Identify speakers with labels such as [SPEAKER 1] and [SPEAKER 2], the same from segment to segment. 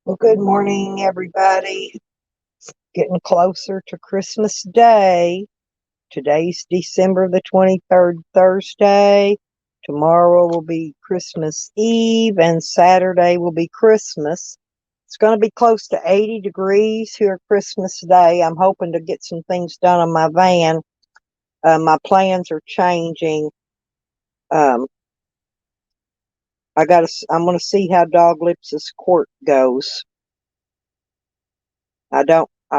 [SPEAKER 1] Well, good morning, everybody. Getting closer to Christmas Day. Today's December the 23rd, Thursday. Tomorrow will be Christmas Eve, and Saturday will be Christmas. It's going to be close to 80 degrees here Christmas Day. I'm hoping to get some things done on my van. My plans are changing. Um, I'm going to see how Doglips's court goes.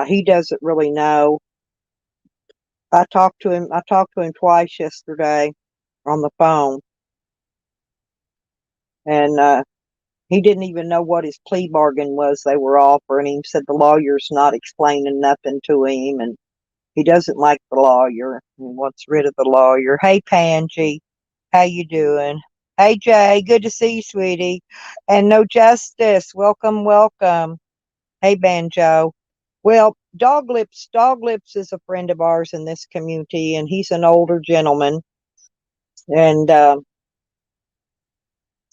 [SPEAKER 1] He doesn't really know. I talked to him twice yesterday on the phone, and he didn't even know what his plea bargain was they were offering him. Said the lawyer's not explaining nothing to him, and he doesn't like the lawyer and wants rid of the lawyer. Hey, Pangy, how you doing? Hey, Jay, good to see you, sweetie. And No Justice, welcome, welcome. Hey, Banjo. Well, Doglips is a friend of ours in this community, and he's an older gentleman. And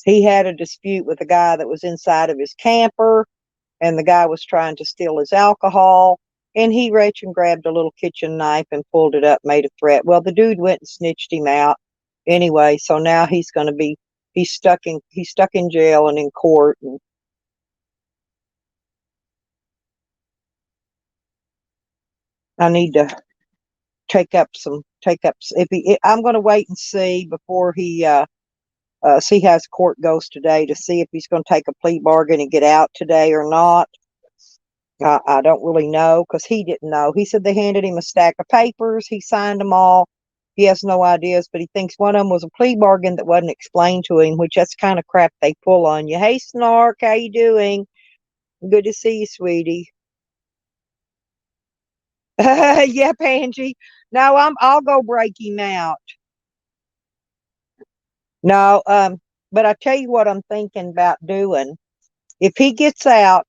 [SPEAKER 1] he had a dispute with a guy that was inside of his camper, and the guy was trying to steal his alcohol. And he reached and grabbed a little kitchen knife and pulled it up, made a threat. Well, the dude went and snitched him out anyway. So now he's stuck in jail and in court. And I need to take up. I'm going to wait and see before he see how his court goes today to see if he's going to take a plea bargain and get out today or not. I don't really know because he didn't know. He said they handed him a stack of papers. He signed them all. He has no ideas, but he thinks one of them was a plea bargain that wasn't explained to him, which that's kind of crap they pull on you. Hey, Snark, how you doing? Good to see you, sweetie. Yeah, Pangy. No, I'll go break him out. No, but I tell you what I'm thinking about doing. If he gets out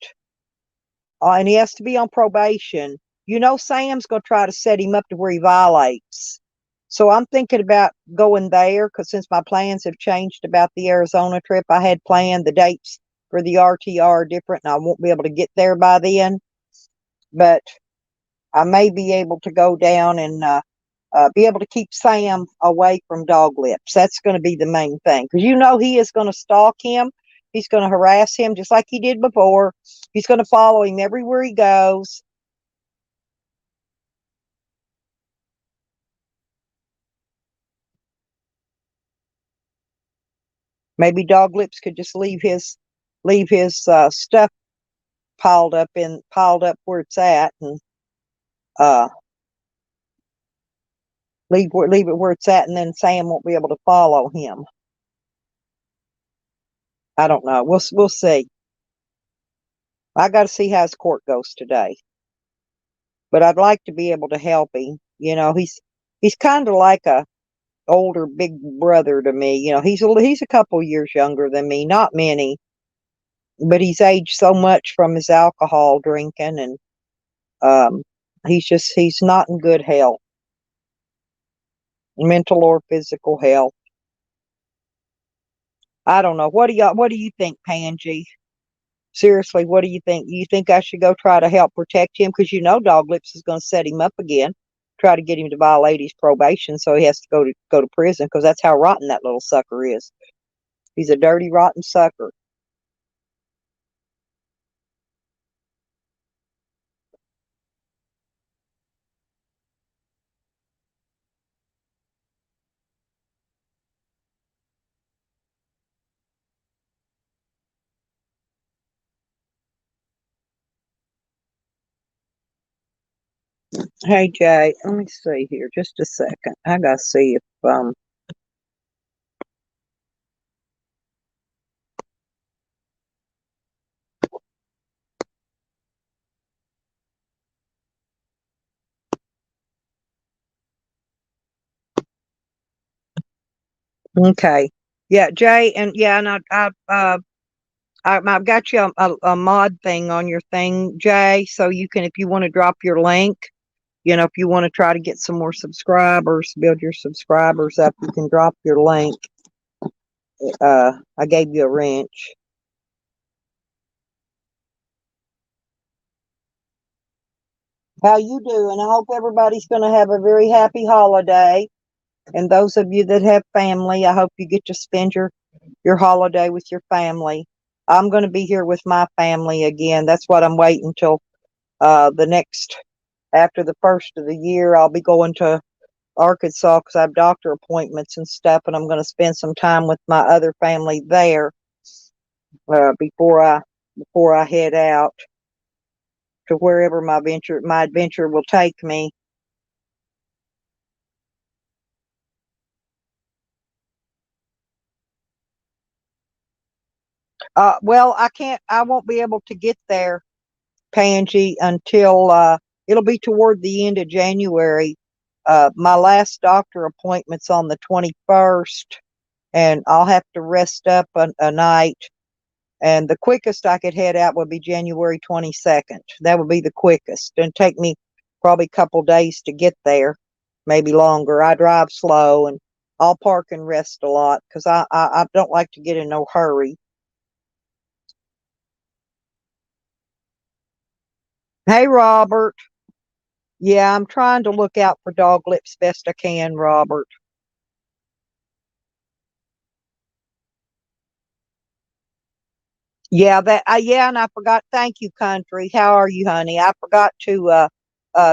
[SPEAKER 1] and he has to be on probation, Sam's going to try to set him up to where he violates. So I'm thinking about going there because since my plans have changed about the Arizona trip, I had planned the dates for the RTR are different and I won't be able to get there by then. But I may be able to go down and be able to keep Sam away from Doglips. That's going to be the main thing because he is going to stalk him. He's going to harass him just like he did before. He's going to follow him everywhere he goes. Maybe Doglips could just leave his stuff piled up where it's at, and uh, leave it where it's at, and then Sam won't be able to follow him. I don't know. We'll see. I got to see how his court goes today, but I'd like to be able to help him. He's kind of like a older big brother to me. He's a couple years younger than me, not many, but he's aged so much from his alcohol drinking, and um, he's not in good health, mental or physical health. I don't know. What do you think, Pangy? Seriously, what do you think? You think I should go try to help protect him? Because Doglips is going to set him up again, try to get him to violate his probation, so he has to go to prison. Because that's how rotten that little sucker is. He's a dirty, rotten sucker. Hey Jay, let me see here, just a second. I gotta see if okay, yeah, Jay, and yeah, and I've got you a mod thing on your thing, Jay, so you can, if you want to drop your link, if you want to try to get some more subscribers, build your subscribers up, you can drop your link. I gave you a wrench. How you doing? I hope everybody's going to have a very happy holiday. And those of you that have family, I hope you get to spend your holiday with your family. I'm going to be here with my family again. That's what I'm waiting till the next, after the first of the year. I'll be going to Arkansas because I have doctor appointments and stuff, and I'm going to spend some time with my other family there before I head out to wherever my adventure will take me. Well, I won't be able to get there, Pangy, until it'll be toward the end of January. My last doctor appointment's on the 21st, and I'll have to rest up a night. And the quickest I could head out would be January 22nd. That would be the quickest. It'd take me probably a couple days to get there, maybe longer. I drive slow and I'll park and rest a lot because I don't like to get in no hurry. Hey, Robert. Yeah, I'm trying to look out for dog lips best I can, Robert. Yeah, yeah, and I forgot. Thank you, country. How are you, honey? I forgot to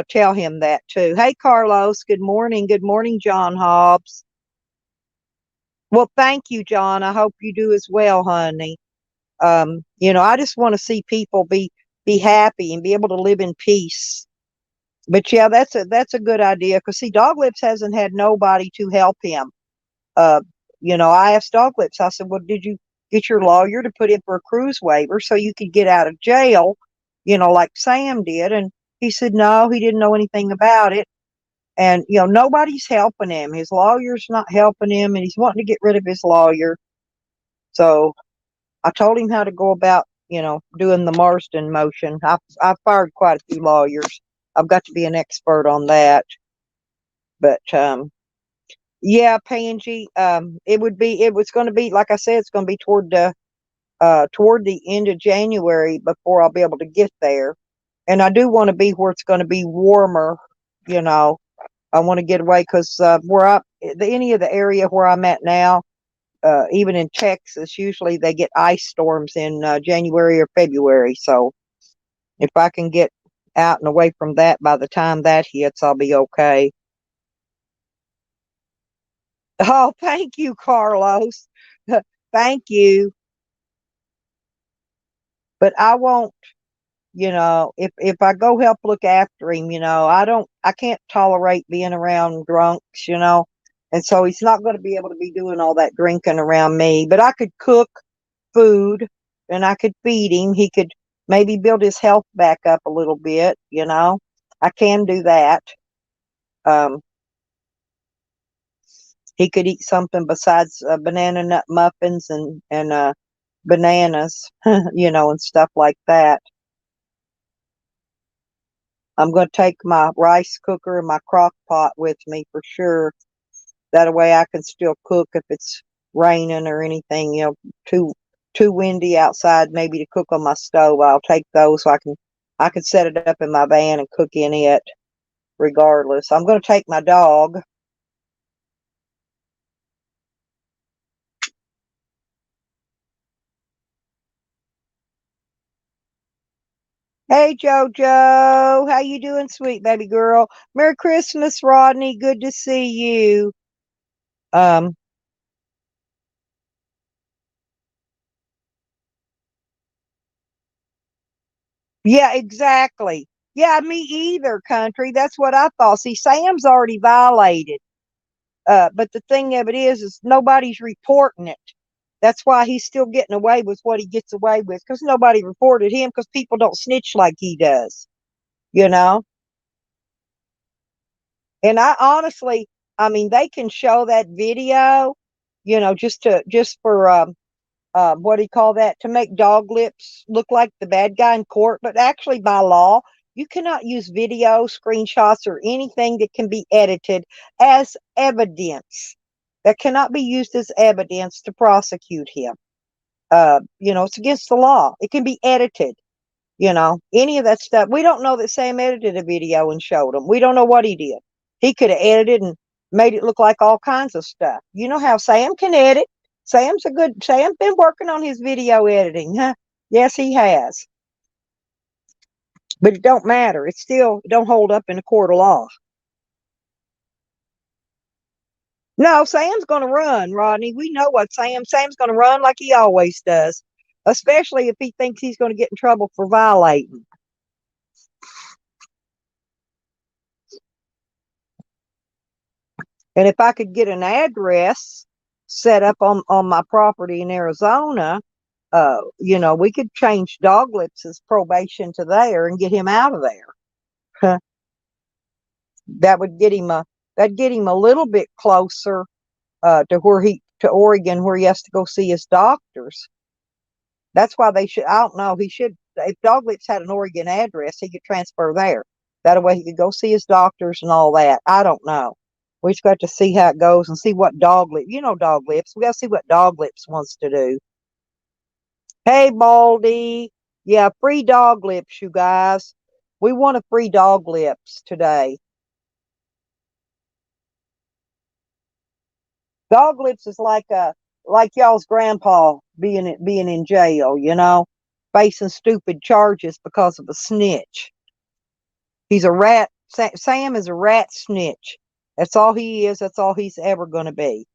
[SPEAKER 1] tell him that too. Hey, Carlos. Good morning. Good morning, John Hobbs. Well, thank you, John. I hope you do as well, honey. I just want to see people be happy and be able to live in peace. But yeah, that's a good idea because see, Dog Lips hasn't had nobody to help him. Uh, I asked Doglips, I said, well, did you get your lawyer to put in for a cruise waiver so you could get out of jail, like Sam did? And he said, no, he didn't know anything about it. And, nobody's helping him. His lawyer's not helping him, and he's wanting to get rid of his lawyer. So I told him how to go about, doing the Marsden motion. I've fired quite a few lawyers. I've got to be an expert on that. But yeah, Pangy. It was going to be, like I said, it's going to be toward the end of January before I'll be able to get there. And I do want to be where it's going to be warmer. You know, I want to get away because any of the area where I'm at now, even in Texas, usually they get ice storms in January or February. So if I can get out and away from that by the time that hits, I'll be okay. Oh, thank you, Carlos. Thank you. But I won't, if I go help look after him, I can't tolerate being around drunks, and so he's not going to be able to be doing all that drinking around me. But I could cook food and I could feed him. He could maybe build his health back up a little bit, I can do that. Um, he could eat something besides banana nut muffins and bananas, and stuff like that. I'm going to take my rice cooker and my crock pot with me for sure. That way I can still cook if it's raining or anything, too too windy outside maybe to cook on my stove. I'll take those so I can set it up in my van and cook in it regardless. I'm going to take my dog. Hey Jojo, how you doing, sweet baby girl? Merry Christmas, Rodney. Good to see you. Um, yeah, exactly. Yeah, me either, country. That's what I thought. See, Sam's already violated. But the thing of it is nobody's reporting it. That's why he's still getting away with what he gets away with because nobody reported him because people don't snitch like he does, you know? And I honestly, I mean, they can show that video, just for what do you call that? To make dog lips look like the bad guy in court. But actually, by law, you cannot use video, screenshots, or anything that can be edited as evidence. That cannot be used as evidence to prosecute him. It's against the law. It can be edited. Any of that stuff. We don't know that Sam edited a video and showed them. We don't know what he did. He could have edited and made it look like all kinds of stuff. You know how Sam can edit. Sam's been working on his video editing, huh? Yes, he has. But it don't matter. It don't hold up in a court of law. No, Sam's going to run, Rodney. We know what Sam's going to run like he always does, especially if he thinks he's going to get in trouble for violating. And if I could get an address set up on my property in Arizona, we could change Doglips's probation to there and get him out of there. That would get him a little bit closer to Oregon, where he has to go see his doctors. That's why they should. I don't know. He should. If Doglips had an Oregon address, he could transfer there. That way, he could go see his doctors and all that. I don't know. We just got to see how it goes and see what Doglips. We got to see what Doglips wants to do. Hey, Baldy. Yeah, free Doglips, you guys. We want a free Doglips today. Doglips is like y'all's grandpa being in jail, facing stupid charges because of a snitch. He's a rat. Sam is a rat snitch. That's all he is. That's all he's ever going to be.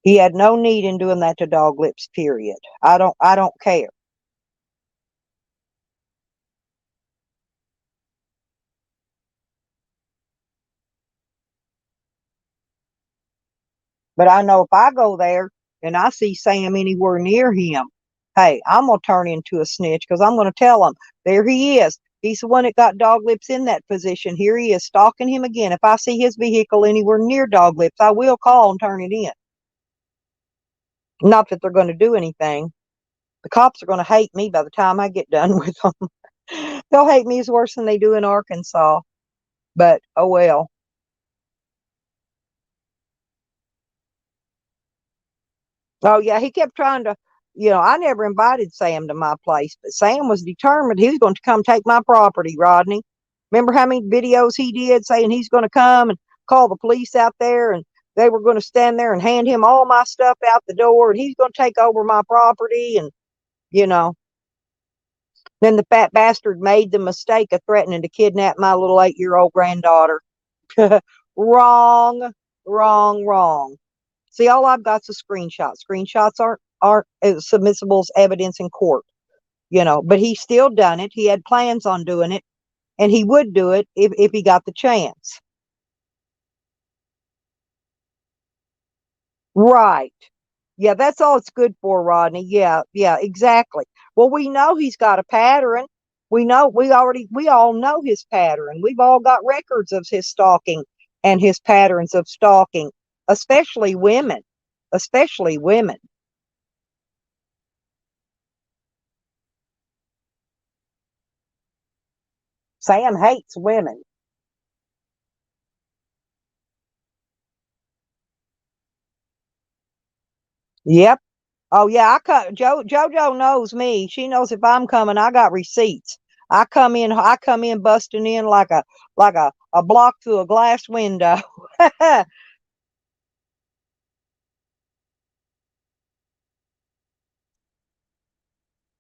[SPEAKER 1] He had no need in doing that to Doglips, period. I don't care. But I know if I go there and I see Sam anywhere near him, hey, I'm going to turn into a snitch because I'm going to tell him, there he is. He's the one that got Doglips in that position. Here he is stalking him again. If I see his vehicle anywhere near Doglips, I will call and turn it in. Not that they're going to do anything. The cops are going to hate me by the time I get done with them. They'll hate me as worse than they do in Arkansas. But oh well. Oh yeah, he kept trying to. I never invited Sam to my place, but Sam was determined he was going to come take my property, Rodney. Remember how many videos he did saying he's going to come and call the police out there, and they were going to stand there and hand him all my stuff out the door, and he's going to take over my property, and you know. Then the fat bastard made the mistake of threatening to kidnap my little 8-year-old granddaughter. Wrong, wrong, wrong. See, all I've got's a screenshot. Screenshots aren't submissible as evidence in court, but he still done it. He had plans on doing it, and he would do it if he got the chance. Right. Yeah, that's all it's good for, Rodney. Yeah, yeah, exactly. Well, we know he's got a pattern. We all know his pattern. We've all got records of his stalking and his patterns of stalking, especially women. Especially women. Sam hates women. Yep. Oh yeah, JoJo knows me. She knows if I'm coming, I got receipts. I come in busting in like a block through a glass window.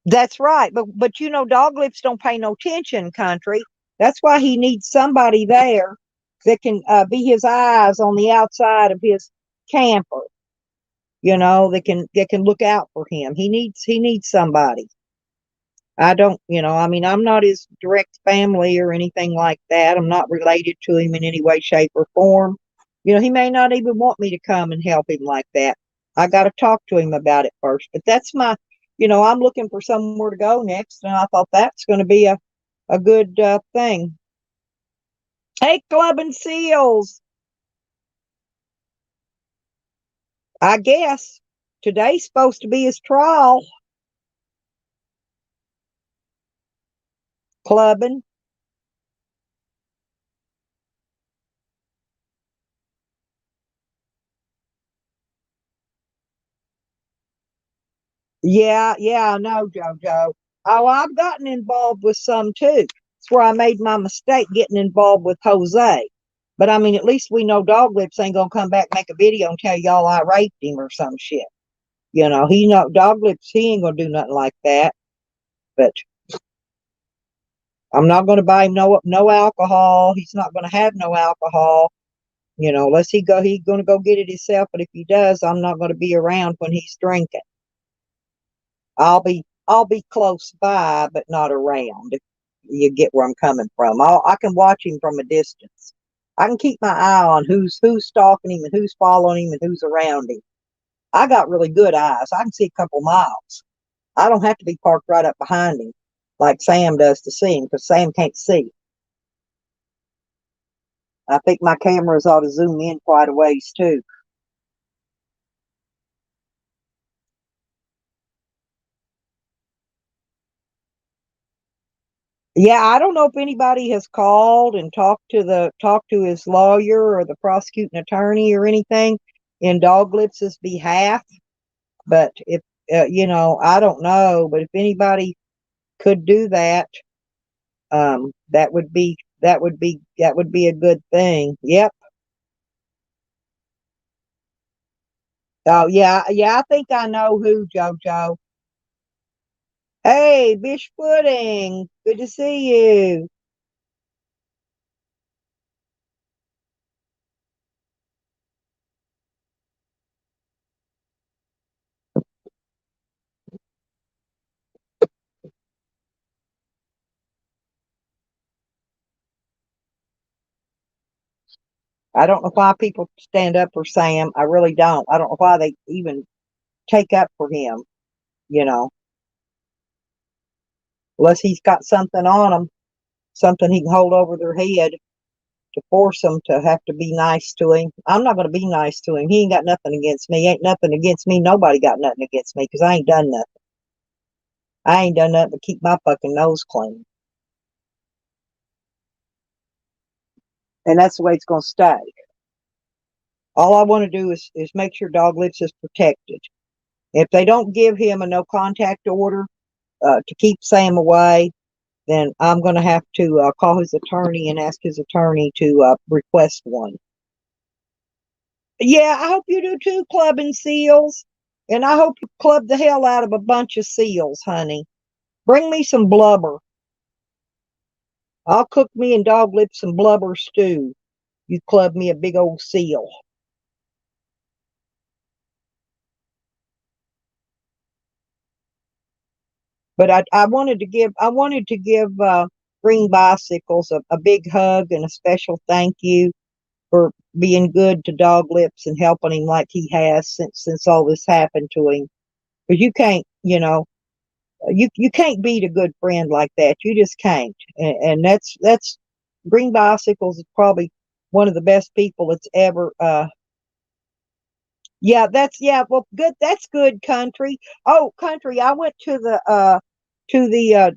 [SPEAKER 1] That's right. But Doglips don't pay no attention, country. That's why he needs somebody there that can be his eyes on the outside of his camper. That can look out for him. He needs somebody. I don't, I mean, I'm not his direct family or anything like that. I'm not related to him in any way, shape, or form. He may not even want me to come and help him like that. I got to talk to him about it first. But I'm looking for somewhere to go next, and I thought that's going to be a good thing. Hey, Club and Seals, I guess today's supposed to be his trial. Clubbing. Yeah, yeah, I know, JoJo. Oh, I've gotten involved with some too. It's where I made my mistake getting involved with Jose. But I mean, at least we know Doglips ain't gonna come back and make a video and tell y'all I raped him or some shit. He not Doglips. He ain't gonna do nothing like that. But I'm not gonna buy him no alcohol. He's not gonna have no alcohol. Unless he's gonna go get it himself. But if he does, I'm not gonna be around when he's drinking. I'll be close by, but not around. If you get where I'm coming from. I can watch him from a distance. I can keep my eye on who's stalking him and who's following him and who's around him. I got really good eyes. I can see a couple miles. I don't have to be parked right up behind him like Sam does to see him because Sam can't see. I think my cameras ought to zoom in quite a ways too. Yeah, I don't know if anybody has called and talked to his lawyer or the prosecuting attorney or anything in Doglips's behalf. But if I don't know. But if anybody could do that, that would be a good thing. Yep. Oh yeah, yeah. I think I know who, JoJo. Hey, Bish Pudding. Good to see you. I don't know why people stand up for Sam. I really don't. I don't know why they even take up for him, you know, unless he's got something on them, something he can hold over their head to force them to have to be nice to him. I'm not going to be nice to him. He ain't got nothing against me. Ain't nothing against me. Nobody got nothing against me because I ain't done nothing. I ain't done nothing but keep my fucking nose clean. And that's the way it's going to stay. All I want to do is make sure Doglips is protected. If they don't give him a no contact order to keep Sam away, then I'm going to have to call his attorney and ask his attorney to request one. Yeah, I hope you do too, clubbing seals. And I hope you club the hell out of a bunch of seals, honey. Bring me some blubber. I'll cook me and Doglips some blubber stew. You club me a big old seal. But I wanted to give Green Bicycles a big hug and a special thank you for being good to Doglips and helping him like he has since all this happened to him. Because you can't, you can't beat a good friend like that. You just can't. And that's Green Bicycles is probably one of the best people that's ever. Yeah, well, good. That's good, country. Oh, country. I went to the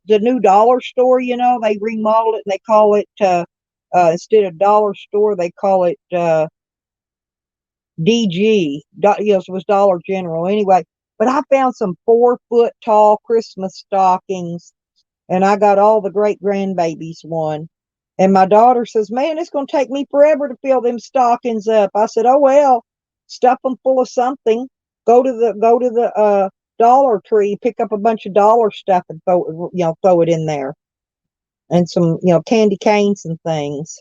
[SPEAKER 1] new dollar store. They remodeled it and they call it instead of dollar store they call it DG. Yes, it was Dollar General anyway. But I found some 4 foot tall Christmas stockings, and I got all the great grandbabies one. And my daughter says, "Man, it's going to take me forever to fill them stockings up." I said, "Oh well, stuff them full of something. Go to the Dollar Tree, pick up a bunch of dollar stuff, and throw it in there, and some candy canes and things."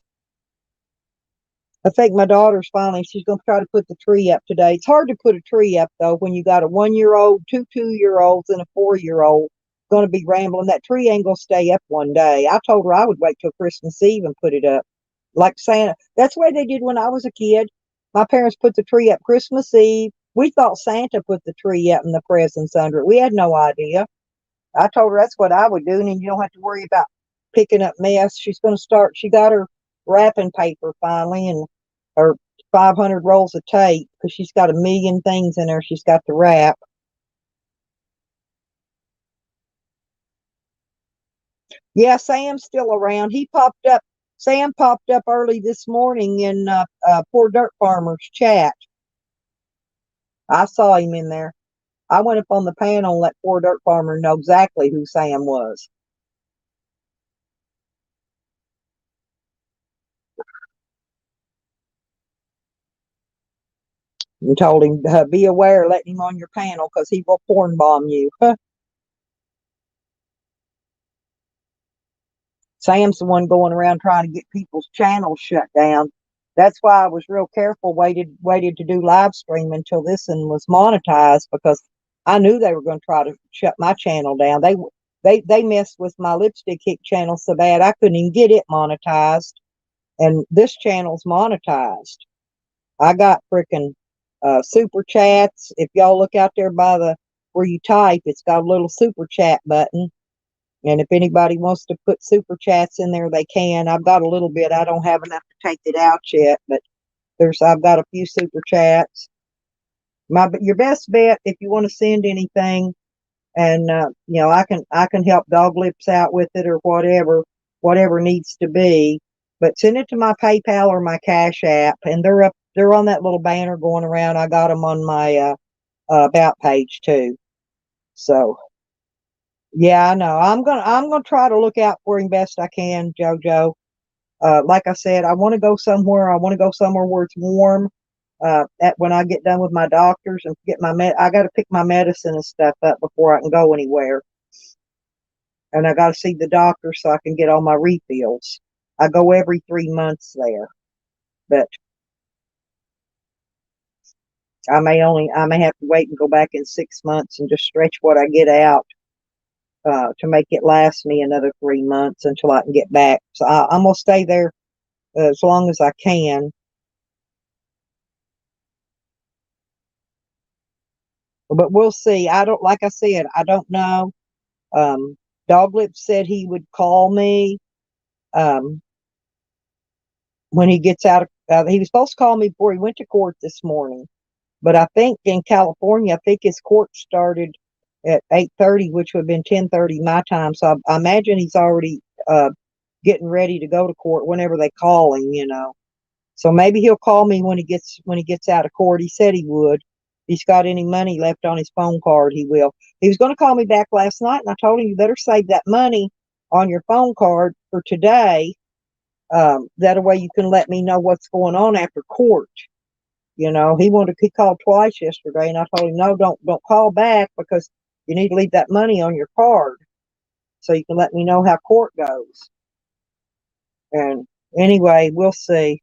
[SPEAKER 1] I think my daughter's finally, she's going to try to put the tree up today. It's hard to put a tree up, though, when you got a 1 year old, two 2 year olds, and a 4 year old going to be rambling. That tree ain't going to stay up one day. I told her I would wait till Christmas Eve and put it up. Like Santa. That's the way they did when I was a kid. My parents put the tree up Christmas Eve. We thought Santa put the tree up and the presents under it. We had no idea. I told her that's what I would do, and then you don't have to worry about picking up mess. She's going to start. She got her wrapping paper finally, and her 500 rolls of tape because she's got a million things in there. She's got to wrap. Yeah, Sam's still around. He popped up. Sam popped up early this morning in Poor Dirt Farmer's chat. I saw him in there. I went up on the panel and let poor dirt farmer know exactly who Sam was. And told him, be aware, letting him on your panel because he will porn bomb you. Sam's the one going around trying to get people's channels shut down. That's why I was real careful, waited to do live stream until this one was monetized because I knew they were going to try to shut my channel down. They messed with my lipstick kick channel so bad I couldn't even get it monetized. And this channel's monetized. I got freaking super chats. If y'all look out there by the where you type, it's got a little super chat button. And if anybody wants to put super chats in there, they can. I've got a little bit. I don't have enough to take it out yet, but I've got a few super chats. Your best bet if you want to send anything, and I can help Doglips out with it or whatever needs to be. But send it to my PayPal or my Cash App, and they're on that little banner going around. I got them on my about page too. So yeah, I know. I'm gonna try to look out for him best I can, JoJo. Like I said, I want to go somewhere. I want to go somewhere where it's warm. When I get done with my doctors and get I got to pick my medicine and stuff up before I can go anywhere. And I got to see the doctor so I can get all my refills. I go every 3 months there, but I may have to wait and go back in 6 months and just stretch what I get out to make it last me another 3 months until I can get back. So I'm gonna stay there as long as I can. But we'll see. I don't, like I said, I don't know. Um, Doglip said he would call me um, when he gets out of. He was supposed to call me before he went to court this morning, but I think in California, I think his court started at 8:30, which would have been 10:30 my time. So I imagine he's already getting ready to go to court whenever they call him. So maybe he'll call me when he gets out of court. He said he would. If he's got any money left on his phone card, he will. He was going to call me back last night, and I told him you better save that money on your phone card for today. That way you can let me know what's going on after court. He called twice yesterday, and I told him no, don't call back because you need to leave that money on your card so you can let me know how court goes. And anyway, we'll see.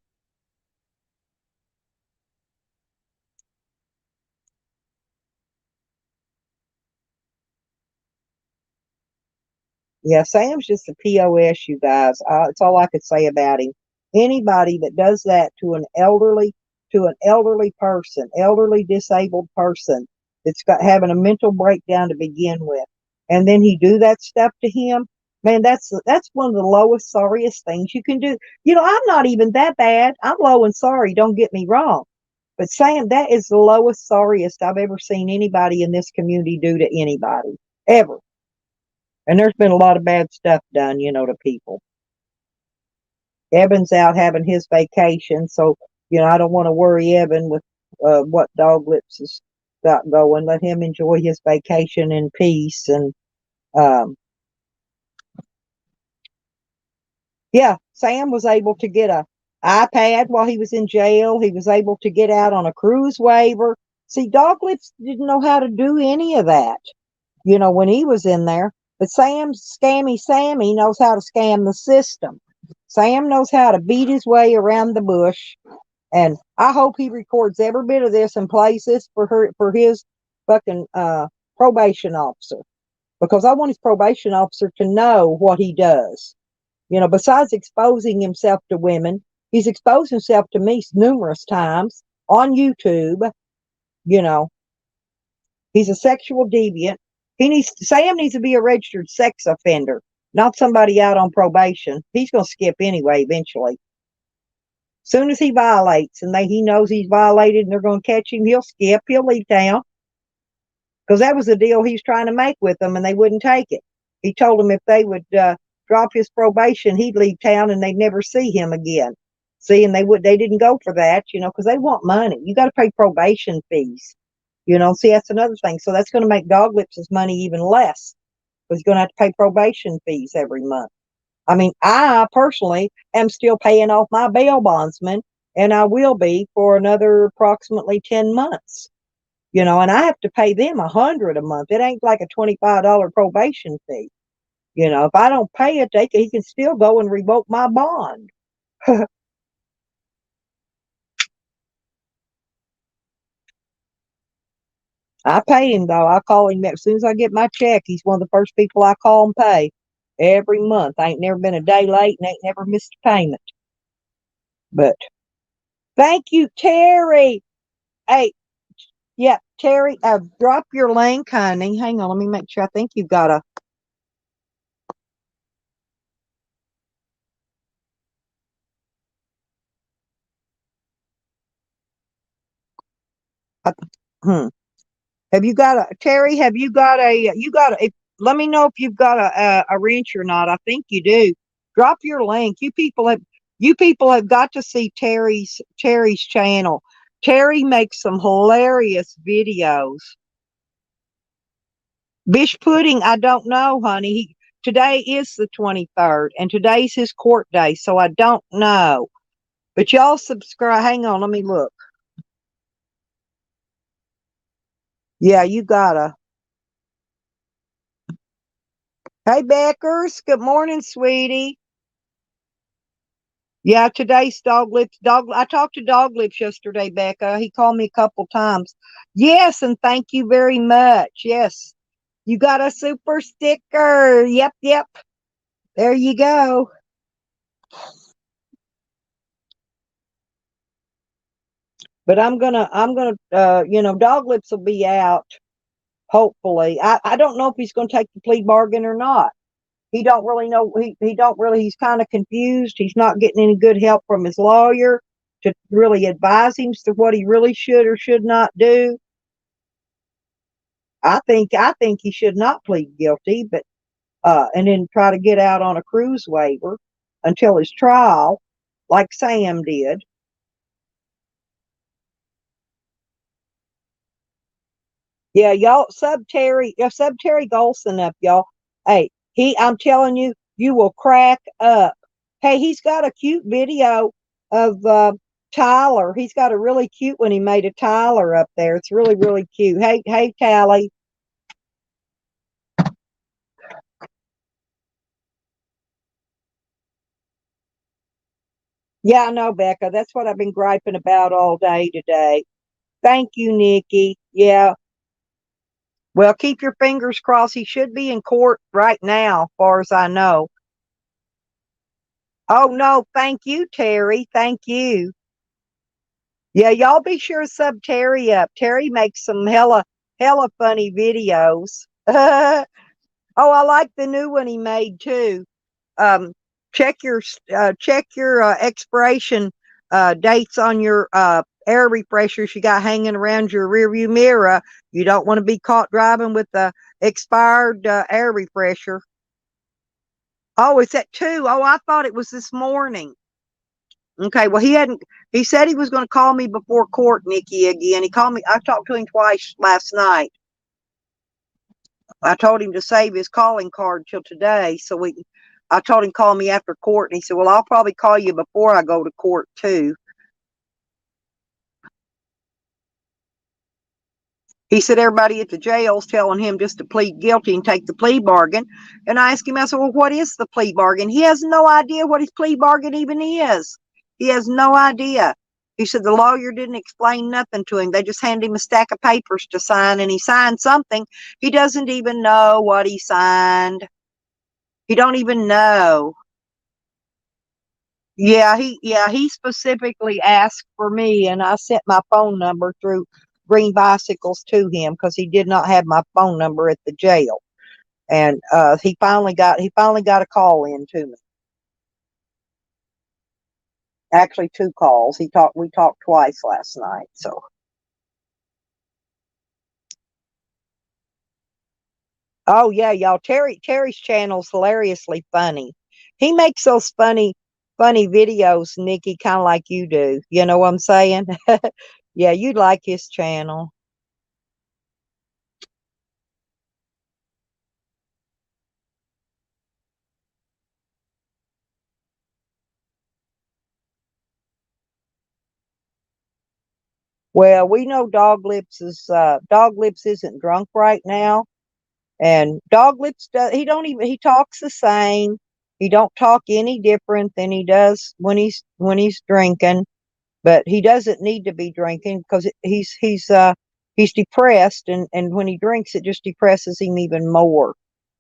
[SPEAKER 1] Yeah, Sam's just a POS, you guys. That's all I could say about him. Anybody that does that to an elderly person, elderly disabled person that's got having a mental breakdown to begin with, and then he do that stuff to him, man, that's one of the lowest, sorriest things you can do. I'm not even that bad. I'm low and sorry. Don't get me wrong. But Sam, that is the lowest, sorriest I've ever seen anybody in this community do to anybody ever. And there's been a lot of bad stuff done, to people. Evan's out having his vacation, so I don't want to worry Evan with what Doglips has got going. Let him enjoy his vacation in peace. And um, yeah, Sam was able to get a iPad while he was in jail. He was able to get out on a cruise waiver. See, Doglips didn't know how to do any of that, when he was in there. But Scammy Sammy knows how to scam the system. Sam knows how to beat his way around the bush. And I hope he records every bit of this and plays this for his fucking probation officer. Because I want his probation officer to know what he does. Besides exposing himself to women, he's exposed himself to me numerous times on YouTube. You know, he's a sexual deviant. Sam needs to be a registered sex offender, not somebody out on probation. He's going to skip anyway eventually. Soon as he violates and he knows he's violated and they're going to catch him, he'll skip. He'll leave town because that was the deal he was trying to make with them, and they wouldn't take it. He told them if they would drop his probation, he'd leave town and they'd never see him again. See, and they didn't go for that, because they want money. You got to pay probation fees. See, that's another thing. So that's going to make Doglips' money even less because he's going to have to pay probation fees every month. I mean, I personally am still paying off my bail bondsman, and I will be for another approximately 10 months. And I have to pay them $100 a month. It ain't like a $25 probation fee. If I don't pay it, he can still go and revoke my bond. I pay him though. I call him as soon as I get my check. He's one of the first people I call and pay every month. I ain't never been a day late and ain't never missed a payment. But thank you, Terry. Hey, yeah, Terry, drop your link, honey. Hang on, let me make sure. I think you've got a hmm. Have you got a Terry? Have you got a you got a? If, let me know if you've got a wrench or not. I think you do. Drop your link. You people have got to see Terry's channel. Terry makes some hilarious videos. Bish pudding, I don't know, honey. Today is the 23rd, and today's his court day, so I don't know. But y'all subscribe. Hang on, let me look. Yeah, you gotta. Hey, Beckers. Good morning, sweetie. Yeah, today's Doglips. I talked to Doglips yesterday, Becca. He called me a couple times. Yes, and thank you very much. Yes, you got a super sticker. Yep, yep. There you go. But Doglips will be out. Hopefully, I don't know if he's going to take the plea bargain or not. He don't really know. He don't really. He's kind of confused. He's not getting any good help from his lawyer to really advise him to what he really should or should not do. I think he should not plead guilty, but and then try to get out on a cruise waiver until his trial, like Sam did. Yeah, y'all sub Terry Golson up, y'all. Hey, I'm telling you, you will crack up. Hey, he's got a cute video of Tyler. He's got a really cute one he made of Tyler up there. It's really, really cute. Hey, Tally. Yeah, I know, Becca. That's what I've been griping about all day today. Thank you, Nikki. Yeah. Well, keep your fingers crossed. He should be in court right now, as far as I know. Oh no, thank you, Terry. Thank you. Yeah, y'all be sure to sub Terry up. Terry makes some hella funny videos. Oh, I like the new one he made too. Um, check your expiration dates on your air refreshers you got hanging around your rearview mirror. You don't want to be caught driving with the expired air refresher. Oh, it's at 2. Oh, I thought it was this morning. Okay, well, he said he was going to call me before court, Nikki, again. He called me. I talked to him twice last night. I told him to save his calling card till today. I told him call me after court, and he said, well, I'll probably call you before I go to court too. He said everybody at the jail's telling him just to plead guilty and take the plea bargain. And I asked him, I said, well, what is the plea bargain? He has no idea what his plea bargain even is. He has no idea. He said the lawyer didn't explain nothing to him. They just handed him a stack of papers to sign, and he signed something. He doesn't even know what he signed. He don't even know. Yeah, he specifically asked for me, and I sent my phone number through Green Bicycles to him because he did not have my phone number at the jail. And he finally got a call in to me. Actually, two calls. We talked twice last night. So, oh yeah, y'all. Terry's channel's hilariously funny. He makes those funny videos, Nikki, kind of like you do. You know what I'm saying? Yeah, you'd like his channel. Well, we know Doglips isn't drunk right now, and Doglips does. He don't even. He talks the same. He don't talk any different than he does when he's drinking. But he doesn't need to be drinking because he's depressed, and when he drinks, it just depresses him even more.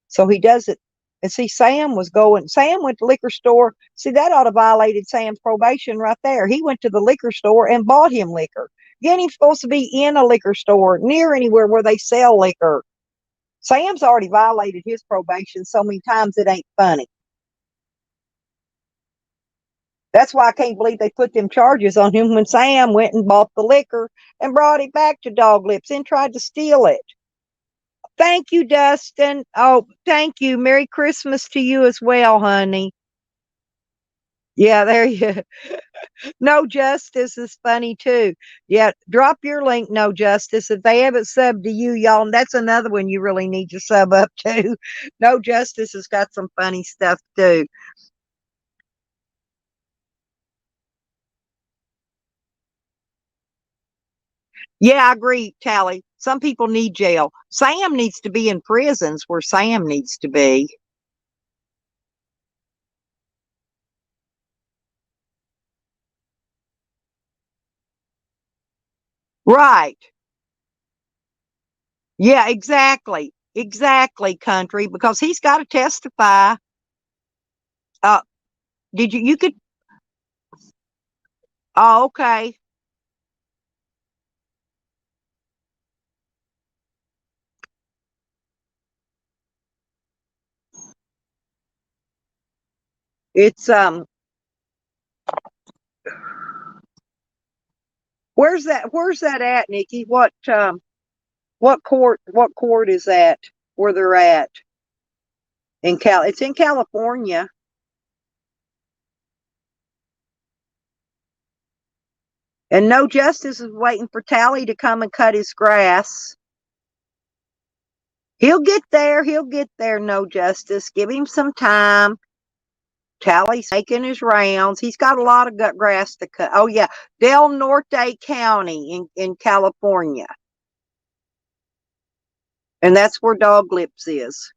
[SPEAKER 1] So he doesn't. And see, Sam went to the liquor store. See, that ought to violated Sam's probation right there. He went to the liquor store and bought him liquor. You ain't even supposed to be in a liquor store near anywhere where they sell liquor. Sam's already violated his probation so many times it ain't funny. That's why I can't believe they put them charges on him when Sam went and bought the liquor and brought it back to Doglips and tried to steal it. Thank you, Dustin. Oh, thank you. Merry Christmas to you as well, honey. Yeah, there you No Justice is funny too. Yeah, drop your link, No Justice. If they haven't subbed to you, y'all, that's another one you really need to sub up to. No Justice has got some funny stuff too. Yeah, I agree, Tally. Some people need jail. Sam needs to be in prisons where Sam needs to be. Right. Yeah, exactly. Exactly, country, because he's got to testify. Uh, you could, oh, okay. It's, where's that at, Nikki? What court is that where they're at? It's in California. And No Justice is waiting for Tally to come and cut his grass. He'll get there. He'll get there, No Justice. Give him some time. Tally's making his rounds. He's got a lot of gut grass to cut. Oh, yeah. Del Norte County in California. And that's where Doglips is.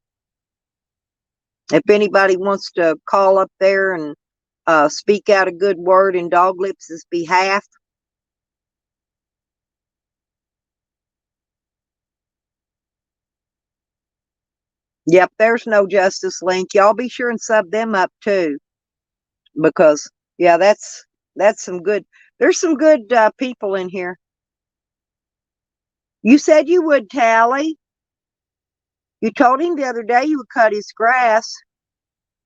[SPEAKER 1] If anybody wants to call up there and speak out a good word in Doglips' behalf. Yep, there's No Justice link. Y'all be sure and sub them up too. Because, yeah, that's some good. There's some good people in here. You said you would, Tally. You told him the other day you would cut his grass.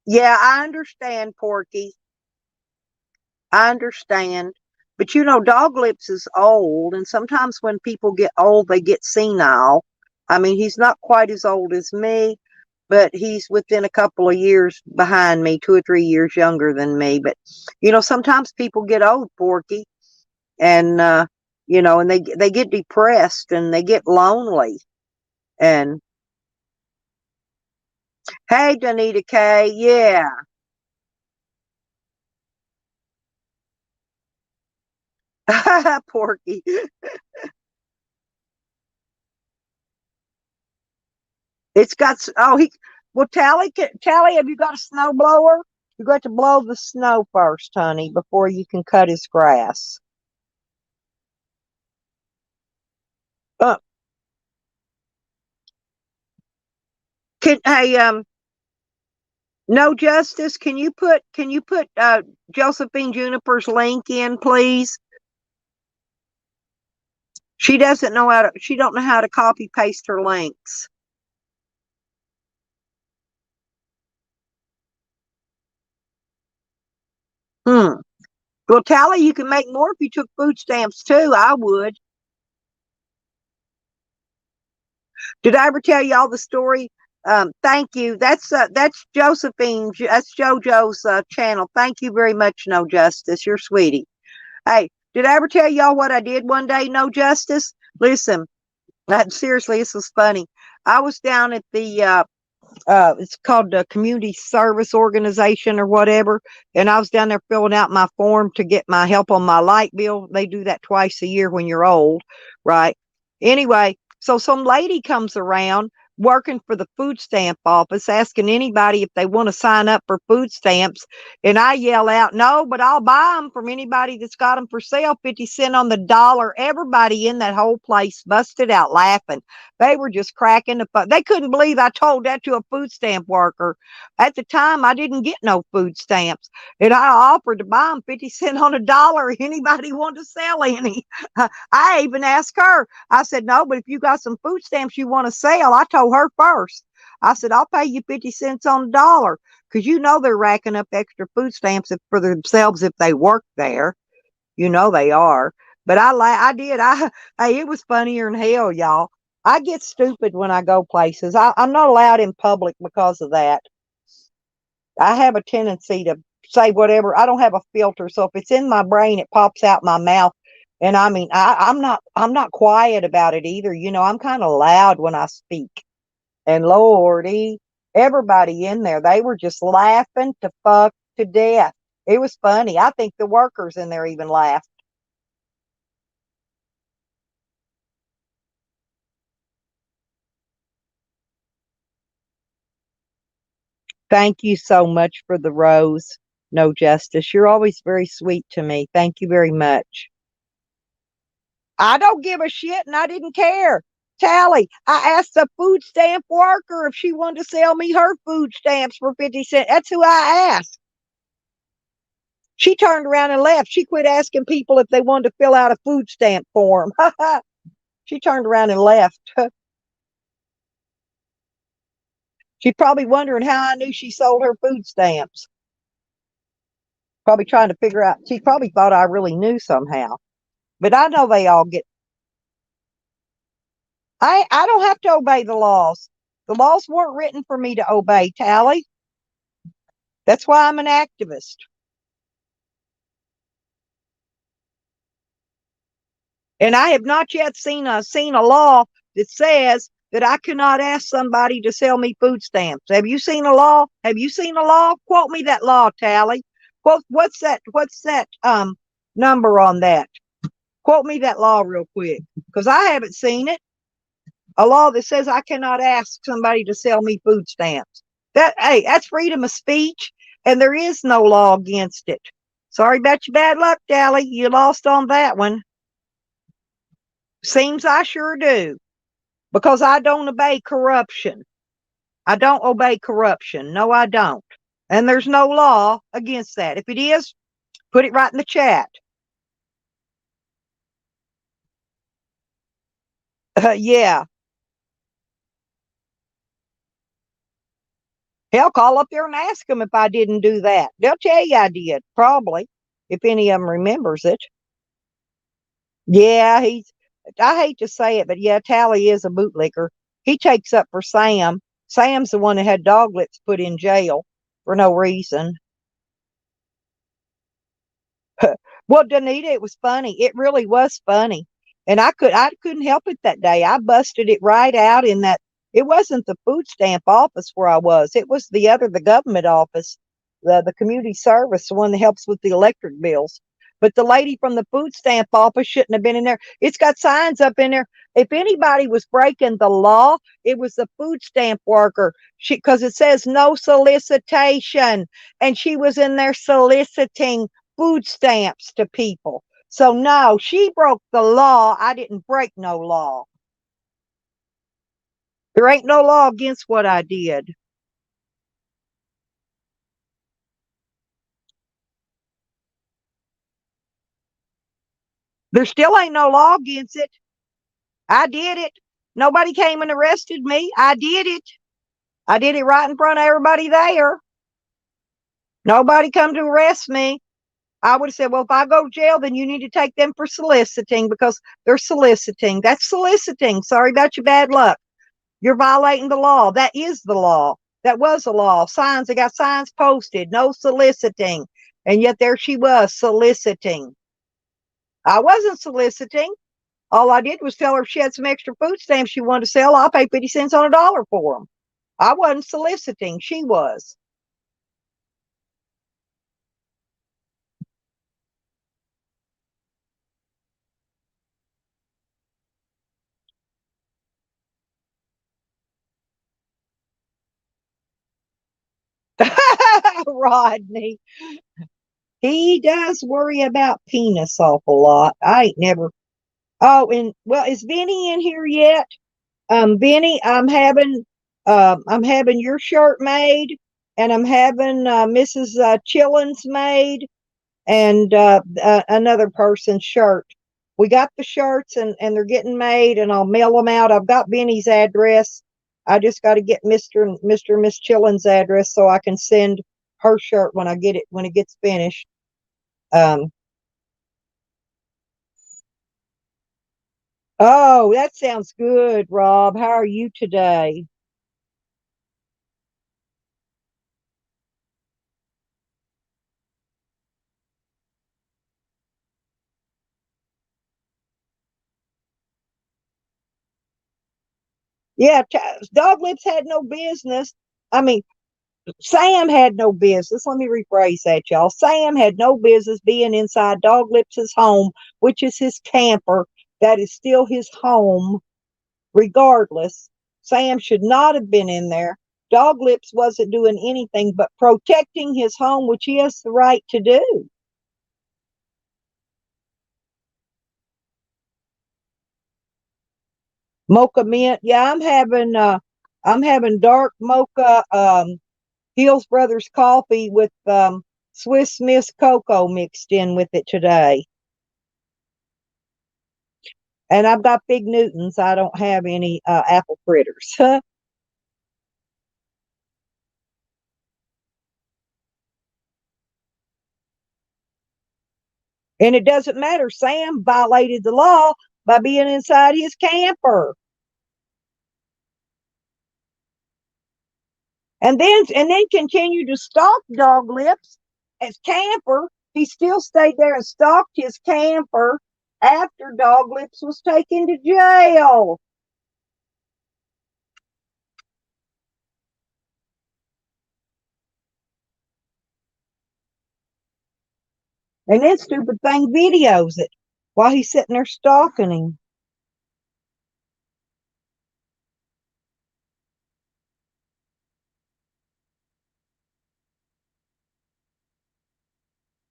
[SPEAKER 1] Yeah, I understand, Porky. I understand. But Doglips is old, and sometimes when people get old, they get senile. I mean, he's not quite as old as me, but he's within a couple of years behind me, 2 or 3 years younger than me. But, sometimes people get old, Porky, and, and they get depressed and they get lonely. And, hey, Danita K, yeah. Porky. It's got well, Tally, have you got a snow blower? You got to blow the snow first, honey, before you can cut his grass. Uh, hey, No Justice, can you put Josephine Juniper's link in, please? She don't know how to copy paste her links. Hmm. Well, Tally, you can make more if you took food stamps too. I would. Did I ever tell y'all the story? Thank you. That's Josephine. That's JoJo's channel. Thank you very much, No Justice. You're sweetie. Hey, did I ever tell y'all what I did one day? No Justice. Listen, seriously, this was funny. I was down at the It's called the Community Service Organization or whatever. And I was down there filling out my form to get my help on my light bill. They do that twice a year when you're old, right? Anyway, so some lady comes around working for the food stamp office asking anybody if they want to sign up for food stamps. And I yell out, no, but I'll buy them from anybody that's got them for sale, 50 cents on the dollar. Everybody in that whole place busted out laughing. They were just cracking the fuck. They couldn't believe I told that to a food stamp worker. At the time, I didn't get no food stamps. And I offered to buy them 50 cents on a dollar. Anybody want to sell any? I even asked her. I said, no, but if you got some food stamps you want to sell, I told her first. I said, I'll pay you 50 cents on the dollar because you know they're racking up extra food stamps for themselves if they work there. You know they are. But I did. Hey, it was funnier than hell, y'all. I get stupid when I go places. I'm not allowed in public because of that. I have a tendency to say whatever. I don't have a filter, so if it's in my brain, it pops out my mouth. And I mean, I'm not quiet about it either. You know, I'm kind of loud when I speak. And Lordy, everybody in there, they were just laughing to fuck to death. It was funny. I think the workers in there even laughed. Thank you so much for the rose. No justice. You're always very sweet to me. Thank you very much. I don't give a shit and I didn't care. Tally, I asked a food stamp worker if she wanted to sell me her food stamps for 50 cents. That's who I asked. She turned around and left. She quit asking people if they wanted to fill out a food stamp form. She turned around and left. She's probably wondering how I knew she sold her food stamps. Probably trying to figure out. She probably thought I really knew somehow. But I know they all get. I don't have to obey the laws. The laws weren't written for me to obey, Tally. That's why I'm an activist. And I have not yet seen a law that says that I cannot ask somebody to sell me food stamps. Have you seen a law? Have you seen a law? Quote me that law, Tally. What's that number on that? Quote me that law real quick. Because I haven't seen it. A law that says I cannot ask somebody to sell me food stamps. That's freedom of speech, and there is no law against it. Sorry about your bad luck, Tally. You lost on that one. Seems I sure do. Because I don't obey corruption. I don't obey corruption. No, I don't. And there's no law against that. If it is, put it right in the chat. Yeah. Hell, call up there and ask them if I didn't do that. They'll tell you I did, probably, if any of them remembers it. Yeah, I hate to say it, but yeah, Tally is a bootlicker. He takes up for Sam. Sam's the one that had doglips put in jail for no reason. Well, Danita, it was funny. It really was funny. And I couldn't help it that day. I busted it right out in that it wasn't the food stamp office where I was. It was the government office, the community service, the one that helps with the electric bills. But the lady from the food stamp office shouldn't have been in there. It's got signs up in there. If anybody was breaking the law, it was the food stamp worker. Because it says no solicitation, and she was in there soliciting food stamps to people. So no, she broke the law. I didn't break no law. There ain't no law against what I did. There still ain't no law against it. I did it. Nobody came and arrested me. I did it. I did it right in front of everybody there. Nobody come to arrest me. I would have said, well, if I go to jail, then you need to take them for soliciting because they're soliciting. That's soliciting. Sorry about your bad luck. You're violating the law. That is the law. That was the law. Signs, they got signs posted, no soliciting. And yet there she was soliciting. I wasn't soliciting. All I did was tell her if she had some extra food stamps she wanted to sell, I'll pay 50 cents on a dollar for them. I wasn't soliciting, she was. Rodney. He does worry about penis awful lot. I ain't never. Oh, and well, is Vinny in here yet? Vinny, I'm having your shirt made, and I'm having Mrs. Chillin's made, and another person's shirt. We got the shirts, and they're getting made, and I'll mail them out. I've got Vinny's address. I just got to get Mr. and Miss Chillin's address so I can send her shirt when I get it when it gets finished. Um, oh, that sounds good, Rob. How are you today? Yeah, Dog Lips had no business. I mean, Sam had no business. Let me rephrase that, y'all. Sam had no business being inside Dog Lips's home, which is his camper. That is still his home, regardless. Sam should not have been in there. Dog Lips wasn't doing anything but protecting his home, which he has the right to do. Mocha mint, yeah, I'm having dark mocha Hills Brothers coffee with Swiss Miss cocoa mixed in with it today. And I've got Big Newtons. I don't have any apple fritters. And it doesn't matter. Sam violated the law by being inside his camper. And then continued to stalk Dog Lips as camper. He still stayed there and stalked his camper after Dog Lips was taken to jail. And then stupid thing videos it while he's sitting there stalking him.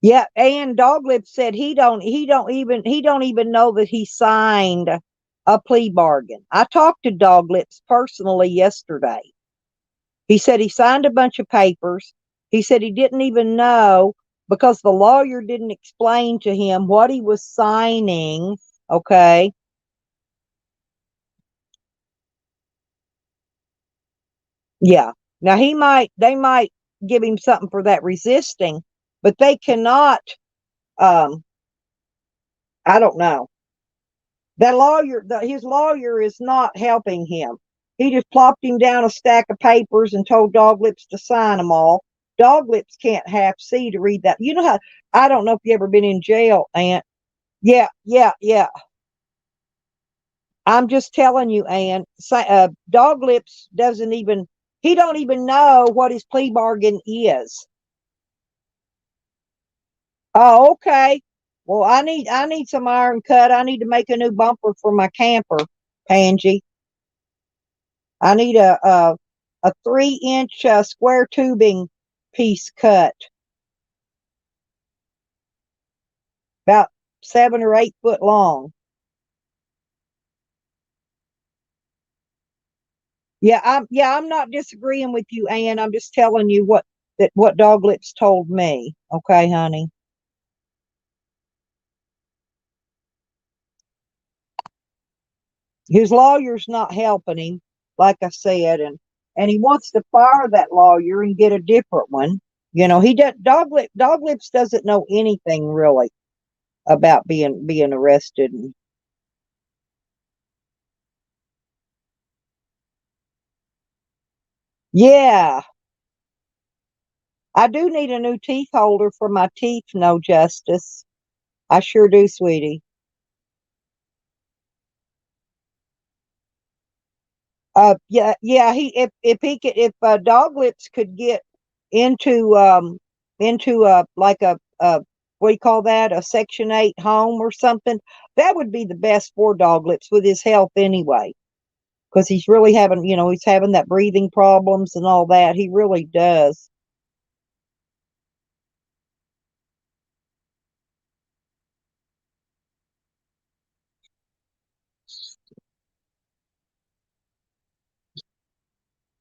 [SPEAKER 1] Yeah, and Doglip said he don't even know that he signed a plea bargain. I talked to Doglips personally yesterday. He said he signed a bunch of papers. He said he didn't even know because the lawyer didn't explain to him what he was signing. Okay. Yeah. Now they might give him something for that resisting, but they cannot um I don't know. That lawyer, his lawyer is not helping him. He just plopped him down a stack of papers and told Doglips to sign them all. Doglips can't half see to read that. You know how, I don't know if you ever been in jail, Aunt. Yeah, yeah, yeah. I'm just telling you, Aunt. Doglips doesn't even, he don't even know what his plea bargain is. Oh, okay. Well, I need some iron cut. I need to make a new bumper for my camper, Pangy. I need a 3 inch square tubing piece cut, about 7 or 8 foot long. I'm not disagreeing with you, Ann. I'm just telling you what Dog Lips told me. Okay, honey. His lawyer's not helping him, like I said, and he wants to fire that lawyer and get a different one. You know, he does Dog Lips doesn't know anything really about being arrested. And, yeah, I do need a new teeth holder for my teeth, no justice. I sure do, sweetie. Yeah, yeah. He if he could if Doglips could get into like a what do you call that, a Section 8 home or something, that would be the best for Doglips with his health anyway. Because he's really having, he's having that breathing problems and all that. He really does.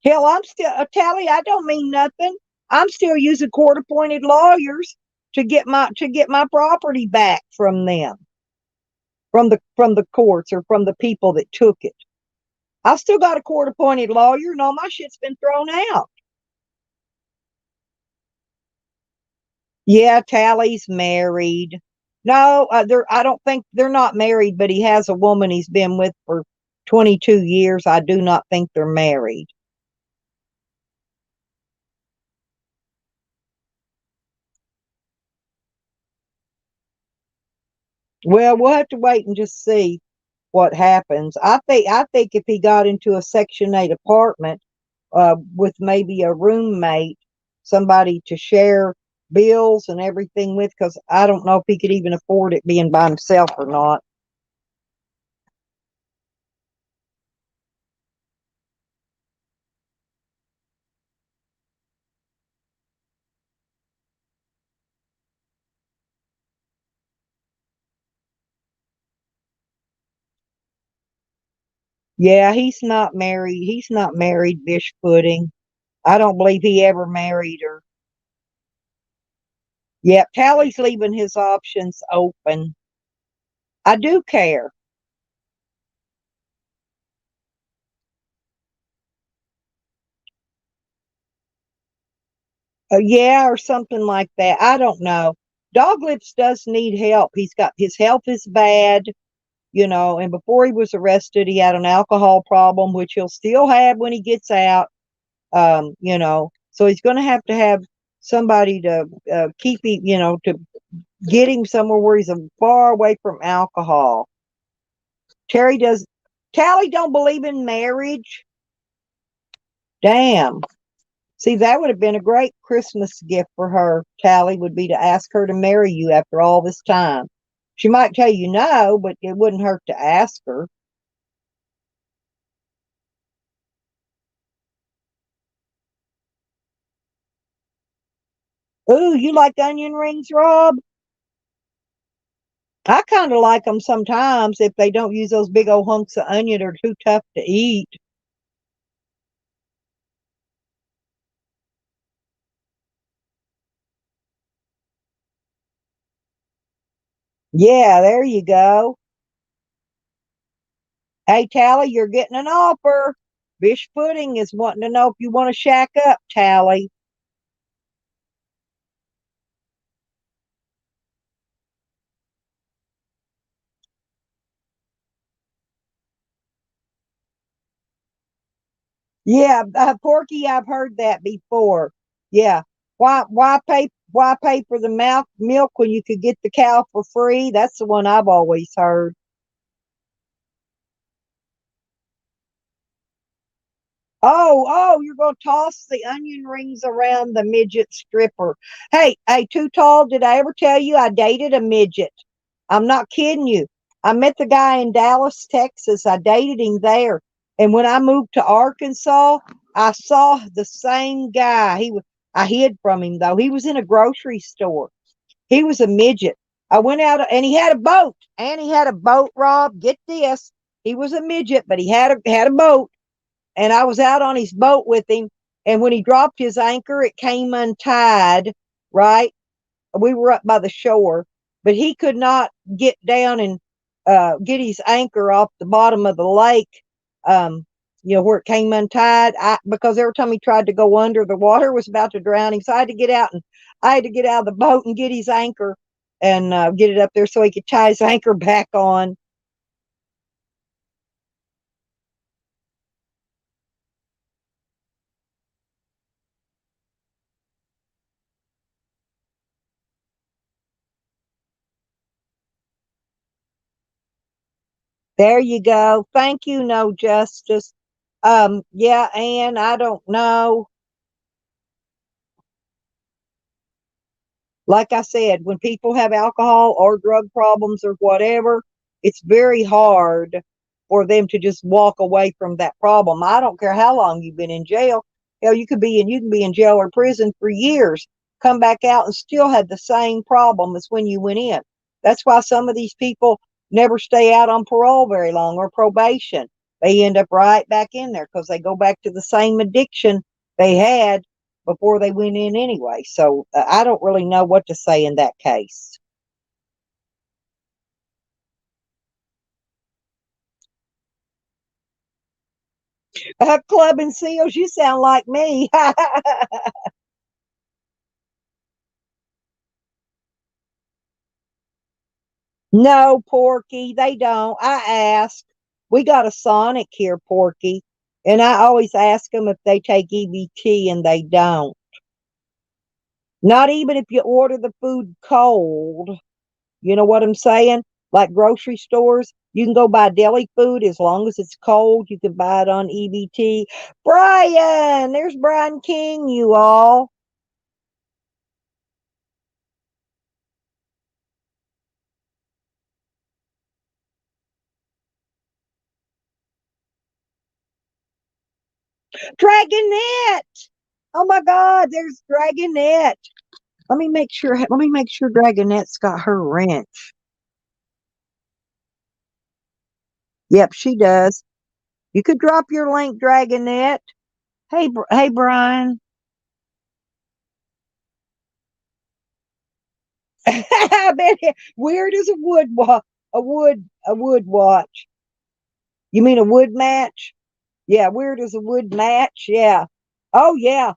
[SPEAKER 1] Hell, I'm still Tally. I don't mean nothing. I'm still using court-appointed lawyers to get my property back from them, from the courts or from the people that took it. I still got a court-appointed lawyer, and all my shit's been thrown out. Yeah, Tally's married. No, I don't think they're not married, but he has a woman he's been with for 22 years. I do not think they're married. Well, we'll have to wait and just see what happens. I think if he got into a Section 8 apartment with maybe a roommate, somebody to share bills and everything with, because I don't know if he could even afford it being by himself or not. Yeah, he's not married. He's not married, Bish Pudding. I don't believe he ever married her. Yeah, Tally's leaving his options open. I do care. Yeah, or something like that. I don't know. Doglips does need help. His health is bad, and before he was arrested, he had an alcohol problem, which he'll still have when he gets out. So he's going to have somebody to keep him, to get him somewhere where he's far away from alcohol. Terry does. Tally don't believe in marriage. Damn. See, that would have been a great Christmas gift for her, Tally, would be to ask her to marry you after all this time. She might tell you no, but it wouldn't hurt to ask her. Ooh, you like onion rings, Rob? I kind of like them sometimes if they don't use those big old hunks of onion or too tough to eat. Yeah, there you go. Hey, Tally, you're getting an offer. Bish Pudding is wanting to know if you want to shack up, Tally. Yeah, Porky, I've heard that before. Yeah. Why pay for the milk when you could get the cow for free? That's the one I've always heard. Oh, you're gonna toss the onion rings around the midget stripper. Hey, Too Tall, did I ever tell you I dated a midget? I'm not kidding you. I met the guy in Dallas, Texas. I dated him there. And when I moved to Arkansas, I saw the same guy. I hid from him though. He was in a grocery store. He was a midget. I went out and he had a boat. And he had a boat, Rob. Get this. He was a midget, but he had a boat, and I was out on his boat with him. And when he dropped his anchor, it came untied, right? We were up by the shore, but he could not get down and get his anchor off the bottom of the lake, where it came untied. Because every time he tried to go under, the water was about to drown him. So I had to get out of the boat and get his anchor and get it up there so he could tie his anchor back on. There you go. Thank you, No Justice. Yeah, and I don't know. Like I said, when people have alcohol or drug problems or whatever, it's very hard for them to just walk away from that problem. I don't care how long you've been in jail. Hell, you can be in jail or prison for years, come back out and still have the same problem as when you went in. That's why some of these people never stay out on parole very long or probation. They end up right back in there because they go back to the same addiction they had before they went in anyway. So I don't really know what to say in that case. Club and seals, you sound like me. No, Porky, they don't. I ask. We got a Sonic here, Porky, and I always ask them if they take EBT, and they don't. Not even if you order the food cold. You know what I'm saying? Like grocery stores, you can go buy deli food as long as it's cold. You can buy it on EBT. Brian, there's Brian King, you all. Dragonette. Oh my God, there's Dragonette. Let me make sure Dragonette's got her wrench. Yep, she does. You could drop your link, Dragonette. Hey, Brian. I bet weird as a wood watch. You mean a wood match? Yeah, weird as a wood match. Yeah. Oh yeah.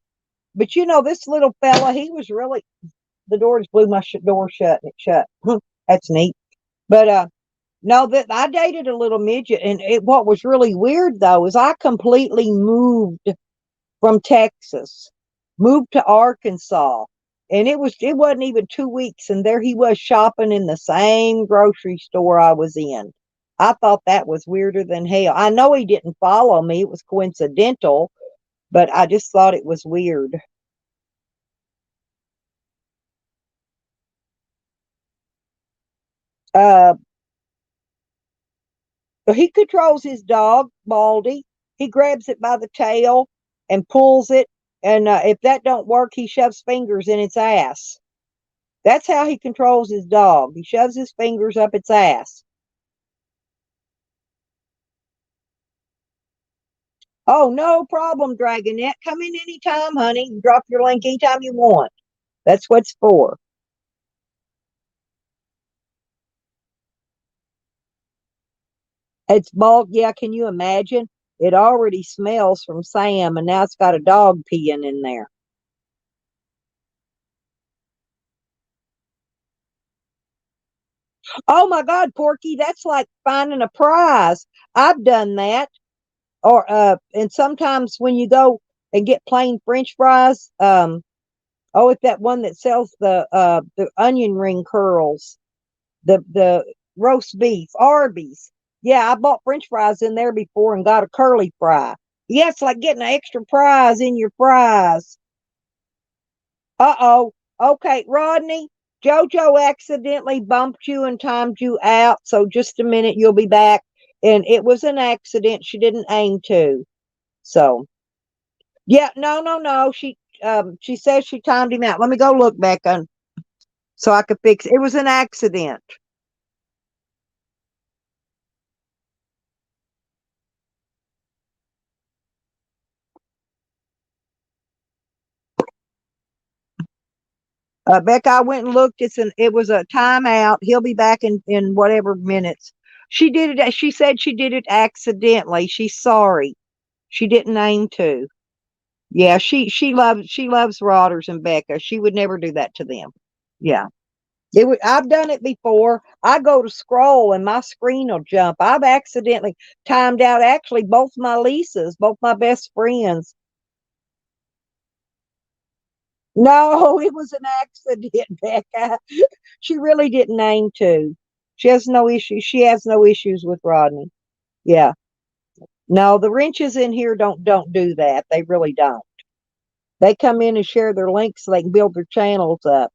[SPEAKER 1] But this little fella, he was really the door just blew my door shut and it shut. That's neat. But no, that I dated a little midget, and what was really weird though is I completely moved from Texas, moved to Arkansas, and it wasn't even 2 weeks, and there he was shopping in the same grocery store I was in. I thought that was weirder than hell. I know he didn't follow me; it was coincidental, but I just thought it was weird. Uh, he controls his dog, Baldy. He grabs it by the tail and pulls it, and if that don't work, he shoves fingers in its ass. That's how he controls his dog. He shoves his fingers up its ass. Oh, no problem, Dragonette. Come in anytime, honey. Drop your link anytime you want. That's what it's for. It's bald. Yeah, can you imagine? It already smells from Sam, and now it's got a dog peeing in there. Oh my God, Porky, that's like finding a prize. I've done that. Or and sometimes when you go and get plain French fries, oh, it's that one that sells the onion ring curls, the roast beef, Arby's. Yeah, I bought French fries in there before and got a curly fry. Yeah, it's like getting an extra prize in your fries. Uh-oh. Okay, Rodney, JoJo accidentally bumped you and timed you out, so just a minute, you'll be back. And it was an accident. She didn't aim to. So, yeah, no. She says she timed him out. Let me go look back on so I could fix it. It was an accident. Becca, I went and looked. It was a timeout. He'll be back in whatever minutes. She did it. She said she did it accidentally. She's sorry. She didn't aim to. Yeah, she loves Rodders and Becca. She would never do that to them. Yeah. I've done it before. I go to scroll and my screen will jump. I've accidentally timed out actually both my Lisas, both my best friends. No, it was an accident, Becca. She really didn't aim to. She has no issues. She has no issues with Rodney. Yeah. No, the wrenches in here don't do that. They really don't. They come in and share their links so they can build their channels up.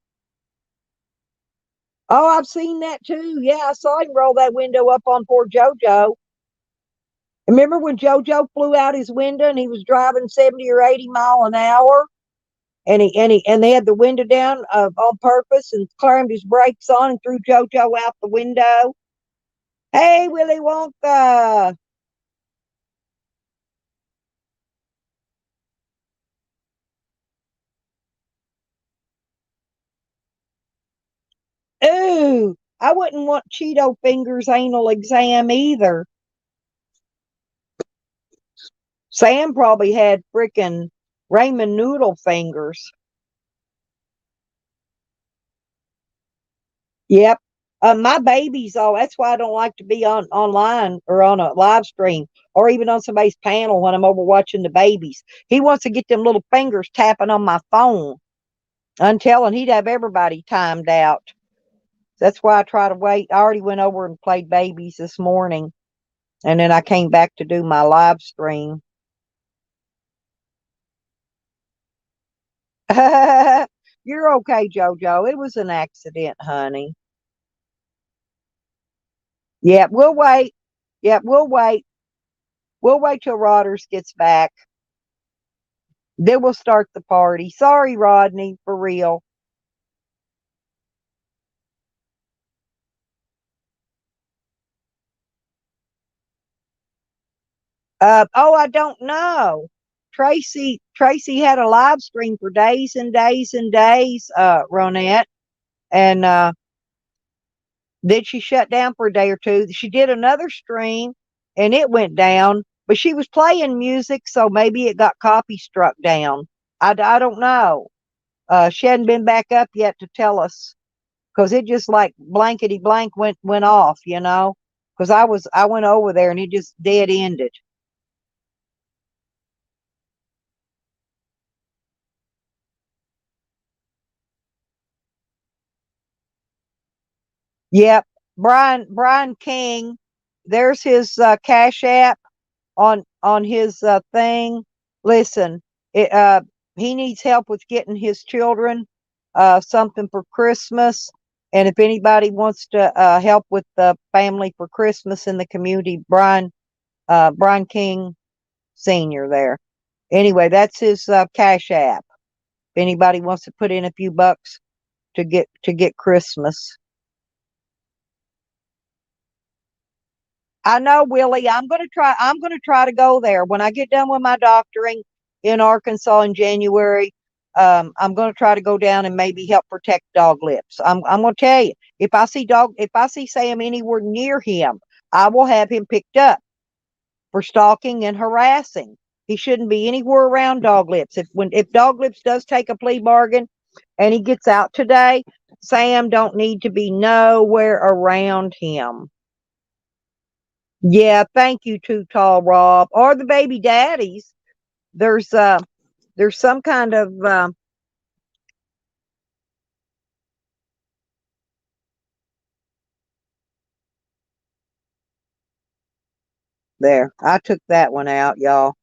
[SPEAKER 1] Oh, I've seen that too. Yeah, I saw him roll that window up on poor JoJo. Remember when JoJo flew out his window and he was driving 70 or 80 mile an hour? And they had the window down on purpose and slammed his brakes on and threw JoJo out the window. Hey, Willy Wonka. Ooh, I wouldn't want Cheeto Fingers anal exam either. Sam probably had frickin' ramen noodle fingers. Yep. My babies, oh, that's why I don't like to be on online or on a live stream or even on somebody's panel when I'm over watching the babies. He wants to get them little fingers tapping on my phone. I'm telling he'd have everybody timed out. That's why I try to wait. I already went over and played babies this morning, and then I came back to do my live stream. You're okay, JoJo. It was an accident, honey. Yeah, we'll wait. Yeah, we'll wait. We'll wait till Rodders gets back. Then we'll start the party. Sorry, Rodney, for real. Oh, I don't know. Tracy had a live stream for days and days and days, Ronette. And then she shut down for a day or two. She did another stream and it went down, but she was playing music, so maybe it got copy struck down. I don't know. She hadn't been back up yet to tell us because it just like blankety blank went off, you know. Because I went over there and it just dead ended. Yep, Brian King. There's his Cash App on his thing. Listen, it, he needs help with getting his children something for Christmas. And if anybody wants to help with the family for Christmas in the community, Brian King Senior there. Anyway, that's his Cash App. If anybody wants to put in a few bucks to get Christmas. I know, Willie. I'm gonna try to go there when I get done with my doctoring in Arkansas in January. I'm gonna try to go down and maybe help protect Doglips. I'm gonna tell you, if I see Sam anywhere near him, I will have him picked up for stalking and harassing. He shouldn't be anywhere around Doglips. If Doglips does take a plea bargain and he gets out today, Sam don't need to be nowhere around him. Yeah, thank you, Too Tall Rob, or the baby daddies. There's uh, there's some kind of there. I took that one out, y'all.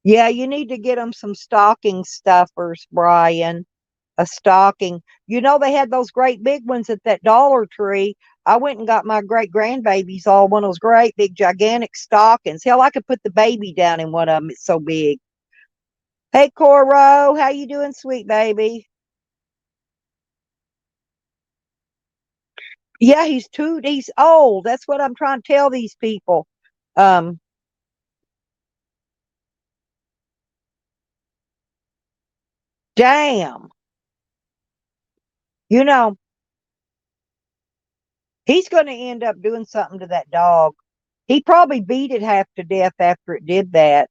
[SPEAKER 1] Yeah, you need to get them some stocking stuffers, Brian. A stocking. You know they had those great big ones at that Dollar Tree. I went and got my great grandbabies all one of those great big gigantic stockings. Hell, I could put the baby down in one of them. It's so big. Hey, Coro, how you doing, sweet baby? Yeah, he's old. That's what I'm trying to tell these people. Um, damn. You know, he's going to end up doing something to that dog. He probably beat it half to death after it did that.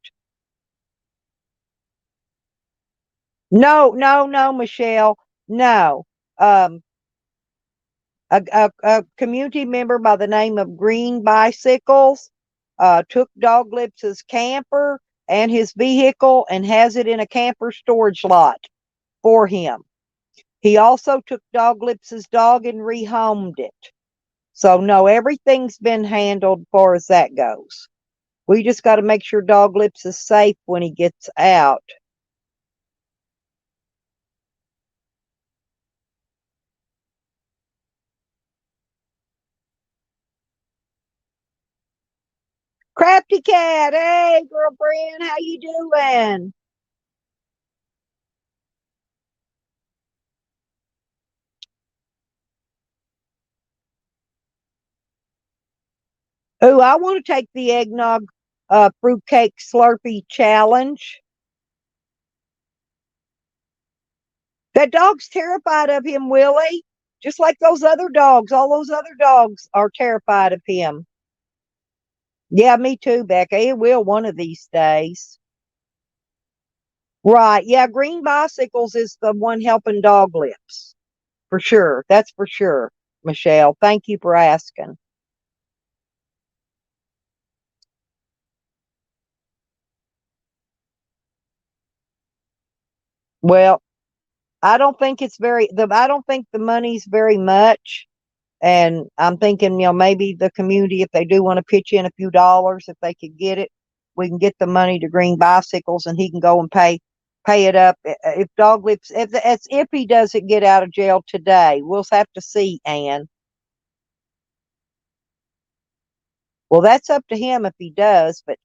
[SPEAKER 1] No, no, no, Michelle. No. Um, a community member by the name of Green Bicycles took Dog Lips's camper and his vehicle and has it in a camper storage lot for him. He also took Doglips's dog and rehomed it. So no, everything's been handled as far as that goes. We just got to make sure Doglips is safe when he gets out. Crafty Cat, hey girlfriend, how you doing? Oh, I want to take the eggnog fruitcake Slurpee challenge. That dog's terrified of him, Willie. Just like those other dogs. All those other dogs are terrified of him. Yeah, me too, Becca. It will one of these days. Right. Yeah, Green Bicycles is the one helping Doglips. For sure. That's for sure, Michelle. Thank you for asking. Well, I don't think the money's very much. And I'm thinking, maybe the community, if they do want to pitch in a few dollars, if they could get it, we can get the money to Green Bicycles and he can go and pay it up. If Doglips, if he doesn't get out of jail today, we'll have to see, Ann. Well, that's up to him if he does, but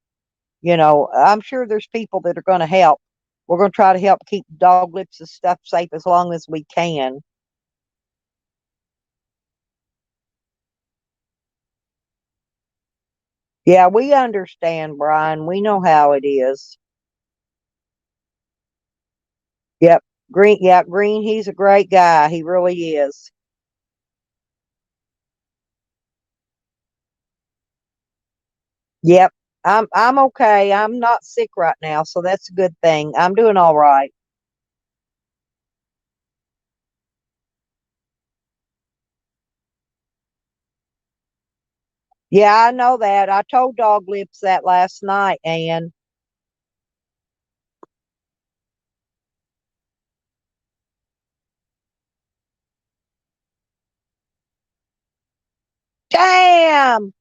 [SPEAKER 1] I'm sure there's people that are going to help. We're going to try to help keep Doglips' stuff safe as long as we can. Yeah, we understand, Brian. We know how it is. Yep. Green, yeah, Green, he's a great guy. He really is. Yep. I'm okay. I'm not sick right now, so that's a good thing. I'm doing all right. Yeah, I know that. I told Dog Lips that last night, and damn.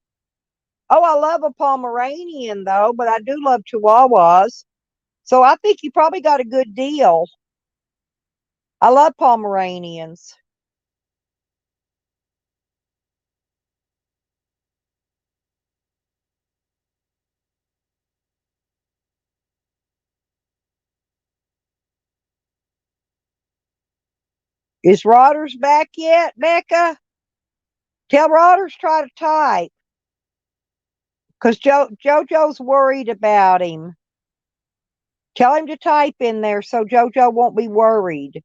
[SPEAKER 1] Oh, I love a Pomeranian though, but I do love Chihuahuas. So I think you probably got a good deal. I love Pomeranians. Is Rodders back yet, Becca? Tell Rodders try to type. Because JoJo's worried about him. Tell him to type in there so JoJo won't be worried.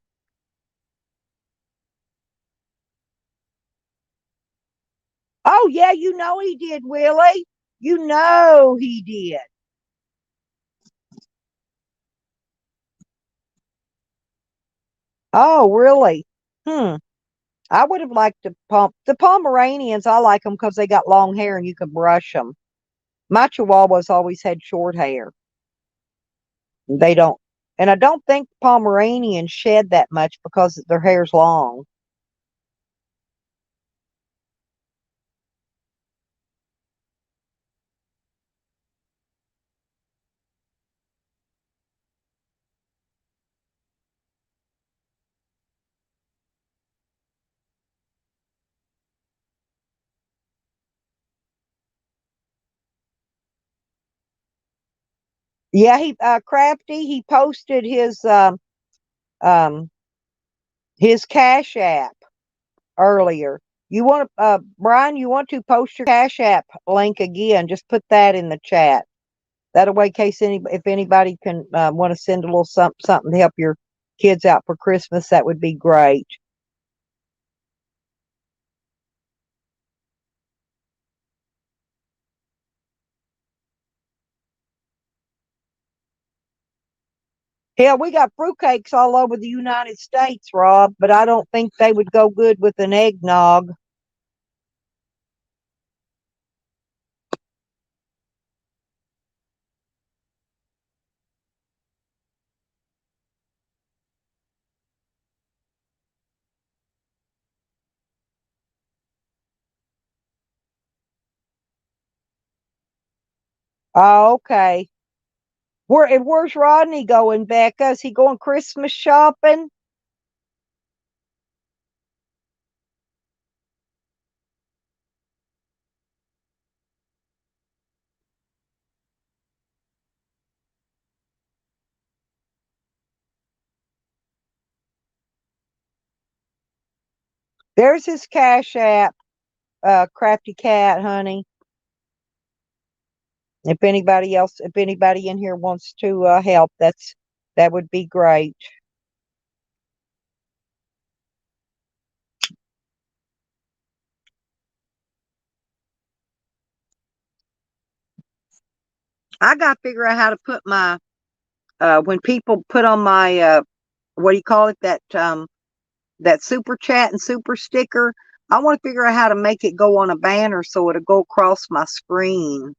[SPEAKER 1] Oh, yeah, you know he did, Willie. You know he did. Oh, really? Hmm. I would have liked to pump the Pomeranians. I like them because they got long hair and you can brush them. My Chihuahuas always had short hair. They don't, and I don't think Pomeranians shed that much because their hair's long. Yeah, he Crafty. He posted um his Cash App earlier. You want to, Brian? You want to post your Cash App link again? Just put that in the chat. That way, in case if anybody can want to send a little something to help your kids out for Christmas, that would be great. Hell, we got fruitcakes all over the United States, Rob, but I don't think they would go good with an eggnog. Oh, okay. Where's Rodney going, Becca? Is he going Christmas shopping? There's his Cash App, Crafty Cat, honey. If anybody in here wants to help, that would be great. I got to figure out how to put my when people put on my what do you call it, that super chat and super sticker. I want to figure out how to make it go on a banner so it'll go across my screen.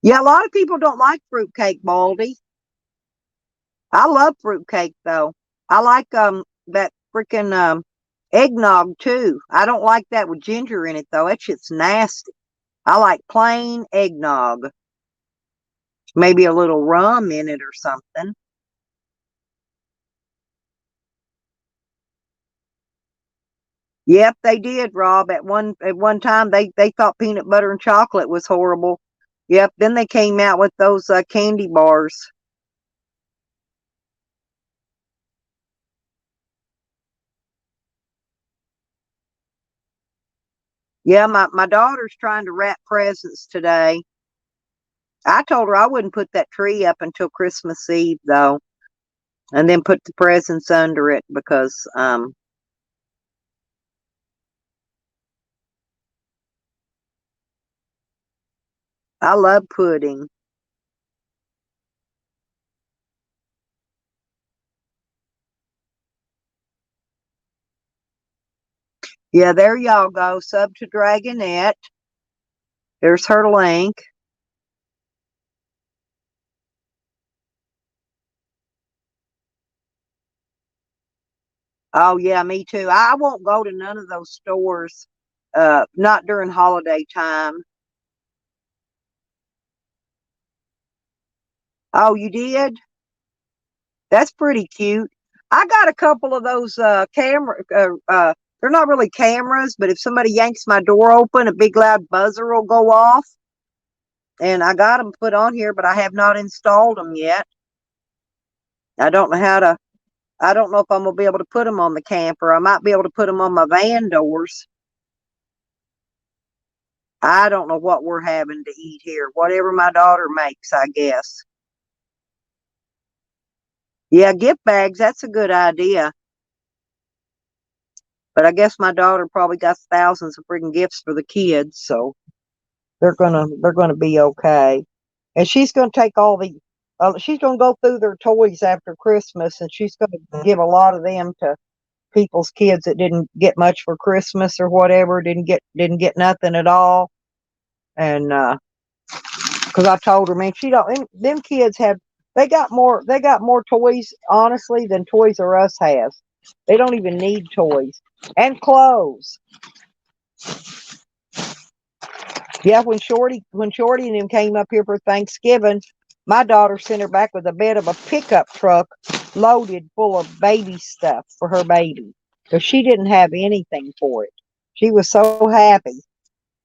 [SPEAKER 1] Yeah, a lot of people don't like fruitcake, Baldy. I love fruitcake though. I like that freaking eggnog too. I don't like that with ginger in it though. That shit's nasty. I like plain eggnog. Maybe a little rum in it or something. Yep, they did, Rob. At one time they thought peanut butter and chocolate was horrible. Yep, then they came out with those candy bars. Yeah, my daughter's trying to wrap presents today. I told her I wouldn't put that tree up until Christmas Eve though, and then put the presents under it because I love pudding. Yeah, there y'all go. Sub to Dragonette. There's her link. Oh yeah, me too. I won't go to none of those stores. Not during holiday time. Oh, you did? That's pretty cute. I got a couple of those camera. They're not really cameras, but if somebody yanks my door open, a big loud buzzer will go off. And I got them put on here, but I have not installed them yet. I don't know how to. I don't know if I'm gonna be able to put them on the camper. I might be able to put them on my van doors. I don't know what we're having to eat here. Whatever my daughter makes, I guess. Yeah, gift bags. That's a good idea. But I guess my daughter probably got thousands of freaking gifts for the kids, so they're gonna be okay. And she's gonna take all the she's gonna go through their toys after Christmas, and she's gonna give a lot of them to people's kids that didn't get much for Christmas or whatever, didn't get nothing at all. And because I told her, man, she don't. Them kids have they got more toys honestly than Toys R Us has. They don't even need toys and clothes. Yeah, when Shorty and him came up here for Thanksgiving, my daughter sent her back with a bed of a pickup truck loaded full of baby stuff for her baby because she didn't have anything for it. She was so happy.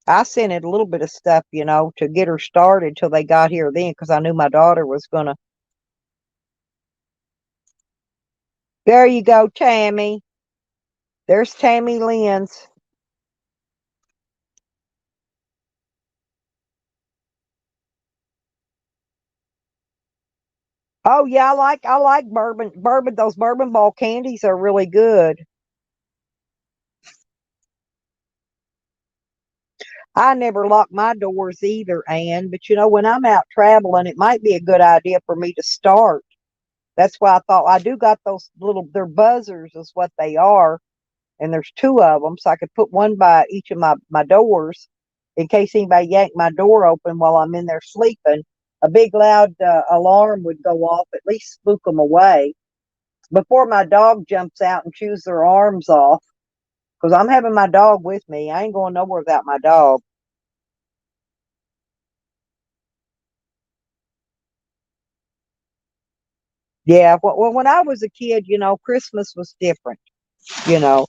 [SPEAKER 1] I sent it a little bit of stuff, to get her started till they got here then because I knew my daughter was gonna. There you go, Tammy. There's Tammy Lynn's. Oh yeah, I like bourbon. Those bourbon ball candies are really good. I never lock my doors either, Ann. But when I'm out traveling, it might be a good idea for me to start. That's why I thought I do got those they're buzzers, is what they are, and there's two of them, so I could put one by each of my doors. in case anybody yanked my door open while I'm in there sleeping. A big loud alarm would go off, at least spook them away before my dog jumps out and chews their arms off. Because I'm having my dog with me. I ain't going nowhere without my dog. Yeah, well, when I was a kid, Christmas was different.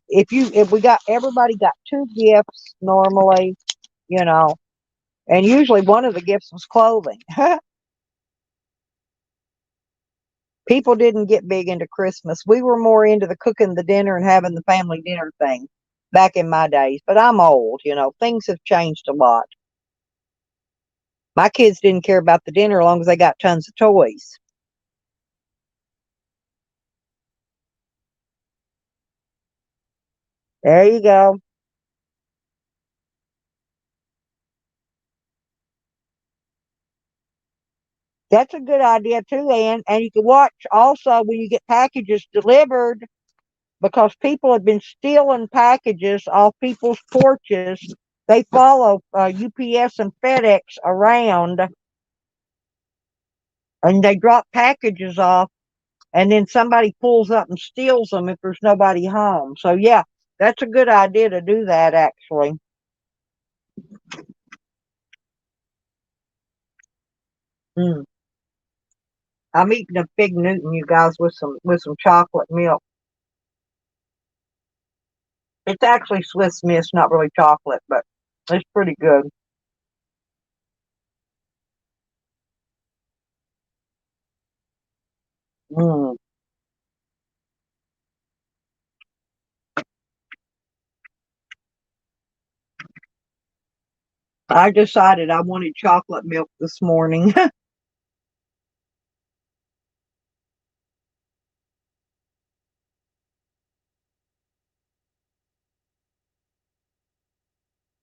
[SPEAKER 1] If we got everybody got two gifts normally, you know, and usually one of the gifts was clothing. People didn't get big into Christmas. We were more into the cooking the dinner and having the family dinner thing back in my days. But I'm old, things have changed a lot. My kids didn't care about the dinner as long as they got tons of toys. There you go. That's a good idea too, Ann. And you can watch also when you get packages delivered because people have been stealing packages off people's porches. They follow UPS and FedEx around and they drop packages off, and then somebody pulls up and steals them if there's nobody home. So, yeah, that's a good idea to do that actually. Mm. I'm eating a Fig Newton, you guys, with some chocolate milk. It's actually Swiss Miss, not really chocolate, but it's pretty good. Mm. I decided I wanted chocolate milk this morning.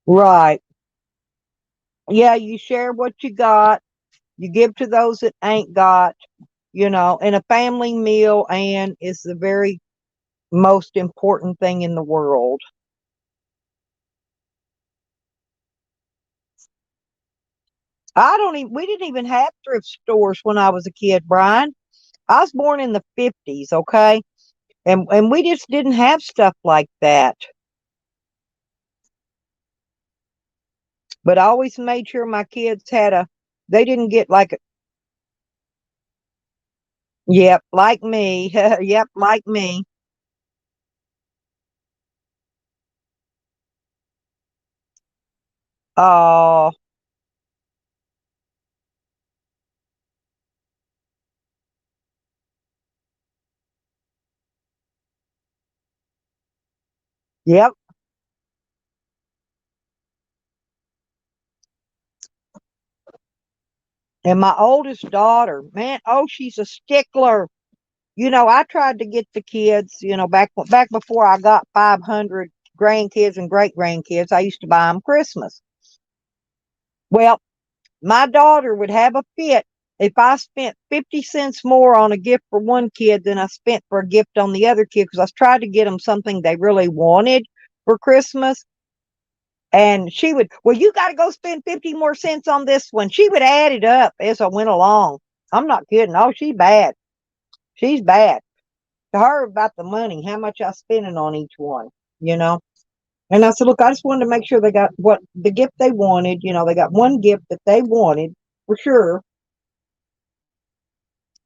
[SPEAKER 1] Right. Yeah, you share what you got. You give to those that ain't got, and a family meal, and is the very most important thing in the world. We didn't even have thrift stores when I was a kid, Brian. I was born in the 50s, okay? And we just didn't have stuff like that. But I always made sure my kids they didn't get like, yep, like me. Yep, like me. Oh, yep. And my oldest daughter, man, oh, she's a stickler. I tried to get the kids, back before I got 500 grandkids and great grandkids. I used to buy them Christmas. Well, my daughter would have a fit if I spent 50 cents more on a gift for one kid than I spent for a gift on the other kid because I was trying to get them something they really wanted for Christmas. And she would, well, you got to go spend 50 more cents on this one. She would add it up as I went along. I'm not kidding. Oh, she's bad. She's bad. To her about the money, how much I spending on each one, you know. And I said, look, I just wanted to make sure they got what the gift they wanted. They got one gift that they wanted for sure.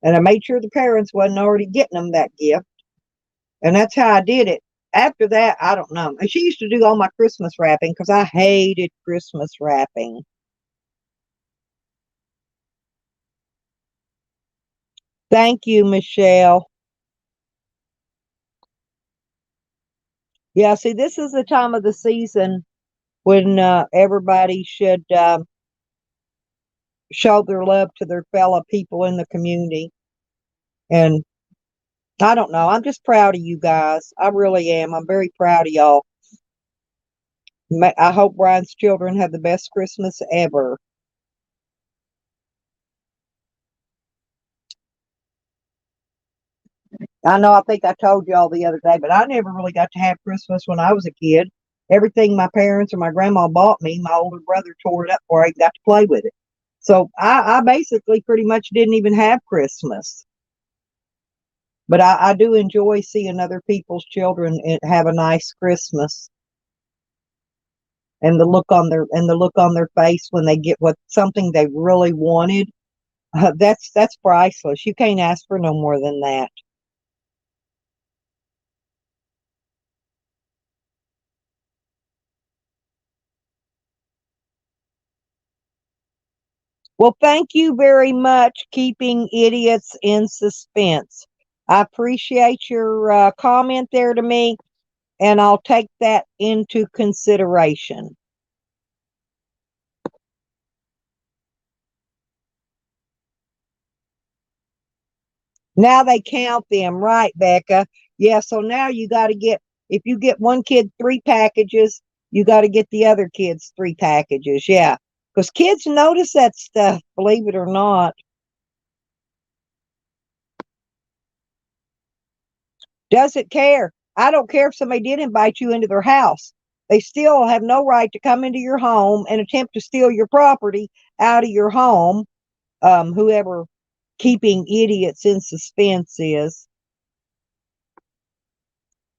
[SPEAKER 1] And I made sure the parents wasn't already getting them that gift. And that's how I did it. After that, I don't know. And she used to do all my Christmas wrapping because I hated Christmas wrapping. Thank you, Michelle. Yeah, see, this is the time of the season when everybody should show their love to their fellow people in the community. And I don't know. I'm just proud of you guys. I really am. I'm very proud of y'all. I hope Brian's children have the best Christmas ever. I know I think I told y'all the other day, but I never really got to have Christmas when I was a kid. Everything my parents or my grandma bought me, my older brother tore it up before I got to play with it. So I basically pretty much didn't even have Christmas. But I do enjoy seeing other people's children have a nice Christmas, and the look on their face when they get what something they really wanted. That's priceless. You can't ask for no more than that. Well, thank you very much, keeping idiots in suspense. I appreciate your comment there to me, and I'll take that into consideration. Now they count them, right, Becca? Yeah, so now you got to get, if you get one kid three packages, you got to get the other kids three packages. Yeah, because kids notice that stuff, believe it or not. Doesn't care. I don't care if somebody did invite you into their house. They still have no right to come into your home and attempt to steal your property out of your home. Whoever keeping idiots in suspense is.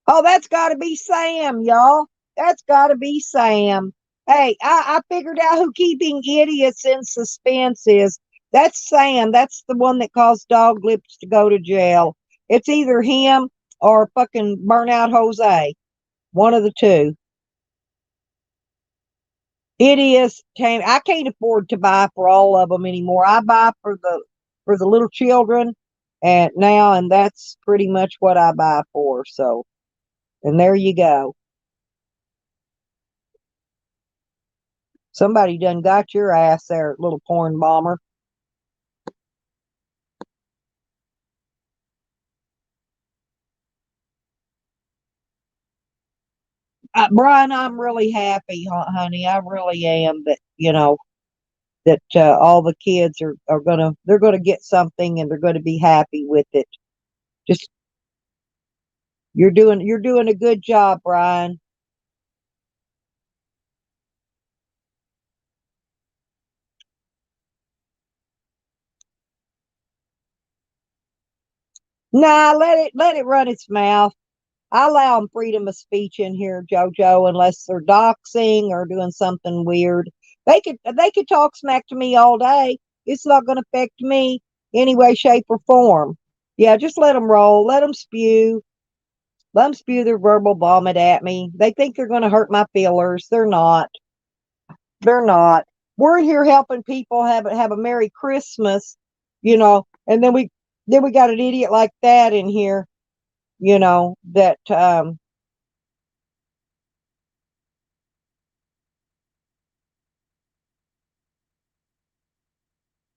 [SPEAKER 1] Oh, that's got to be Sam, y'all. That's got to be Sam. Hey, I figured out who keeping idiots in suspense is. That's Sam. That's the one that caused Doglips to go to jail. It's either him or fucking burnout Jose. One of the two. It is. I can't afford to buy for all of them anymore. I buy for the little children, and now and that's pretty much what I buy for. So, and there you go. Somebody done got your ass there, little porn bomber. Brian, I'm really happy, honey. I really am that, that all the kids are they're gonna get something and they're gonna be happy with it. Just you're doing a good job, Brian. Nah, let it run its mouth. I allow them freedom of speech in here, JoJo, unless they're doxing or doing something weird. They could talk smack to me all day. It's not going to affect me any way, shape, or form. Yeah, just let them roll. Let them spew. Let them spew their verbal vomit at me. They think they're going to hurt my feelers. They're not. They're not. We're here helping people have a Merry Christmas, and then we got an idiot like that in here, that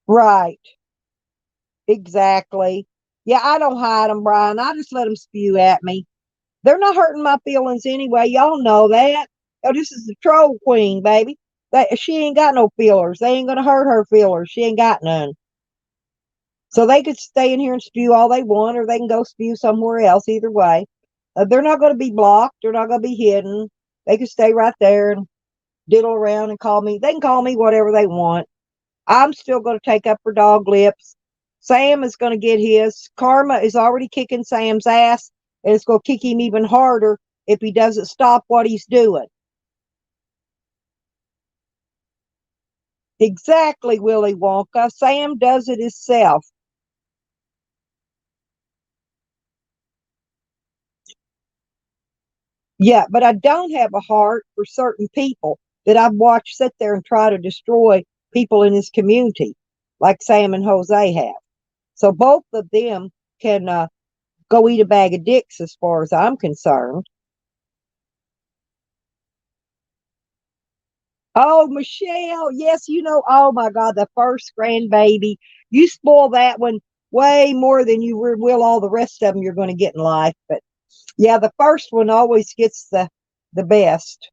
[SPEAKER 1] right. Exactly. Yeah, I don't hide them, Brian. I just let them spew at me. They're not hurting my feelings anyway. Y'all know that. Oh, this is the troll queen, baby. She ain't got no feelers. They ain't gonna hurt her feelers. She ain't got none. So they could stay in here and spew all they want, or they can go spew somewhere else. Either way, they're not going to be blocked. They're not going to be hidden. They can stay right there and diddle around and call me. They can call me whatever they want. I'm still going to take up for dog lips. Sam is going to get his. Karma is already kicking Sam's ass, and it's going to kick him even harder if he doesn't stop what he's doing. Exactly, Willy Wonka. Sam does it himself. Yeah, but I don't have a heart for certain people that I've watched sit there and try to destroy people in his community, like Sam and Jose have. So both of them can go eat a bag of dicks as far as I'm concerned. Oh, Michelle. Yes, oh my God, the first grandbaby. You spoil that one way more than you will all the rest of them you're going to get in life. But yeah, the first one always gets the best.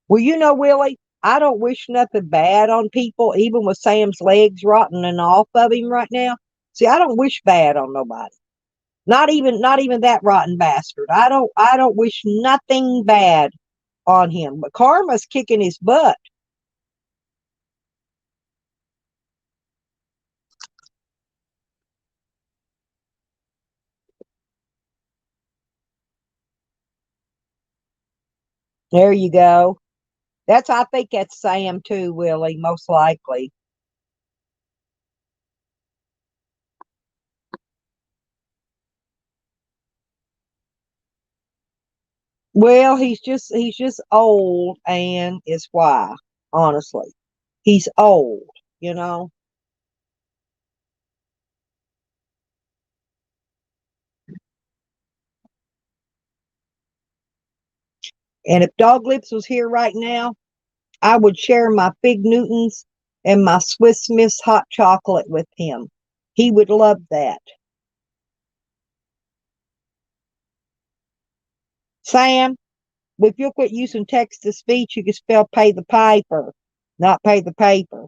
[SPEAKER 1] Well, Willie, I don't wish nothing bad on people, even with Sam's legs rotting and off of him right now. See, I don't wish bad on nobody. Not even that rotten bastard. I don't wish nothing bad on him. But karma's kicking his butt. There you go. I think that's Sam too, Willie, most likely. Well, he's just old and is why, honestly. He's old, you know. And if Doglips was here right now, I would share my Fig Newtons and my Swiss Miss hot chocolate with him. He would love that. Sam, if you'll quit using text to speech, you can spell pay the piper, not pay the paper.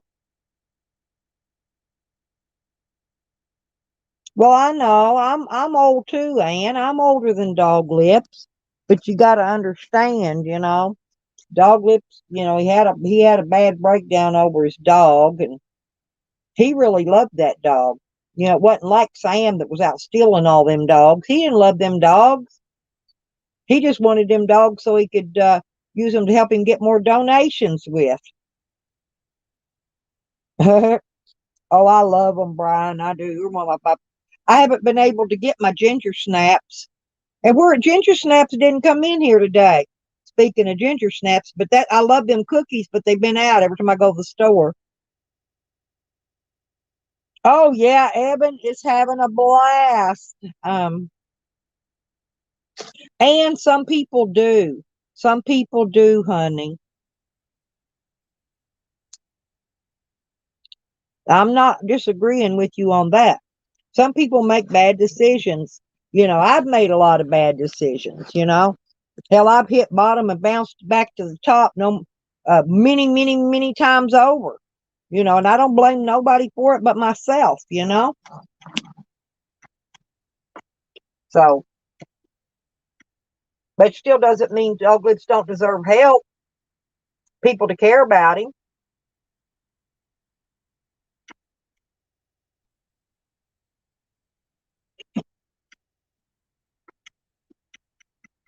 [SPEAKER 1] Well, I know I'm old too, Ann. I'm older than Doglips, but you got to understand, Doglips. He had a bad breakdown over his dog, and he really loved that dog. It wasn't like Sam that was out stealing all them dogs. He didn't love them dogs. He just wanted them dogs so he could use them to help him get more donations with. Oh, I love them, Brian. I do. You're one of my. I haven't been able to get my ginger snaps, and we're at ginger snaps didn't come in here today. Speaking of ginger snaps, but that I love them cookies, but they've been out every time I go to the store. Oh yeah, Evan is having a blast. And some people do. Some people do, honey. I'm not disagreeing with you on that. Some people make bad decisions. I've made a lot of bad decisions. Hell, I've hit bottom and bounced back to the top many, many, many times over. And I don't blame nobody for it but myself. So, but it still doesn't mean Douglas don't deserve help, people to care about him.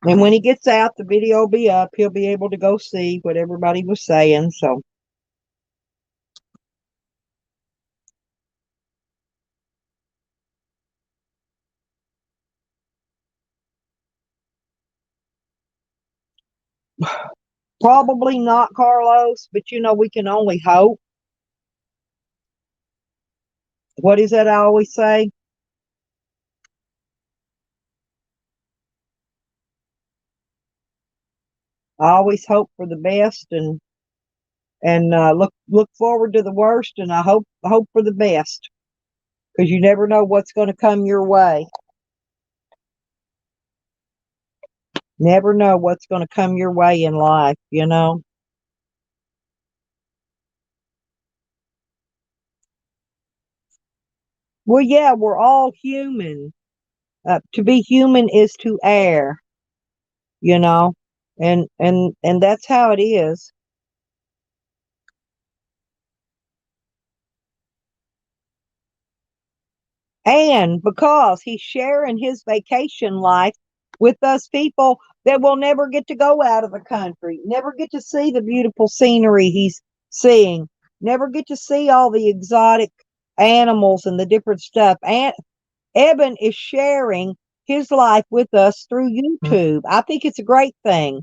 [SPEAKER 1] And when he gets out, the video will be up. He'll be able to go see what everybody was saying. So, probably not Carlos, but we can only hope. What is that I always say? I always hope for the best and look forward to the worst, and I hope for the best because you never know what's going to come your way. Never know what's going to come your way in life. Well, yeah, we're all human. To be human is to err, you know, and that's how it is. And because he's sharing his vacation life with us people that will never get to go out of the country, never get to see the beautiful scenery he's seeing, never get to see all the exotic animals and the different stuff. And Eben is sharing his life with us through YouTube. I think it's a great thing.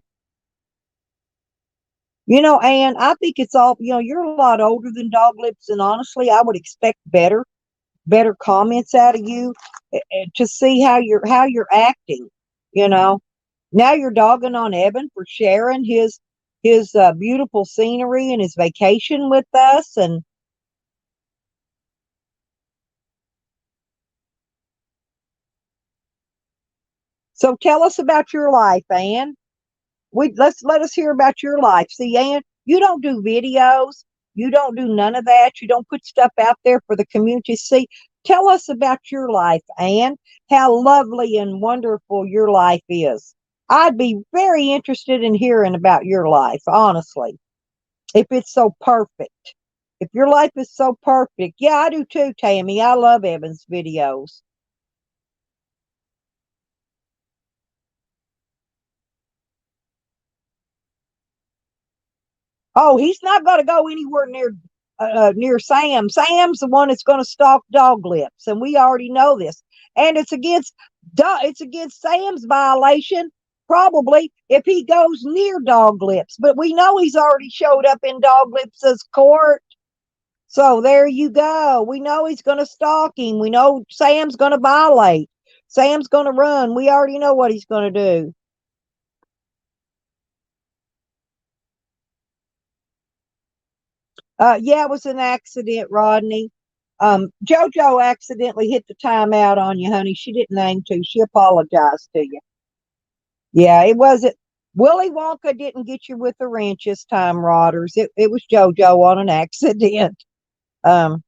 [SPEAKER 1] And I think it's all, you're a lot older than Dog Lips, and honestly, I would expect better comments out of you to see how you're acting. You know, now you're dogging on Evan for sharing his beautiful scenery and his vacation with us, and so tell us about your life, Ann. Let us hear about your life. See, Ann, you don't do videos. You don't do none of that. You don't put stuff out there for the community to see. Tell us about your life, Anne, how lovely and wonderful your life is. I'd be very interested in hearing about your life, honestly, if it's so perfect. If your life is so perfect. Yeah, I do too, Tammy. I love Evan's videos. Oh, he's not going to go anywhere near Sam. Sam's the one that's going to stalk Doglips, and we already know this. And it's against Sam's violation probably if he goes near Doglips. But we know he's already showed up in Doglips's court. So there you go. We know he's going to stalk him. We know Sam's going to violate. Sam's going to run. We already know what he's going to do. Yeah, it was an accident, Rodney. JoJo accidentally hit the timeout on you, honey. She didn't aim to. She apologized to you. Yeah, it wasn't. Willy Wonka didn't get you with the wrench this time, Rodders. It was JoJo on an accident. Um,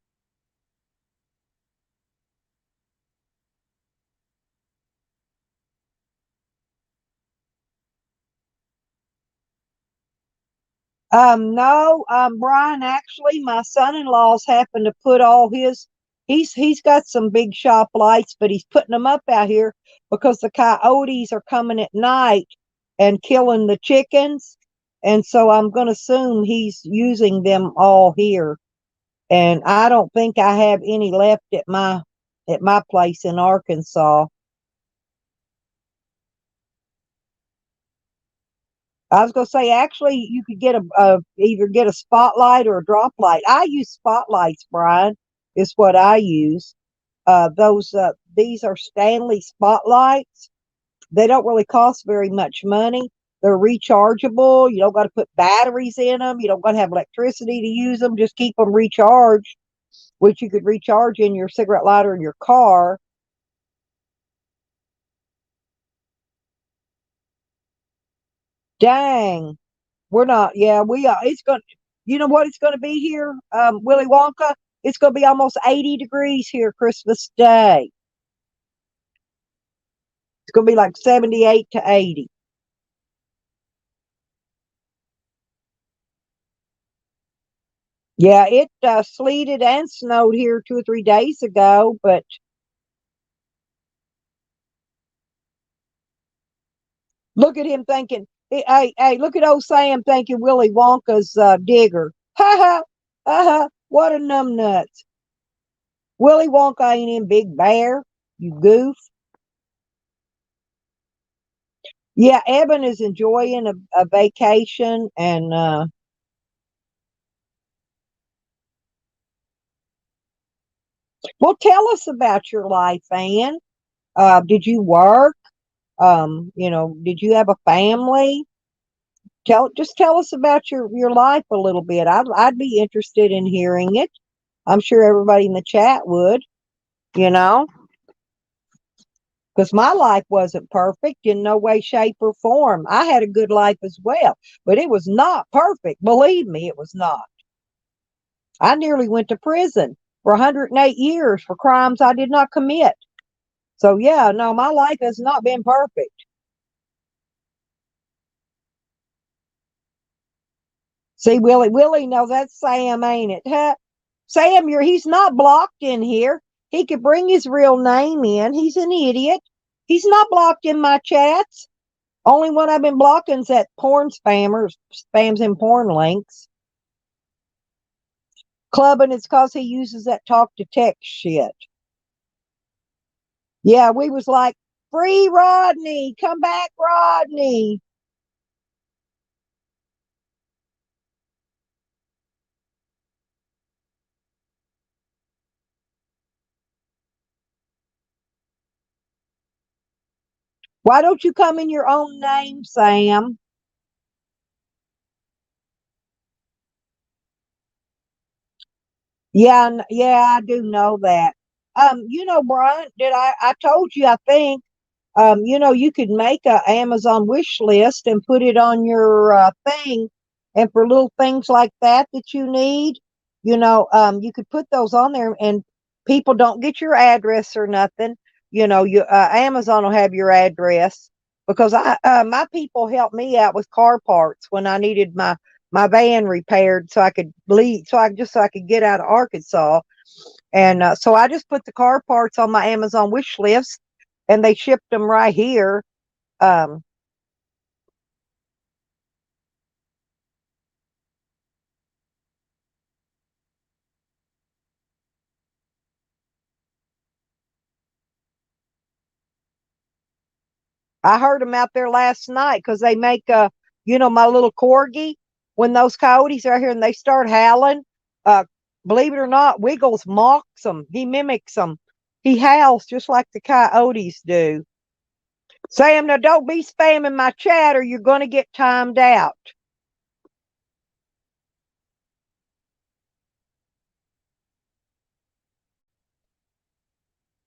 [SPEAKER 1] no, Brian, actually, my son-in-law's happened to put all his, he's got some big shop lights, but he's putting them up out here because the coyotes are coming at night and killing the chickens. And so I'm going to assume he's using them all here. And I don't think I have any left at my place in Arkansas. I was going to say, actually, you could get either get a spotlight or a drop light. I use spotlights, Brian, is what I use. These are Stanley spotlights. They don't really cost very much money. They're rechargeable. You don't got to put batteries in them. You don't got to have electricity to use them. Just keep them recharged, which you could recharge in your cigarette lighter in your car. Dang. We're not. Yeah, we are. It's going. You know what it's going to be here, Willy Wonka. It's going to be almost 80 degrees here Christmas Day. It's going to be like 78 to 80. Yeah, it sleeted and snowed here 2 or 3 days ago, but look at him thinking. Hey, look at old Sam thinking Willy Wonka's digger. Ha ha, what a numbnuts. Willy Wonka ain't in Big Bear, you goof. Yeah, Evan is enjoying a vacation and well, tell us about your life, Ann. Did you work? Did you have a family? Just tell us about your life a little bit. I'd be interested in hearing it. I'm sure everybody in the chat would, you know, because my life wasn't perfect in no way, shape, or form. I had a good life as well, but it was not perfect. Believe me, it was not. I nearly went to prison for 108 years for crimes I did not commit. So yeah, no, my life has not been perfect. See, Willie, no, that's Sam, ain't it? Huh? Sam, he's not blocked in here. He could bring his real name in. He's an idiot. He's not blocked in my chats. Only one I've been blocking is that porn spammer spams in porn links. Clubbing it's cause he uses that talk to text shit. Yeah, we was like, free Rodney, come back, Rodney. Why don't you come in your own name, Sam? Yeah, yeah, I do know that. Brian, I told you, I think, you could make a Amazon wish list and put it on your thing, and for little things like that you need, you could put those on there, and people don't get your address or nothing. You Amazon will have your address because I my people helped me out with car parts when I needed my van repaired so I could leave so I could get out of Arkansas. And so I just put the car parts on my Amazon wish list and they shipped them right here. Um, I heard them out there last night because they make my little corgi. When those coyotes are here and they start howling, uh, believe it or not, Wiggles mocks them. He mimics them. He howls just like the coyotes do. Sam, now don't be spamming my chat or you're going to get timed out.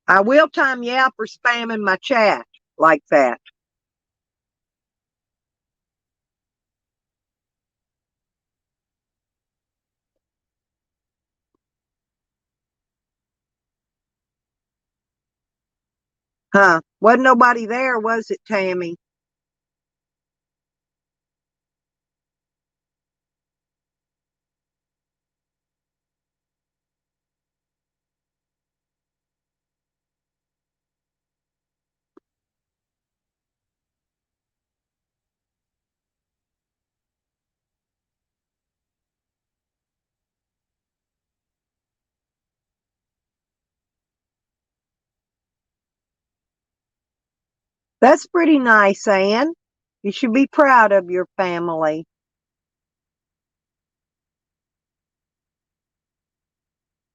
[SPEAKER 1] I will time you out for spamming my chat like that. Huh? Wasn't nobody there, was it, Tammy? That's pretty nice, Ann. You should be proud of your family.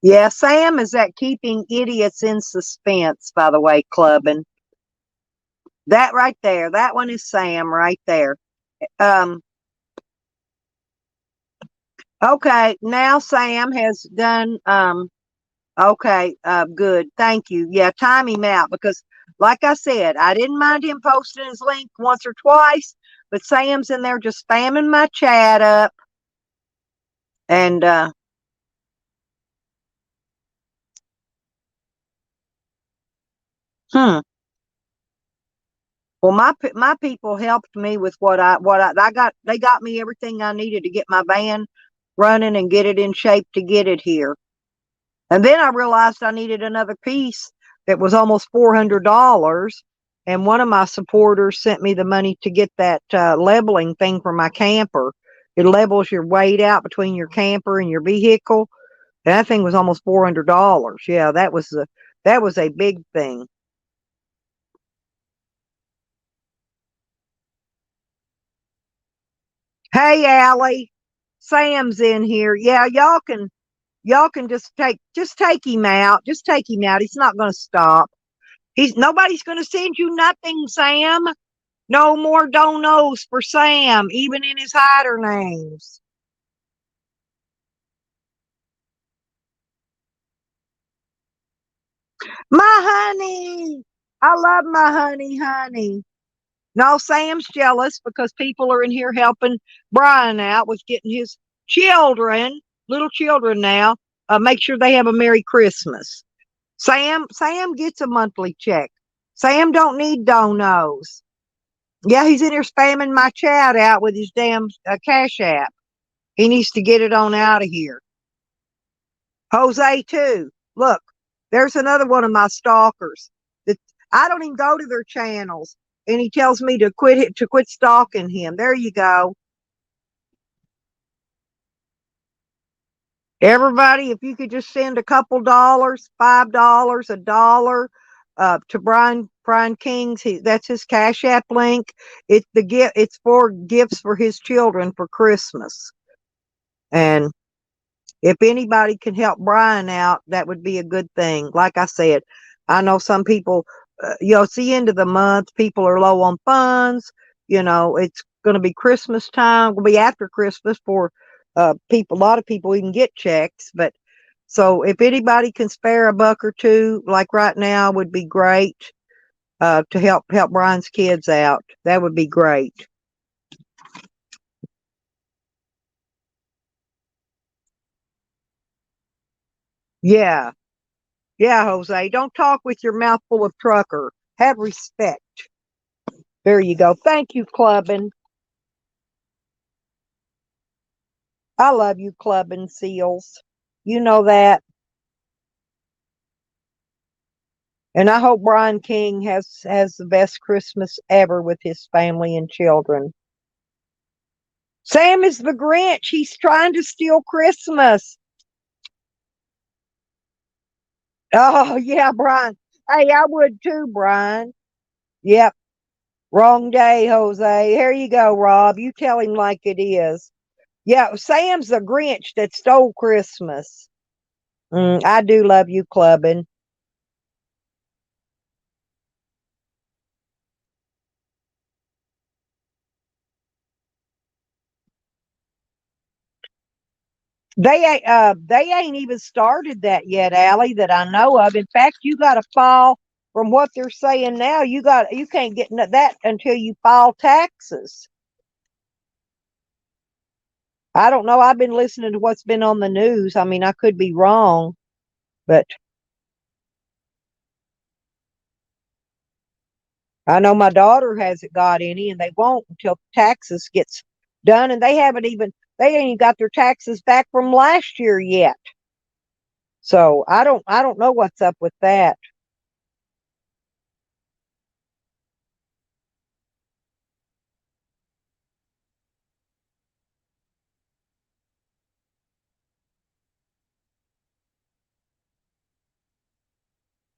[SPEAKER 1] Yeah, Sam is at keeping idiots in suspense, by the way, clubbing. That right there, that one is Sam right there. Um, okay, now Sam has done okay, good. Thank you. Yeah, time him out because like I said, I didn't mind him posting his link once or twice, but Sam's in there just spamming my chat up and hmm. Well, my people helped me with what I got. They got me everything I needed to get my van running and get it in shape to get it here. And then I realized I needed another piece that was almost $400. And one of my supporters sent me the money to get that leveling thing for my camper. It levels your weight out between your camper and your vehicle. And that thing was almost $400. Yeah, that was a big thing. Hey, Allie, Sam's in here. Yeah, y'all can just take him out. Just take him out. He's not going to stop. He's nobody's going to send you nothing, Sam. No more donos for Sam, even in his hider names. My honey. I love my honey. No, Sam's jealous because people are in here helping Brian out with getting his children, little children now, make sure they have a Merry Christmas. Sam gets a monthly check. Sam don't need donos. Yeah, he's in here spamming my chat out with his damn Cash App. He needs to get it on out of here. Jose too. Look, there's another one of my stalkers that I don't even go to their channels, and he tells me to quit stalking him. There you go. Everybody, if you could just send a couple dollars, $5, a dollar, to Brian King's. That's his Cash App link. It's for gifts for his children for Christmas. And if anybody can help Brian out, that would be a good thing. Like I said, I know some people, it's the end of the month. People are low on funds. It's going to be Christmas time. Will be after Christmas for people. A lot of people even get checks. But so if anybody can spare a buck or two, like right now, would be great to help Brian's kids out. That would be great. Yeah. Yeah, Jose, don't talk with your mouth full of trucker. Have respect. There you go. Thank you, clubbing. I love you, clubbing seals. You know that. And I hope Brian King has the best Christmas ever with his family and children. Sam is the Grinch. He's trying to steal Christmas. Oh, yeah, Brian. Hey, I would too, Brian. Yep. Wrong day, Jose. Here you go, Rob. You tell him like it is. Yeah, Sam's the Grinch that stole Christmas. I do love you, clubbing. They ain't even started that yet, Allie, that I know of. In fact, you got to file from what they're saying now. You can't get that until you file taxes. I don't know. I've been listening to what's been on the news. I mean, I could be wrong, but I know my daughter hasn't got any, and they won't until taxes gets done, and they ain't even got their taxes back from last year yet. So I don't know what's up with that.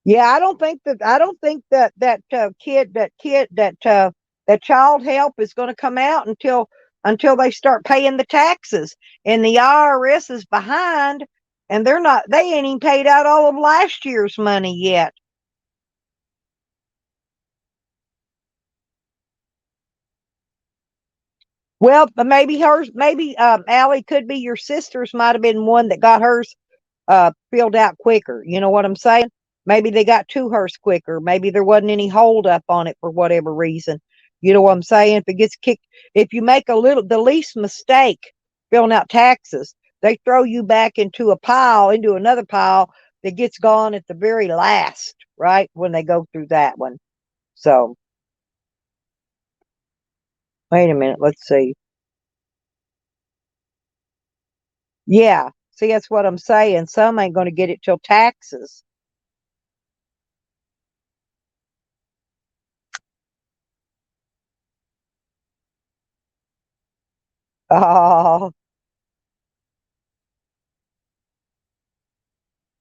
[SPEAKER 1] Yeah, I don't think that child help is going to come out until they start paying the taxes, and the IRS is behind, and they ain't even paid out all of last year's money yet. Well, but maybe Allie, could be your sister's, might have been one that got hers filled out quicker. You know what I'm saying? Maybe they got to hers quicker. Maybe there wasn't any hold up on it for whatever reason. You know what I'm saying? If it gets kicked, if you make the least mistake filling out taxes, they throw you back into another pile that gets gone at the very last, right? When they go through that one. So, wait a minute. Let's see. Yeah. See, that's what I'm saying. Some ain't going to get it till taxes. Oh,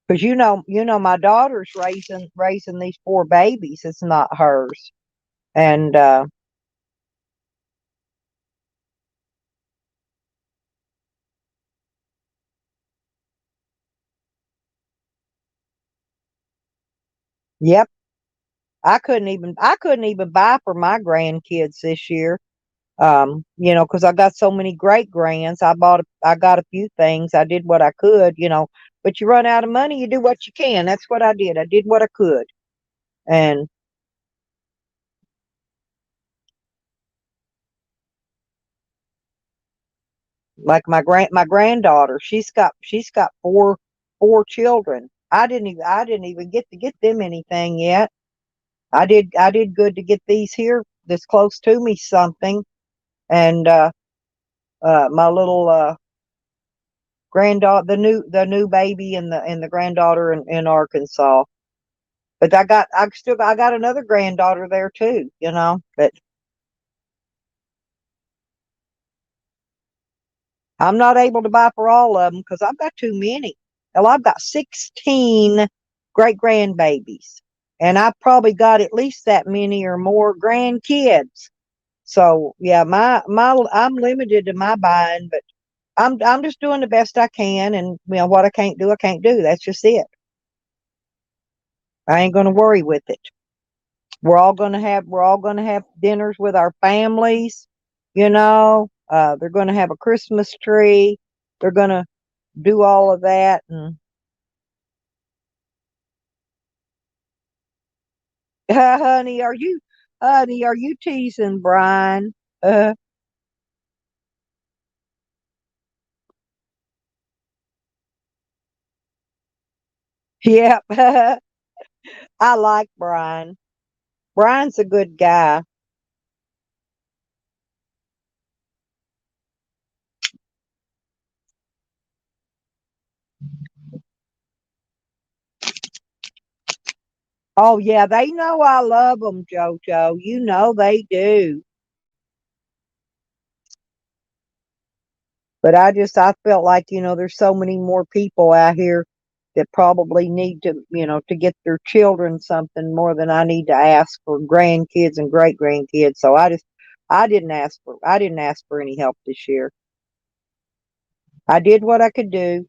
[SPEAKER 1] because my daughter's raising these four babies. It's not hers, and yep, I couldn't even buy for my grandkids this year. Because I got so many great grands. I got a few things. I did what I could, but you run out of money, you do what you can. That's what I did. I did what I could, and like my granddaughter, she's got four children. I didn't even get to get them anything yet. I did good to get these here this close to me something, and my little granddaughter, the new baby, and the granddaughter in Arkansas. But I got another granddaughter there too, but I'm not able to buy for all of them because I've got too many. Well, I've got 16 great grandbabies, and I've probably got at least that many or more grandkids. So yeah, my I'm limited to my buying, but I'm just doing the best I can, and what I can't do, I can't do. That's just it. I ain't gonna worry with it. We're all gonna have dinners with our families. They're gonna have a Christmas tree. They're gonna do all of that, and honey, are you teasing Brian? Uh, Yep. I like Brian. Brian's a good guy. Oh yeah, they know I love them, JoJo. You know they do. But I felt like, there's so many more people out here that probably need to, to get their children something more than I need to ask for grandkids and great grandkids. So I didn't ask for any help this year. I did what I could do.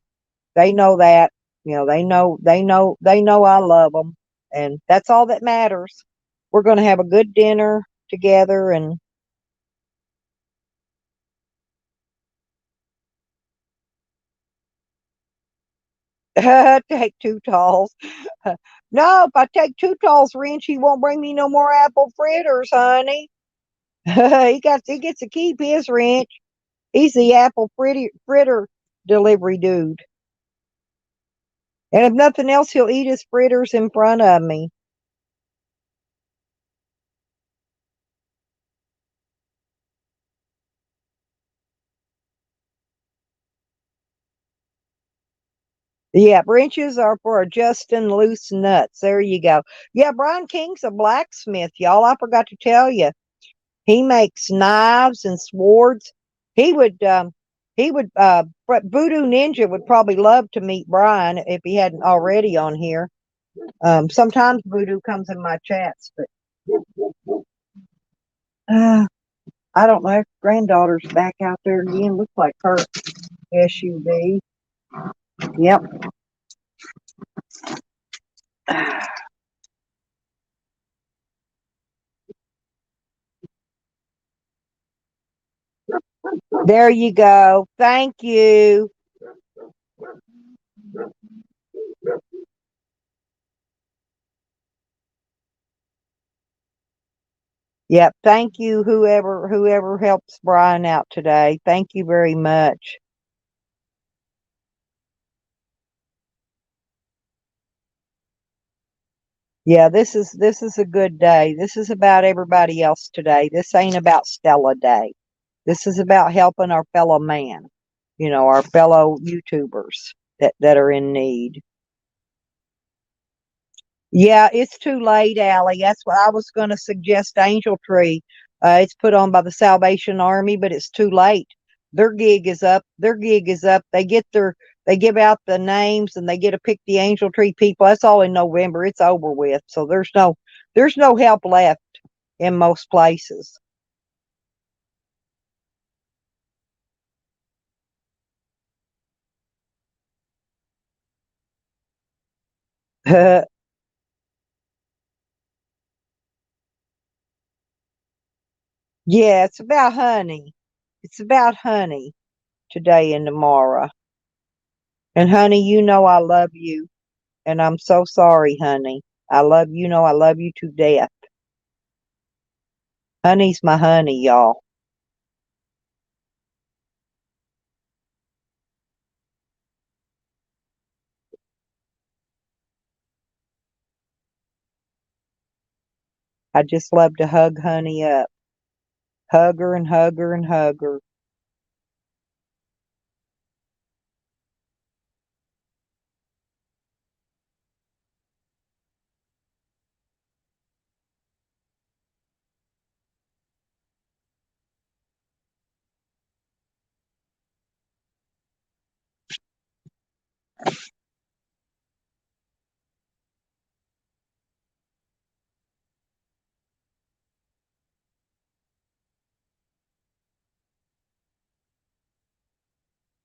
[SPEAKER 1] They know that. They know I love them, and that's all that matters. We're going to have a good dinner together, and take two talls. No, if I take two talls, Wrench, he won't bring me no more apple fritters, honey. He gets to keep his Wrench. He's the fritter delivery dude. And if nothing else, he'll eat his fritters in front of me. Yeah, wrenches are for adjusting loose nuts. There you go. Yeah, Brian King's a blacksmith, y'all. I forgot to tell you. He makes knives and swords. He would, Voodoo Ninja would probably love to meet Brian if he hadn't already on here. Sometimes Voodoo comes in my chats, but uh, I don't know. Granddaughter's back out there again. Looks like her SUV. Yep. There you go. Thank you. Yep. Thank you, whoever helps Brian out today. Thank you very much. Yeah, this is a good day. This is about everybody else today. This ain't about Stella Day. This is about helping our fellow man, our fellow YouTubers that are in need. Yeah, it's too late, Allie. That's what I was going to suggest. Angel Tree. It's put on by the Salvation Army, but it's too late. Their gig is up. Their gig is up. They give out the names and they get to pick the Angel Tree people. That's all in November. It's over with. So there's no help left in most places. Yeah, it's about honey. It's about honey today and tomorrow. And honey, you know I love you. And I'm so sorry, honey. I love you to death. Honey's my honey, y'all. I just love to hug honey up. Hug her and hug her and hug her.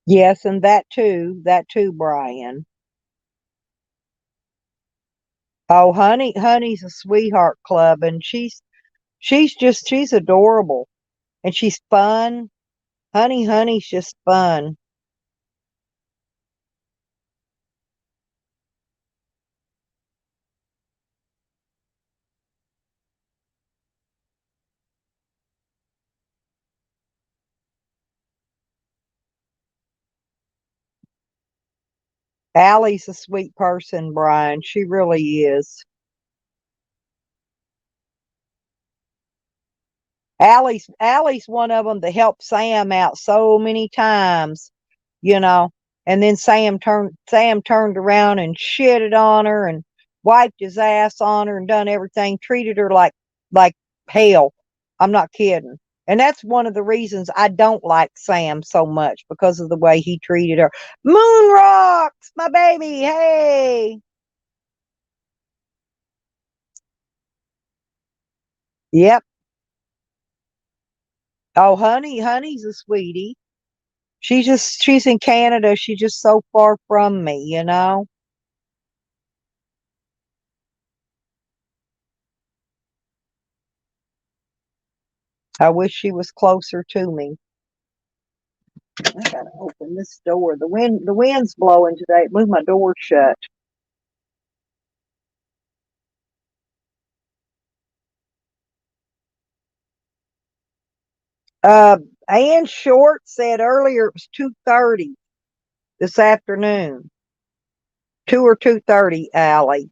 [SPEAKER 1] Yes, and that too, Brian. Oh, honey's a sweetheart club, and she's adorable, and she's fun. Honey's just fun. Allie's a sweet person, Brian. She really is. Allie's one of them that helped Sam out so many times, you know. And then Sam turned around and shitted on her and wiped his ass on her and done everything, treated her like hell. I'm not kidding. And that's one of the reasons I don't like Sam so much, because of the way he treated her. Moon rocks, my baby. Hey. Yep. Oh, honey's a sweetie. She's in Canada. She's just so far from me, you know. I wish she was closer to me. I gotta open this door. The wind's blowing today. Move my door shut. Uh, Ann Short said earlier it was 2:30 this afternoon. 2 or 2:30, Allie.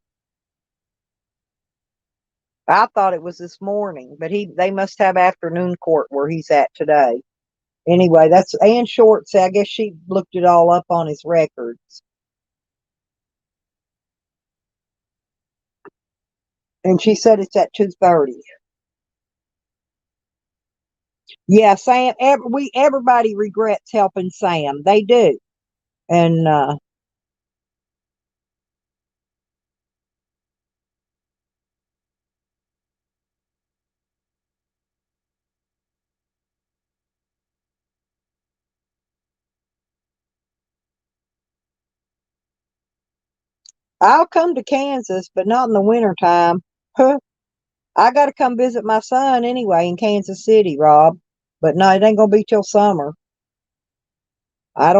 [SPEAKER 1] I thought it was this morning, but they must have afternoon court where he's at today. Anyway, that's Ann Short said. I guess she looked it all up on his records, and she said it's at 2:30. Yeah, Sam. Everybody regrets helping Sam. They do, and I'll come to Kansas, but not in the wintertime. Huh. I got to come visit my son anyway in Kansas City, Rob. But no, it ain't gonna be till summer. I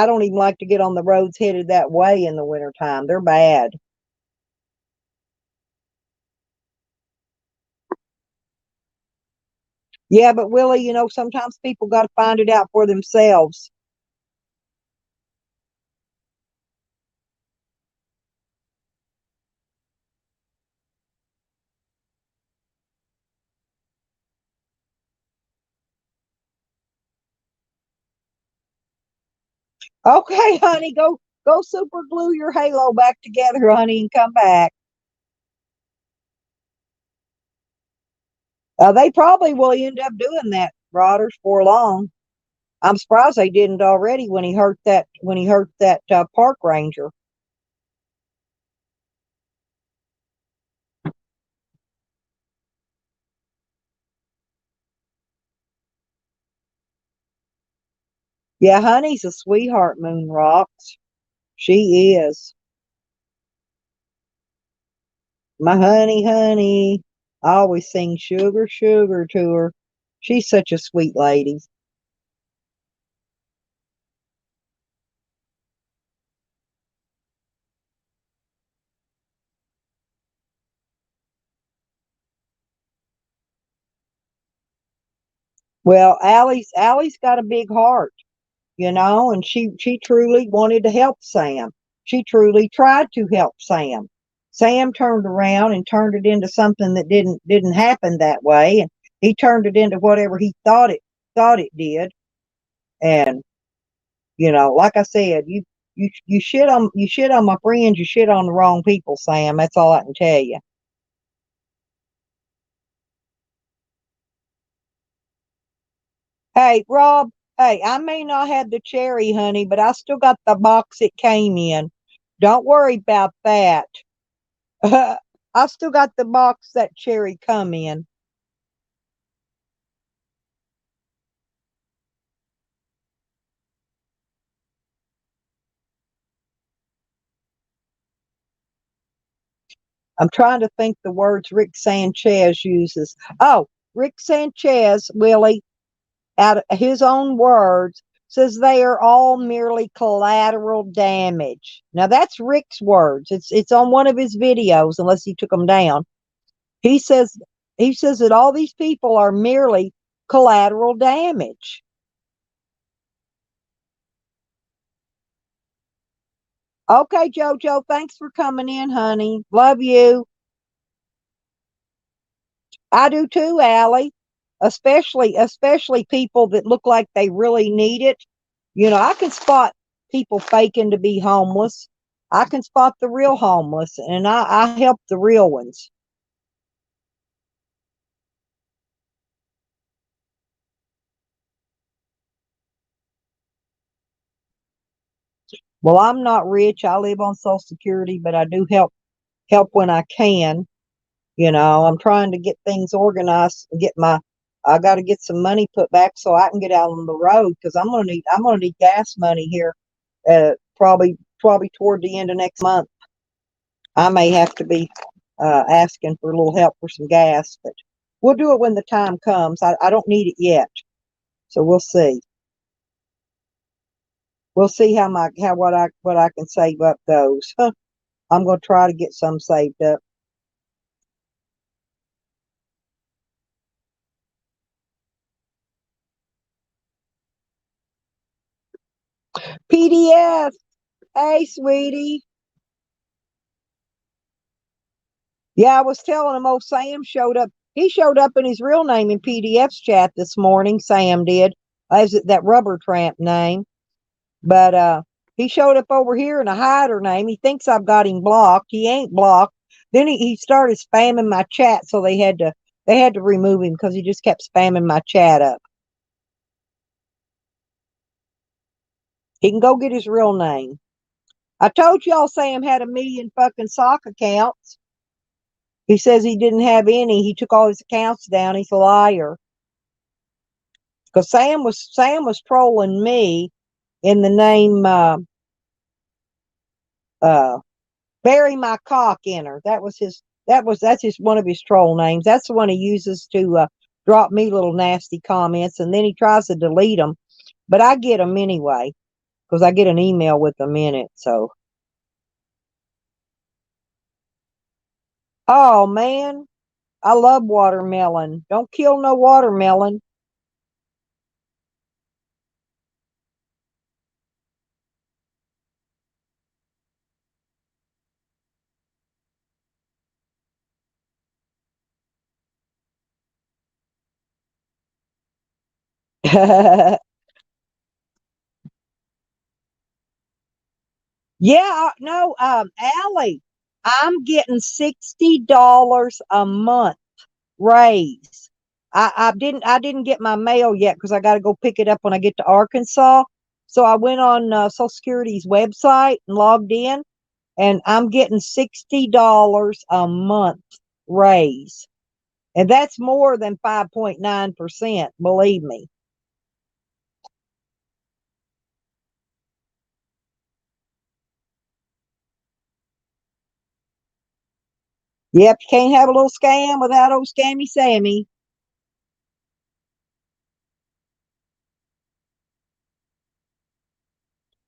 [SPEAKER 1] don't even like to get on the roads headed that way in the wintertime. They're bad. Yeah, but Willie, sometimes people got to find it out for themselves. Okay, honey, go super glue your halo back together, honey, and come back. They probably will end up doing that, Rodders, for long. I'm surprised they didn't already when he hurt that park ranger. Yeah, honey's a sweetheart, Moon Rocks. She is. My honey, honey. I always sing sugar, sugar to her. She's such a sweet lady. Well, Allie's got a big heart, and she truly wanted to help Sam. She truly tried to help Sam. Sam turned around and turned it into something that didn't happen that way, and he turned it into whatever he thought it did. And like I said, you shit on my friends, you shit on the wrong people, Sam. That's all I can tell you. Hey, Rob. Hey, I may not have the cherry, honey, but I still got the box it came in. Don't worry about that. I still got the box that cherry come in. I'm trying to think the words Rick Sanchez uses. Oh, Rick Sanchez, Willie, out of his own words, says they are all merely collateral damage. Now that's Rick's words. It's on one of his videos, unless he took them down. He says he says that all these people are merely collateral damage. Okay, JoJo, thanks for coming in, honey. Love you. I do too, Allie. Especially people that look like they really need it. I can spot people faking to be homeless. I can spot the real homeless, and I help the real ones. Well, I'm not rich. I live on Social Security, but I do help when I can. I'm trying to get things organized and I got to get some money put back so I can get out on the road because I'm gonna need gas money here, probably toward the end of next month. I may have to be asking for a little help for some gas, but we'll do it when the time comes. I don't need it yet, so we'll see. We'll see how what I can save up goes. I'm gonna try to get some saved up. PDF. Hey, sweetie. Yeah, I was telling him old Sam showed up. He showed up in his real name in PDF's chat this morning. Sam did. Is it that rubber tramp name? But he showed up over here in a hider name. He thinks I've got him blocked. He ain't blocked. Then he started spamming my chat, so they had to remove him because he just kept spamming my chat up. He can go get his real name. I told y'all Sam had 1 million fucking sock accounts. He says he didn't have any. He took all his accounts down. He's a liar. Because Sam was trolling me in the name uh bury my cock in her. That's his one of his troll names. That's the one he uses to drop me little nasty comments, and then he tries to delete them, but I get them anyway because I get an email with them in it. So, oh man, I love watermelon. Don't kill no watermelon. Yeah, no, Allie, I'm getting $60 a month raise. I didn't get my mail yet because I got to go pick it up when I get to Arkansas. So I went on Social Security's website and logged in, and I'm getting $60 a month raise, and that's more than 5.9%. Believe me. Yep, you can't have a little scam without old Scammy Sammy.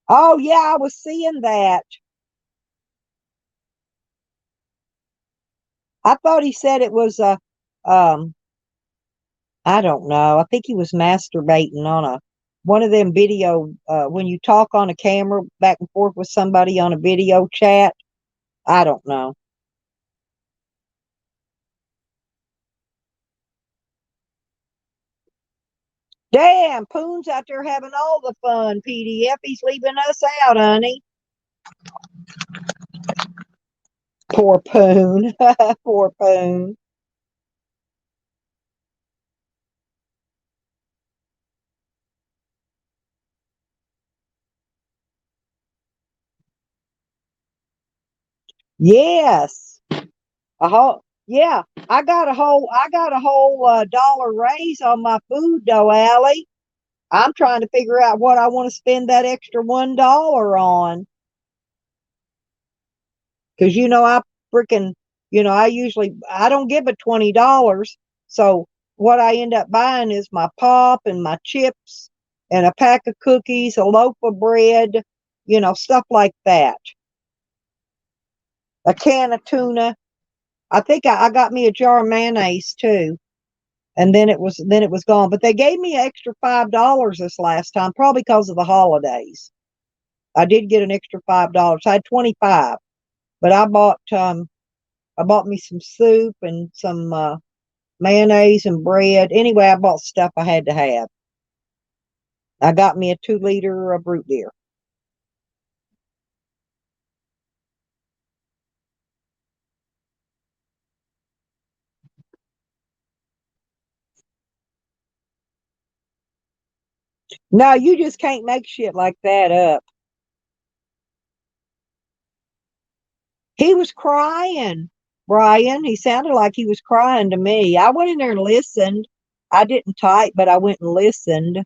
[SPEAKER 1] Oh yeah, I was seeing that. I thought he said it was a um I don't know. I think he was masturbating on a one of them video when you talk on a camera back and forth with somebody on a video chat. I don't know. Damn, Poon's out there having all the fun, PDF. He's leaving us out, honey. Poor Poon. Poor Poon. Yes. A whole yeah. I got a whole dollar raise on my food though, Allie. I'm trying to figure out what I want to spend that extra $1 on. Because I freaking I don't give it $20. So what I end up buying is my pop and my chips and a pack of cookies, a loaf of bread, stuff like that. A can of tuna. I think I got me a jar of mayonnaise too. And then it was gone. But they gave me an extra $5 this last time, probably because of the holidays. I did get an extra $5. I had 25, but I bought me some soup and some mayonnaise and bread. Anyway, I bought stuff I had to have. I got me a 2 liter of root beer. No, you just can't make shit like that up. He was crying, Brian. He sounded like he was crying to me. I went in there and listened. I didn't type, but I went and listened.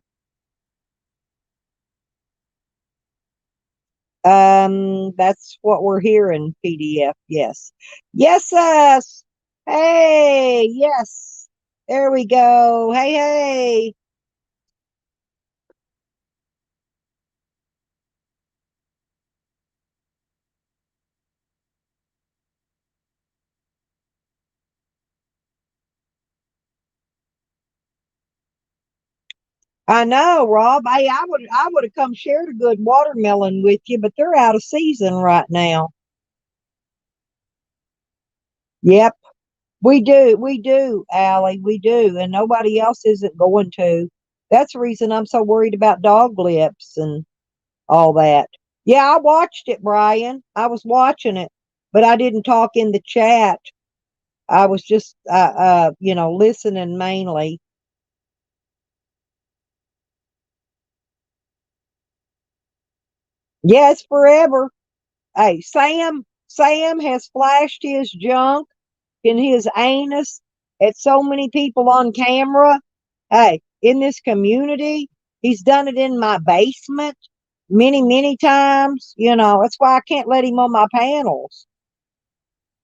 [SPEAKER 1] That's what we're hearing, PDF. Yes. Yes, us. Hey, yes. There we go. Hey, hey. I know, Rob. Hey, I would have come shared a good watermelon with you, but they're out of season right now. Yep, we do, Allie, we do, and nobody else isn't going to. That's the reason I'm so worried about dog lips and all that. Yeah, I watched it, Brian. I was watching it, but I didn't talk in the chat. I was just, listening mainly. Yes, forever. Hey, Sam has flashed his junk in his anus at so many people on camera. Hey, in this community, he's done it in my basement many, many times. That's why I can't let him on my panels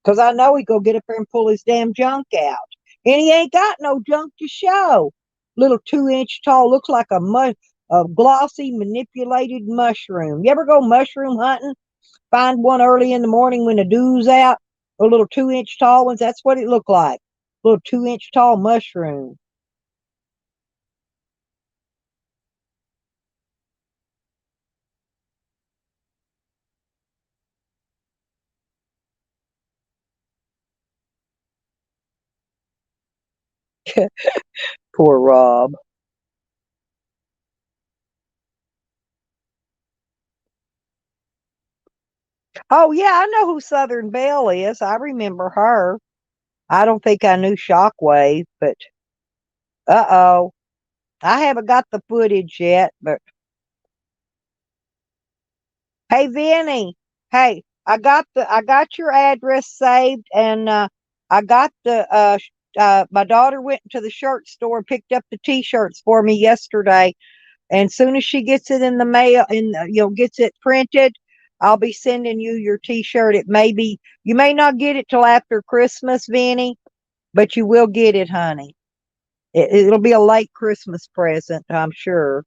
[SPEAKER 1] because I know he'd go get up there and pull his damn junk out. And he ain't got no junk to show. Little 2 inch tall, looks like a glossy, manipulated mushroom. You ever go mushroom hunting? Find one early in the morning when the dew's out, a little 2 inch tall ones. That's what it looked like. Little 2 inch tall mushroom. Poor Rob. Oh yeah, I know who Southern Belle is. I remember her. I don't think I knew Shockwave, but uh-oh. I haven't got the footage yet, but hey Vinny. Hey, I got your address saved and I got my daughter went to the shirt store and picked up the t-shirts for me yesterday. And soon as she gets it in the mail and gets it printed, I'll be sending you your t-shirt. You may not get it till after Christmas, Vinny, but you will get it, honey. It'll be a late Christmas present, I'm sure.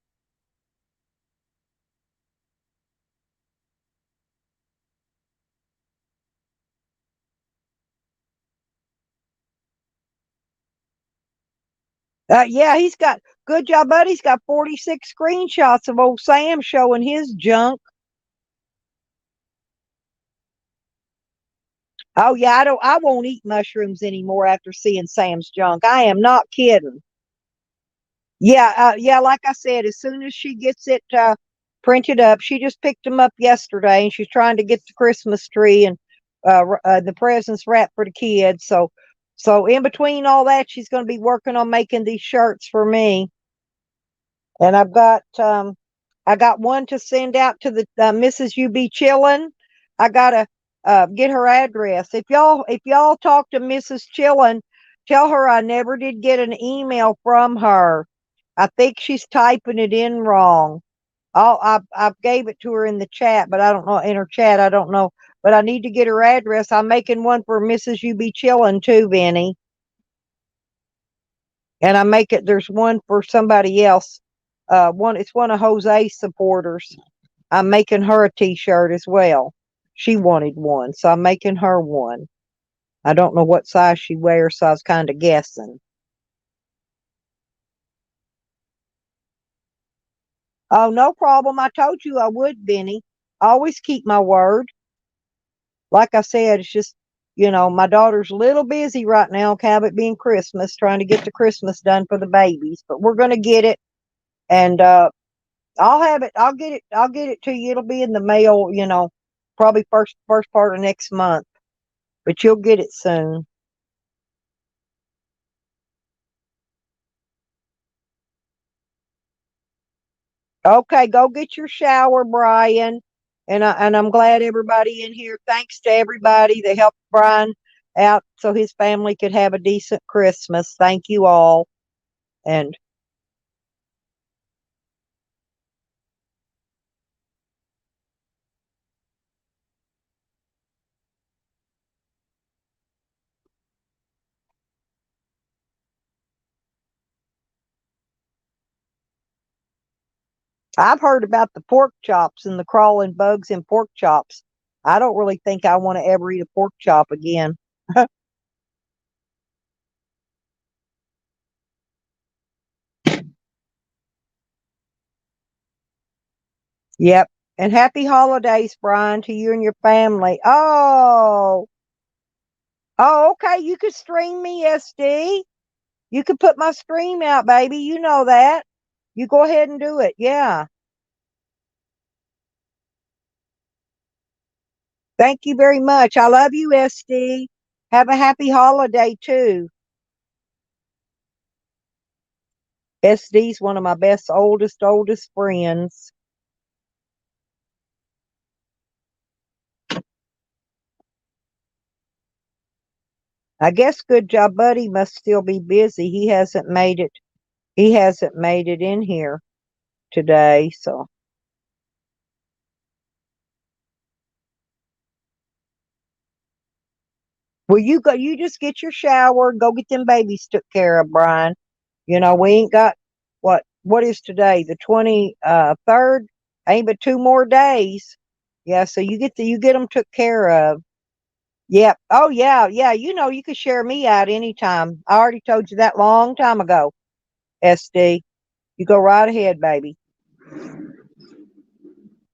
[SPEAKER 1] Yeah, he's got good job, buddy. He's got 46 screenshots of old Sam showing his junk. Oh yeah, I won't eat mushrooms anymore after seeing Sam's junk. I am not kidding. Yeah, yeah, like I said, as soon as she gets it printed up, she just picked them up yesterday and she's trying to get the Christmas tree and the presents wrapped for the kids. So in between all that, she's going to be working on making these shirts for me. And I got one to send out to the Mrs. UB Chillin. I gotta get her address. If y'all talk to Mrs. Chillin, tell her I never did get an email from her. I think she's typing it in wrong. I gave it to her in the chat, but I don't know in her chat. I don't know, but I need to get her address. I'm making one for Mrs. UB Chillin too, Vinny, and I make it. There's one for somebody else. It's one of Jose's supporters. I'm making her a t-shirt as well. She wanted one, so I'm making her one. I don't know what size she wears, so I was kind of guessing. Oh, no problem. I told you I would, Benny. I always keep my word. Like I said, it's just, my daughter's a little busy right now, kind of it being Christmas, trying to get the Christmas done for the babies. But we're going to get it. And I'll have it. I'll get it to you. It'll be in the mail, probably first part of next month. But you'll get it soon. Okay, go get your shower, Brian. And I'm glad everybody in here. Thanks to everybody that helped Brian out so his family could have a decent Christmas. Thank you all. And I've heard about the pork chops and the crawling bugs in pork chops. I don't really think I want to ever eat a pork chop again. Yep. And happy holidays, Brian, to you and your family. Oh, okay. You could stream me, SD. You could put my stream out, baby. You know that. You go ahead and do it. Yeah. Thank you very much. I love you, SD. Have a happy holiday too. SD's one of my best, oldest friends. I guess Good Job Buddy must still be busy. He hasn't made it. He hasn't made it in here today. So, well, you go. You just get your shower. Go get them babies took care of, Brian. We ain't got what is today, the 23rd. Ain't but 2 more days. Yeah, so you get them took care of. Yep. Oh yeah, yeah. You could share me out anytime. I already told you that long time ago, SD. You go right ahead, baby.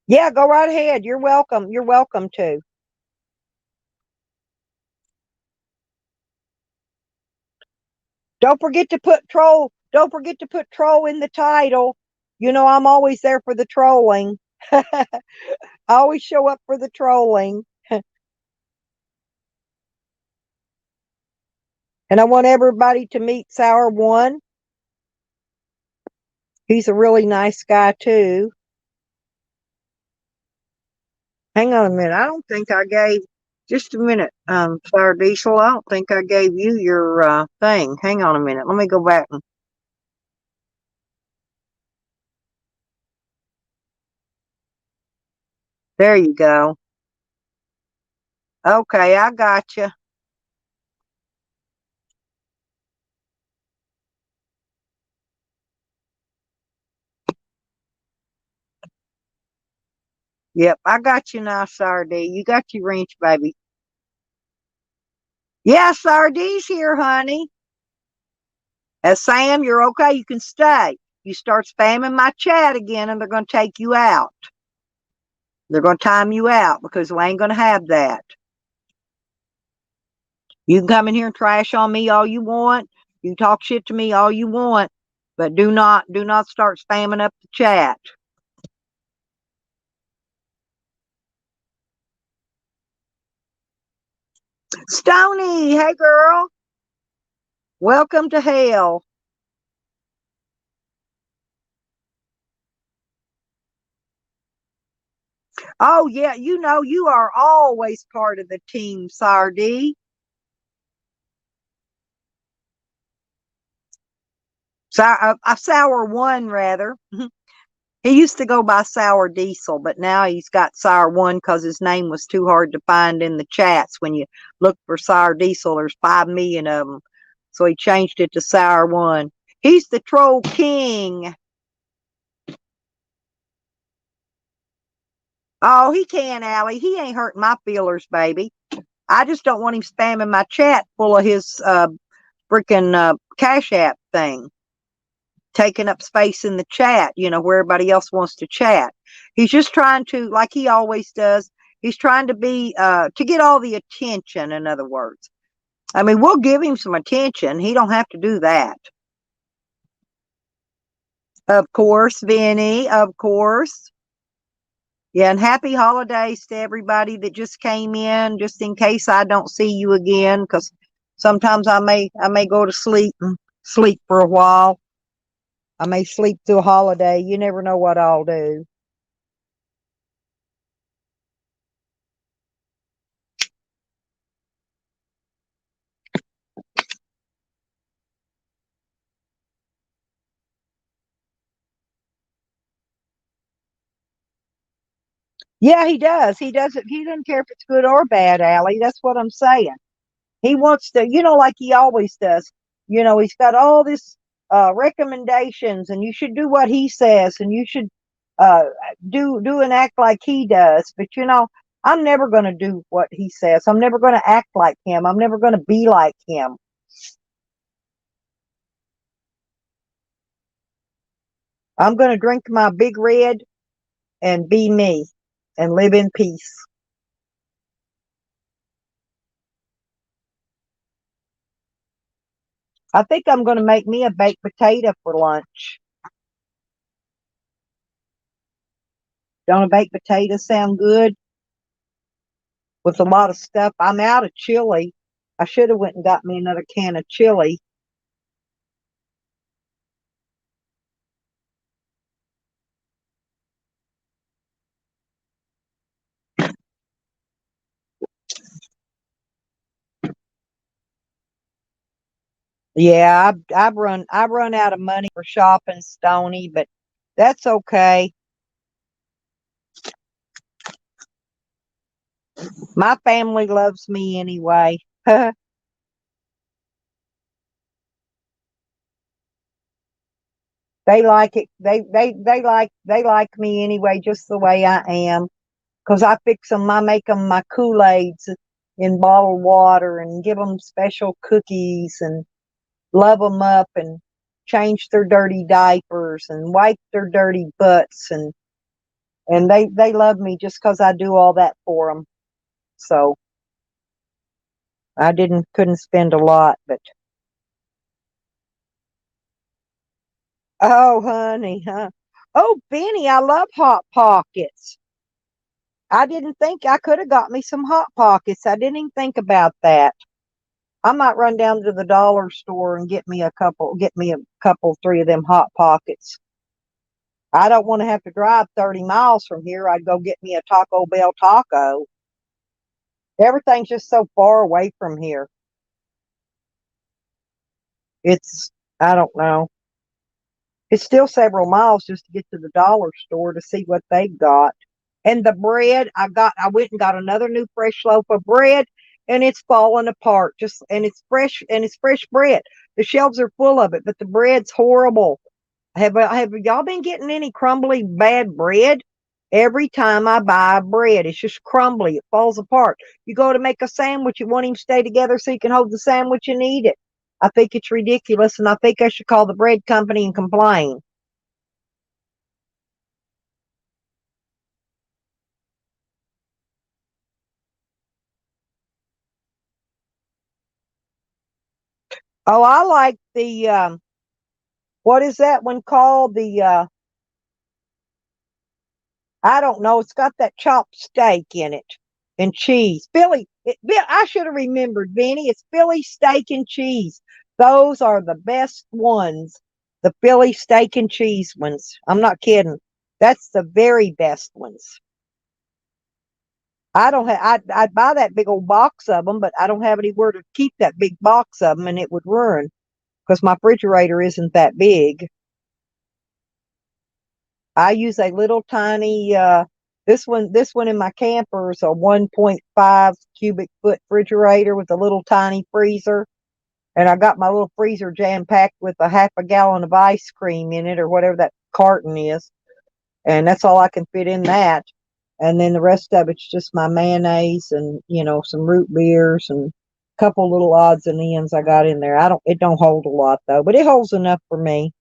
[SPEAKER 1] Yeah, go right ahead. You're welcome. You're welcome to. Don't forget to put troll in the title. I'm always there for the trolling. I always show up for the trolling. And I want everybody to meet Sour One. He's a really nice guy too. Hang on a minute. I don't think I gave just a minute, Sour Diesel. I don't think I gave you your thing. Hang on a minute. Let me go back and there you go. Okay, I got you. Yep, I got you now, Sour D. You got your wrench, baby. Yeah, Sour D's here, honey. Sam, you're okay. You can stay. You start spamming my chat again, and they're going to take you out. They're going to time you out because we ain't going to have that. You can come in here and trash on me all you want. You can talk shit to me all you want, but do not start spamming up the chat. Stony, hey girl. Welcome to hell. Oh yeah, you are always part of the team, Sardi. Sour One rather. He used to go by Sour Diesel, but now he's got Sour One because his name was too hard to find in the chats. When you look for Sour Diesel, there's 5 million of them. So he changed it to Sour One. He's the troll king. Oh, he can, Allie. He ain't hurting my feelers, baby. I just don't want him spamming my chat full of his freaking Cash App thing. taking up space in the chat, where everybody else wants to chat. He's just trying to, like he always does, he's trying to be, to get all the attention, in other words. I mean, we'll give him some attention. He don't have to do that. Of course, Vinny, of course. Yeah, and happy holidays to everybody that just came in, just in case I don't see you again, because sometimes I may go to sleep and sleep for a while. I may sleep through a holiday. You never know what I'll do. Yeah, he does. He doesn't. He doesn't care if it's good or bad, Allie. That's what I'm saying. He wants to, like he always does. He's got all this recommendations, and you should do what he says, and you should uh, do and act like he does. But I'm never going to do what he says. I'm never going to act like him. I'm never going to be like him. I'm going to drink my big red and be me and live in peace. I think I'm going to make me a baked potato for lunch. Don't a baked potato sound good? With a lot of stuff. I'm out of chili. I should have went and got me another can of chili. Yeah, I've run out of money for shopping, Stony, but that's okay. My family loves me anyway. They like it. They like me anyway, just the way I am. Cause I fix them. I make them my Kool-Aids in bottled water and give them special cookies and love them up and change their dirty diapers and wipe their dirty butts and they love me just cause I do all that for them. So I couldn't spend a lot, but oh, honey, huh? Oh, Benny, I love Hot Pockets. I didn't think I could have got me some Hot Pockets. I didn't even think about that. I might run down to the dollar store and get me a couple, three of them Hot Pockets. I don't want to have to drive 30 miles from here. I'd go get me a Taco Bell taco. Everything's just so far away from here. It's, I don't know. It's still several miles just to get to the dollar store to see what they've got. And the bread, I went and got another new fresh loaf of bread and it's falling apart. And it's fresh bread. The shelves are full of it, but the bread's horrible. Have y'all been getting any crumbly bad bread? Every time I buy bread, it's just crumbly. It falls apart. You go to make a sandwich, you want him to stay together so you can hold the sandwich and eat it. I think it's ridiculous, and I think I should call the bread company and complain. Oh, I like the what is that one called? The I don't know. It's got that chopped steak in it and cheese. I should have remembered, Benny. It's Philly steak and cheese. Those are the best ones. The Philly steak and cheese ones. I'm not kidding. That's the very best ones. I don't have. I'd buy that big old box of them, but I don't have anywhere to keep that big box of them, and it would ruin because my refrigerator isn't that big. I use a little tiny this one in my camper is a 1.5 cubic foot refrigerator with a little tiny freezer. And I got my little freezer jam packed with a half a gallon of ice cream in it or whatever that carton is. And that's all I can fit in that. And then the rest of it's just my mayonnaise and, some root beers and a couple little odds and ends I got in there. It don't hold a lot though, but it holds enough for me.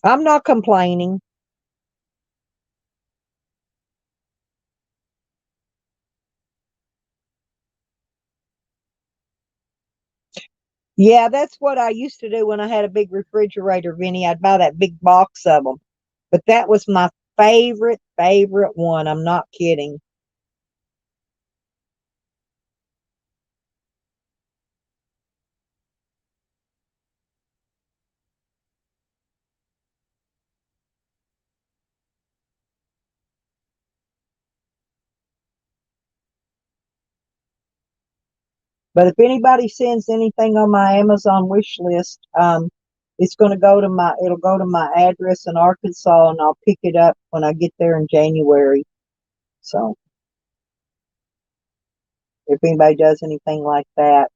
[SPEAKER 1] I'm not complaining. Yeah, that's what I used to do when I had a big refrigerator, Vinny. I'd buy that big box of them. But that was my favorite one. I'm not kidding. But if anybody sends anything on my Amazon wish list, it's going to go to it'll go to my address in Arkansas, and I'll pick it up when I get there in January. So if anybody does anything like that.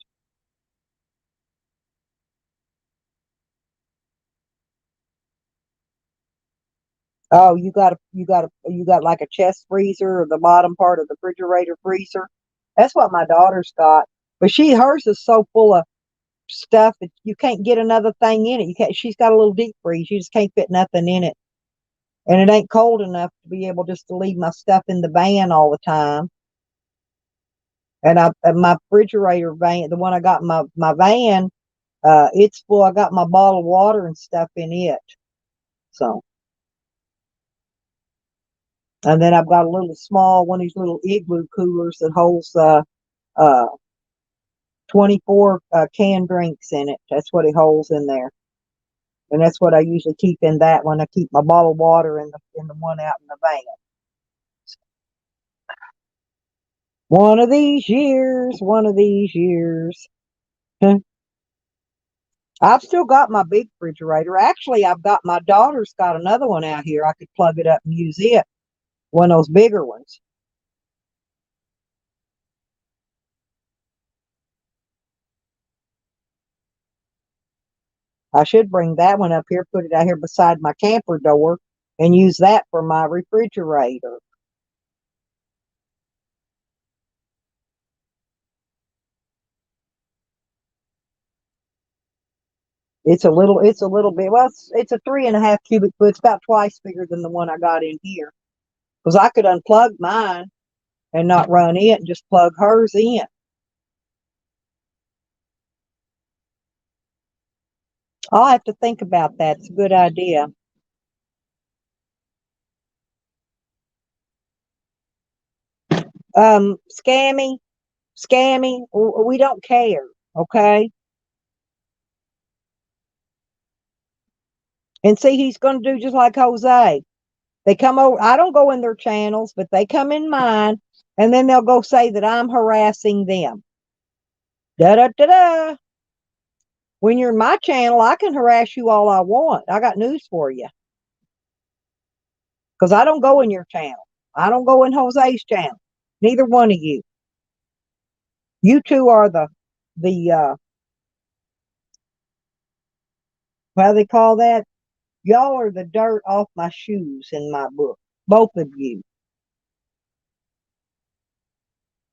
[SPEAKER 1] Oh, you got like a chest freezer or the bottom part of the refrigerator freezer. That's what my daughter's got. But hers is so full of stuff that you can't get another thing in it. You can't. She's got a little deep freeze. You just can't fit nothing in it, and it ain't cold enough to be able just to leave my stuff in the van all the time. And my refrigerator van, the one I got in my van, it's full. I got my bottled water and stuff in it. So, and then I've got a little small one of these little igloo coolers that holds uh 24 canned drinks in it. That's what it holds in there. And that's what I usually keep in that one. I keep my bottled water in the one out in the van. One of these years. I've still got my big refrigerator. Actually, I've got my daughter's got another one out here. I could plug it up and use it. One of those bigger ones. I should bring that one up here, put it out here beside my camper door, and use that for my refrigerator. It's a little bit. Well, it's a 3.5 cubic foot. It's about twice bigger than the one I got in here. Because I could unplug mine and not run it and just plug hers in. I'll have to think about that. It's a good idea. Scammy, scammy. We don't care. Okay. And see, he's going to do just like Jose. They come over. I don't go in their channels, but they come in mine, and then they'll go say that I'm harassing them. Da da da da. When you're in my channel, I can harass you all I want. I got news for you because I don't go in your channel. I don't go in Jose's channel. Neither one of you. You two are the how do they call that? Y'all are the dirt off my shoes in my book. Both of you.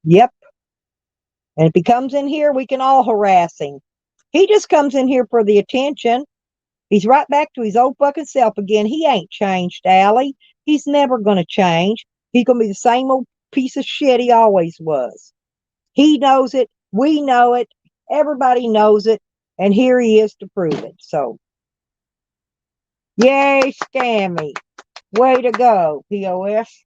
[SPEAKER 1] Yep. And if he comes in here, we can all harass him. He just comes in here for the attention. He's right back to his old fucking self again. He ain't changed, Allie. He's never going to change. He's going to be the same old piece of shit he always was. He knows it. We know it. Everybody knows it. And here he is to prove it. So, yay, Scammy. Way to go, POS.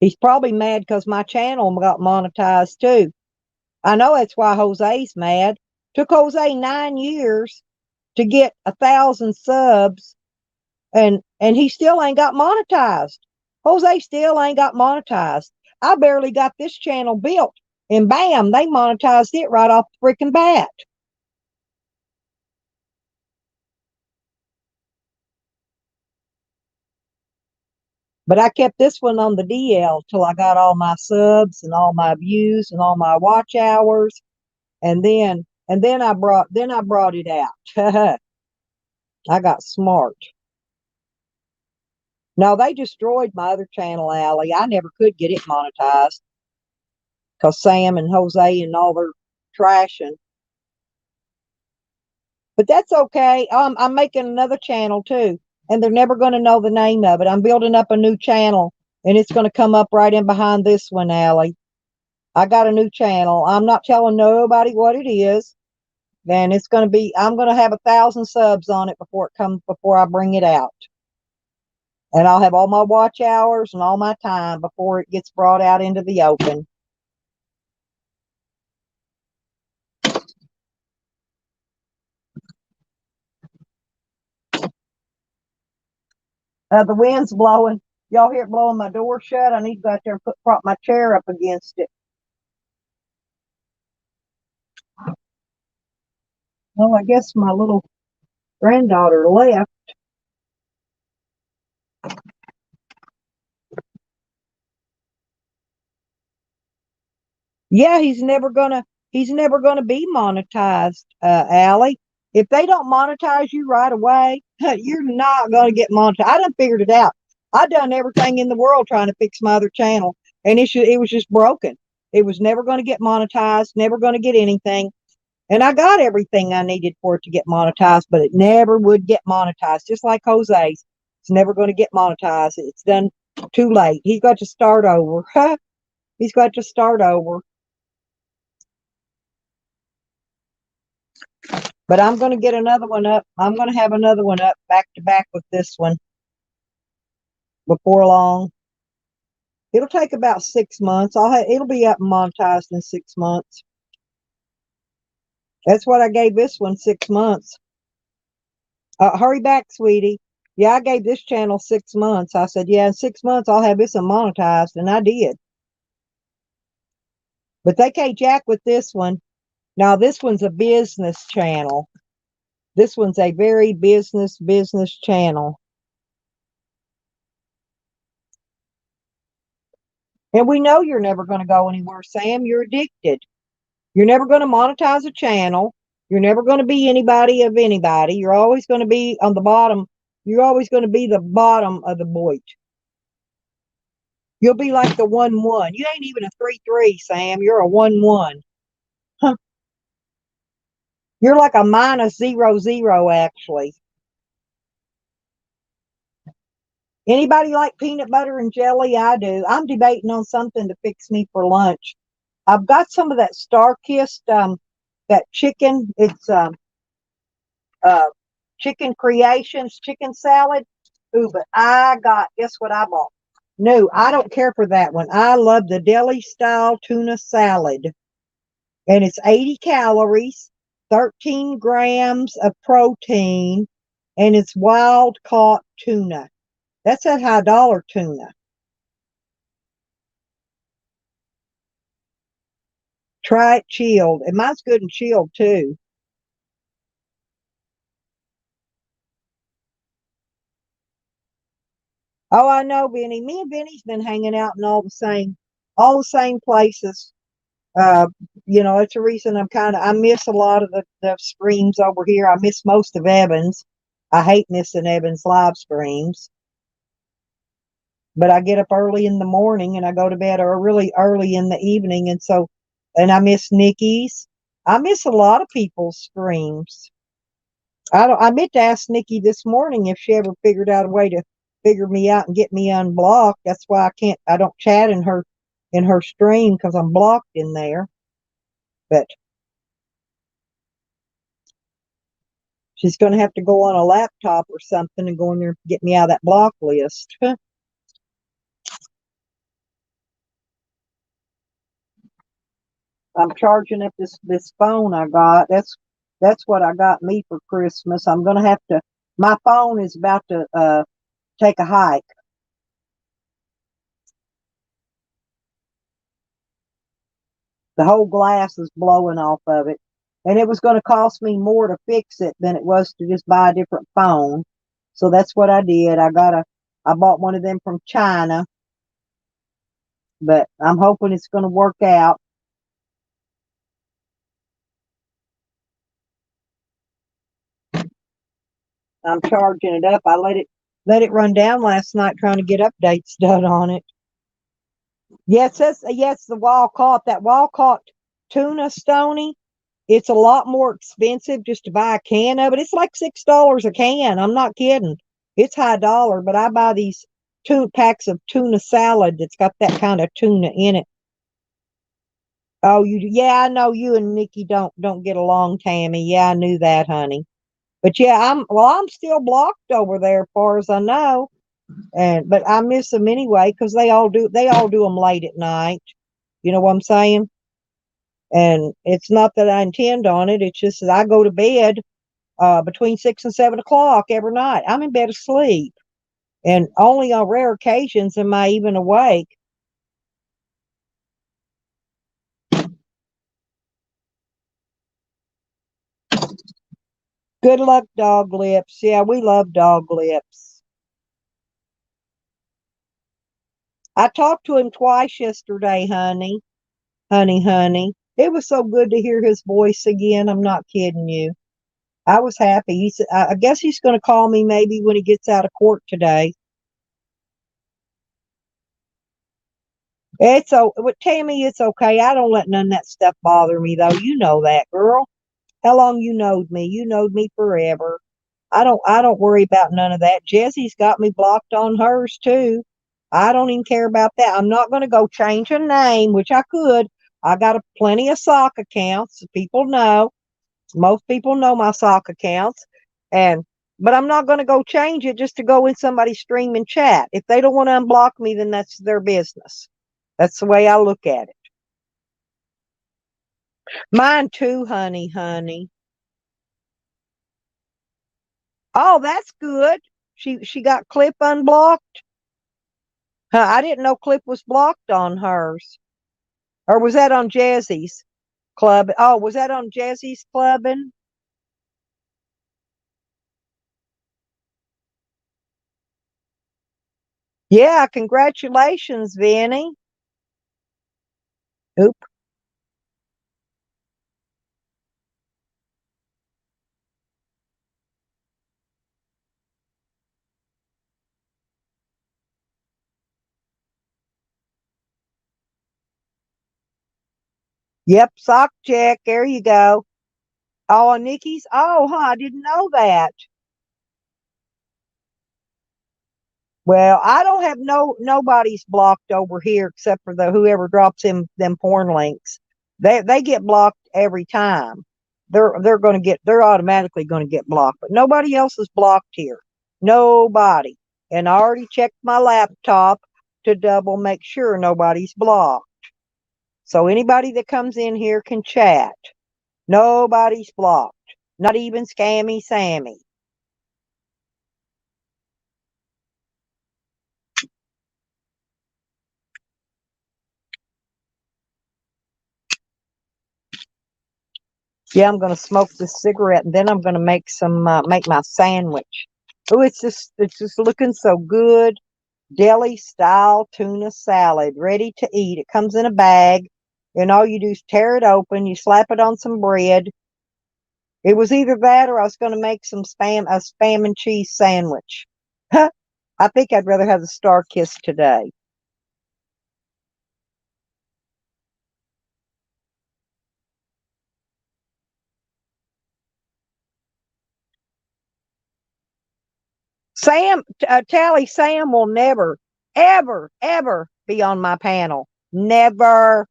[SPEAKER 1] He's probably mad because my channel got monetized too. I know that's why Jose's mad. Took Jose 9 years to get 1,000 subs, and he still ain't got monetized. Jose still ain't got monetized. I barely got this channel built, and bam, they monetized it right off the freaking bat. But I kept this one on the DL till I got all my subs and all my views and all my watch hours, and then I brought it out. I got smart. No, they destroyed my other channel, Allie. I never could get it monetized. because Sam and Jose and all their trashing. But that's okay. I'm making another channel too, and they're never going to know the name of it. I'm building up a new channel, and it's going to come up right in behind this one, Allie. I got a new channel. I'm not telling nobody what it is. Then it's going to be. I'm going to have 1,000 subs on it before I bring it out, and I'll have all my watch hours and all my time before it gets brought out into the open. The wind's blowing. Y'all hear it blowing my door shut? I need to go out there and prop my chair up against it. Well, I guess my little granddaughter left. Yeah, he's never gonna be monetized, Allie. If they don't monetize you right away, you're not gonna get monetized. I done figured it out. I done everything in the world trying to fix my other channel, and it was just broken. It was never gonna get monetized, never gonna get anything. And I got everything I needed for it to get monetized, but it never would get monetized. Just like Jose's. It's never going to get monetized. It's done too late. He's got to start over. He's got to start over. But I'm going to get another one up. I'm going to have another one up back to back with this one before long. It'll take about 6 months. It'll be up and monetized in 6 months. That's what I gave this one, 6 months. Hurry back, sweetie. Yeah, I gave this channel 6 months. I said, yeah, in 6 months I'll have this one monetized, and I did. But they can't jack with this one. Now, this one's a business channel. This one's a very business channel. And we know you're never going to go anywhere, Sam. You're addicted. You're never going to monetize a channel. You're never going to be anybody of anybody. You're always going to be on the bottom. You're always going to be the bottom of the boat. You'll be like the 1-1. You ain't even a 3-3, Sam. You're a 1-1. Huh. You're like a -0-0, actually. Anybody like peanut butter and jelly? I do. I'm debating on something to fix me for lunch. I've got some of that Star-Kissed, that chicken. It's uh, chicken creations, chicken salad. Ooh, but guess what I bought? No, I don't care for that one. I love the deli style tuna salad. And it's 80 calories, 13 grams of protein, and it's wild caught tuna. That's that high dollar tuna. Try it chilled. And mine's good and chilled too. Oh, I know, Benny. Me and Benny's been hanging out in all the same places. Uh, it's a reason I miss a lot of the streams over here. I miss most of Evans. I hate missing Evans live streams. But I get up early in the morning and I go to bed or really early in the evening. And I miss Nikki's. I miss a lot of people's streams. I meant to ask Nikki this morning if she ever figured out a way to figure me out and get me unblocked. That's why I don't chat in her stream because I'm blocked in there. But she's going to have to go on a laptop or something and go in there and get me out of that block list. I'm charging up this phone I got. That's what I got me for Christmas. I'm going to have to. My phone is about to take a hike. The whole glass is blowing off of it. And it was going to cost me more to fix it than it was to just buy a different phone. So that's what I did. I bought one of them from China, but I'm hoping it's going to work out. I'm charging it up. I let it run down last night trying to get updates done on it. Yes, yes, the wild caught, that wild caught tuna, Stony. It's a lot more expensive just to buy a can of it. It's like $6 a can. I'm not kidding. It's high dollar, but I buy these two packs of tuna salad that's got that kind of tuna in it. Oh, yeah, I know you and Nikki don't get along, Tammy. Yeah, I knew that, honey. But yeah, I'm still blocked over there, as far as I know. And but I miss them anyway because they all do them late at night. You know what I'm saying? And it's not that I intend on it. It's just that I go to bed between 6 and 7 o'clock every night. I'm in bed asleep, and only on rare occasions am I even awake. Good luck, dog lips. Yeah, we love dog lips. I talked to him twice yesterday, honey. Honey, honey. It was so good to hear his voice again. I'm not kidding you. I was happy. He said, I guess he's going to call me maybe when he gets out of court today. With Tammy, it's okay. I don't let none of that stuff bother me, though. You know that, girl. How long you knowed me? You knowed me forever. I don't worry about none of that. Jessie's got me blocked on hers too. I don't even care about that. I'm not going to go change a name, which I could. I got plenty of sock accounts. People know. Most people know my sock accounts, and but I'm not going to go change it just to go in somebody's stream and chat. If they don't want to unblock me, then that's their business. That's the way I look at it. Mine too, honey, honey. Oh, that's good. She got Clip unblocked. Huh, I didn't know Clip was blocked on hers. Or was that on Jazzy's club? Oh, was that on Jazzy's clubbing? Yeah, congratulations, Vinny. Oop. Yep, sock check. There you go. Oh, on Nikki's. Oh, huh, I didn't know that. Well, I don't have nobody's blocked over here except for the whoever drops them porn links. They get blocked every time. They're automatically gonna get blocked, but nobody else is blocked here. Nobody. And I already checked my laptop to double make sure nobody's blocked. So anybody that comes in here can chat. Nobody's blocked. Not even Scammy Sammy. Yeah, I'm gonna smoke this cigarette and then I'm gonna make my sandwich. Oh, it's just looking so good. Deli style tuna salad, ready to eat. It comes in a bag, and all you do is tear it open. You slap it on some bread. It was either that or I was gonna make a spam and cheese sandwich. I think I'd rather have the Star Kiss today. Tally Sam will never, ever, ever be on my panel. Never.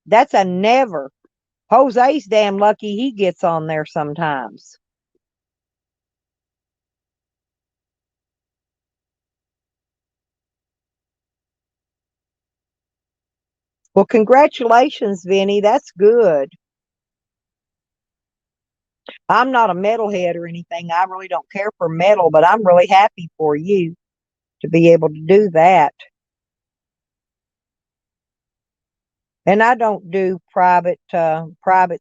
[SPEAKER 1] That's a never. Jose's damn lucky he gets on there sometimes. Well, congratulations, Vinny. That's good. I'm not a metalhead or anything. I really don't care for metal, but I'm really happy for you to be able to do that. And I don't do private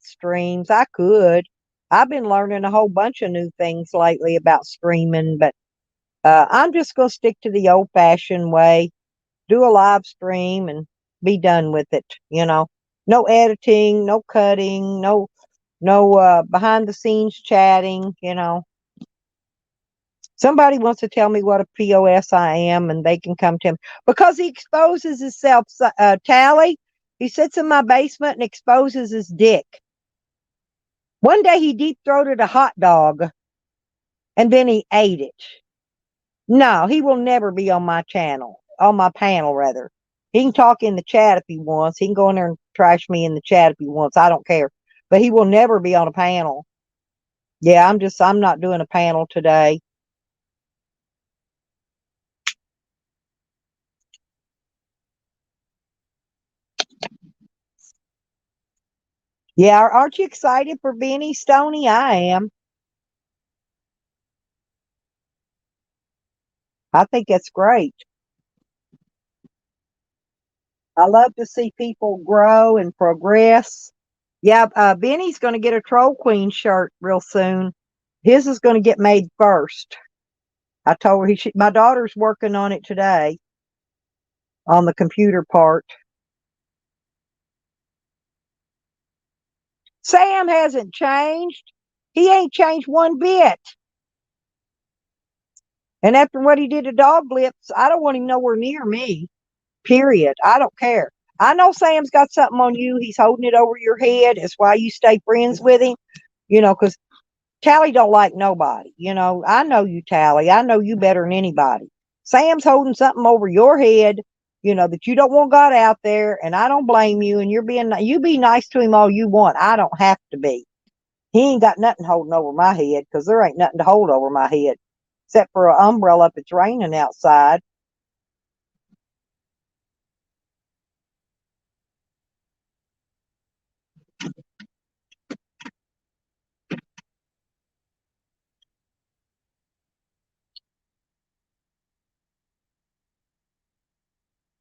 [SPEAKER 1] streams. I could. I've been learning a whole bunch of new things lately about streaming, but I'm just going to stick to the old fashioned way. Do a live stream and be done with it. No editing, no cutting, no behind the scenes chatting. Somebody wants to tell me what a POS I am, and they can come to him because he exposes himself. Tally, he sits in my basement and exposes his dick. One day he deep throated a hot dog, and then he ate it. No, he will never be on my channel, on my panel rather. He can talk in the chat if he wants. He can go in there and trash me in the chat if he wants. I don't care, but he will never be on a panel. Yeah, I'm not doing a panel today. Yeah, aren't you excited for Benny Stoney? I am. I think that's great. I love to see people grow and progress. Yeah, Benny's going to get a Troll Queen shirt real soon. His is going to get made first. I told her my daughter's working on it today on the computer part. Sam hasn't changed. He ain't changed one bit. And after what he did to Doglips, I don't want him nowhere near me. Period. I don't care. I know Sam's got something on you. He's holding it over your head. It's why you stay friends with him. Because Tally don't like nobody. I know you, Tally. I know you better than anybody. Sam's holding something over your head, that you don't want God out there, and I don't blame you. And you be nice to him all you want. I don't have to be. He ain't got nothing holding over my head because there ain't nothing to hold over my head except for an umbrella if it's raining outside.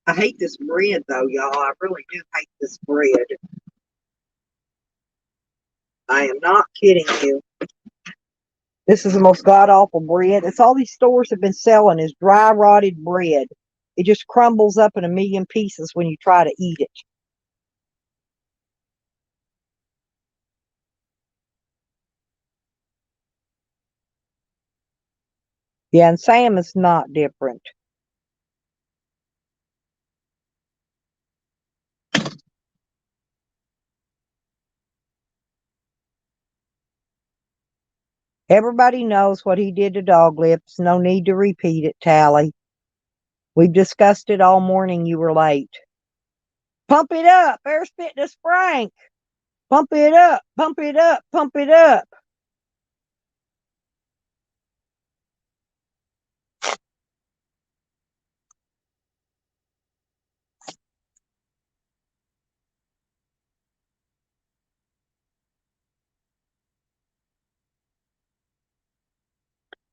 [SPEAKER 1] I hate this bread, though, y'all. I really do hate this bread. I am not kidding you. This is the most god-awful bread. It's all these stores have been selling is dry, rotted bread. It just crumbles up in a million pieces when you try to eat it. Yeah, and Sam is not different. Everybody knows what he did to Doglips. No need to repeat it, Tally. We've discussed it all morning. You were late. Pump it up. Bears Fitness Frank. Pump it up. Pump it up. Pump it up.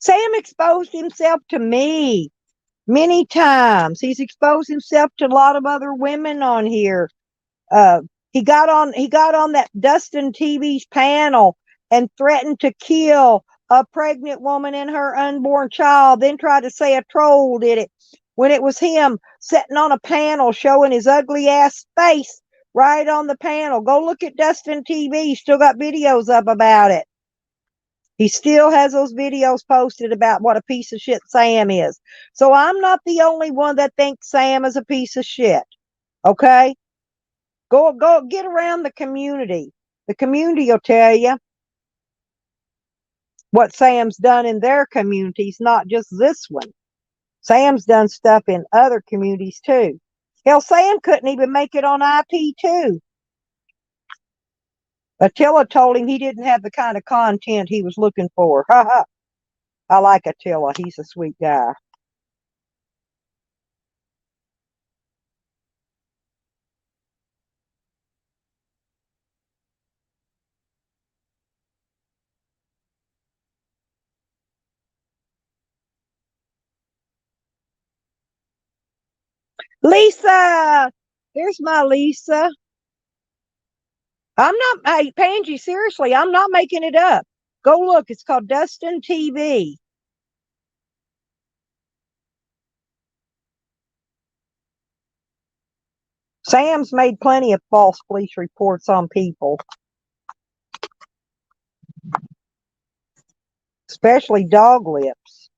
[SPEAKER 1] Sam exposed himself to me many times. He's exposed himself to a lot of other women on here. Uh, he got on that Dustin TV's panel and threatened to kill a pregnant woman and her unborn child, then tried to say a troll did it when it was him sitting on a panel showing his ugly ass face right on the panel. Go look at Dustin TV. He's still got videos up about it. He still has those videos posted about what a piece of shit Sam is. So I'm not the only one that thinks Sam is a piece of shit. Okay? Go get around the community. The community will tell you what Sam's done in their communities, not just this one. Sam's done stuff in other communities too. Hell, Sam couldn't even make it on IP2. Attila told him he didn't have the kind of content he was looking for. Ha ha. I like Attila. He's a sweet guy. Lisa! There's my Lisa. I'm not, hey, Pangie, seriously, I'm not making it up. Go look. It's called Dustin TV. Sam's made plenty of false police reports on people, especially Doglips.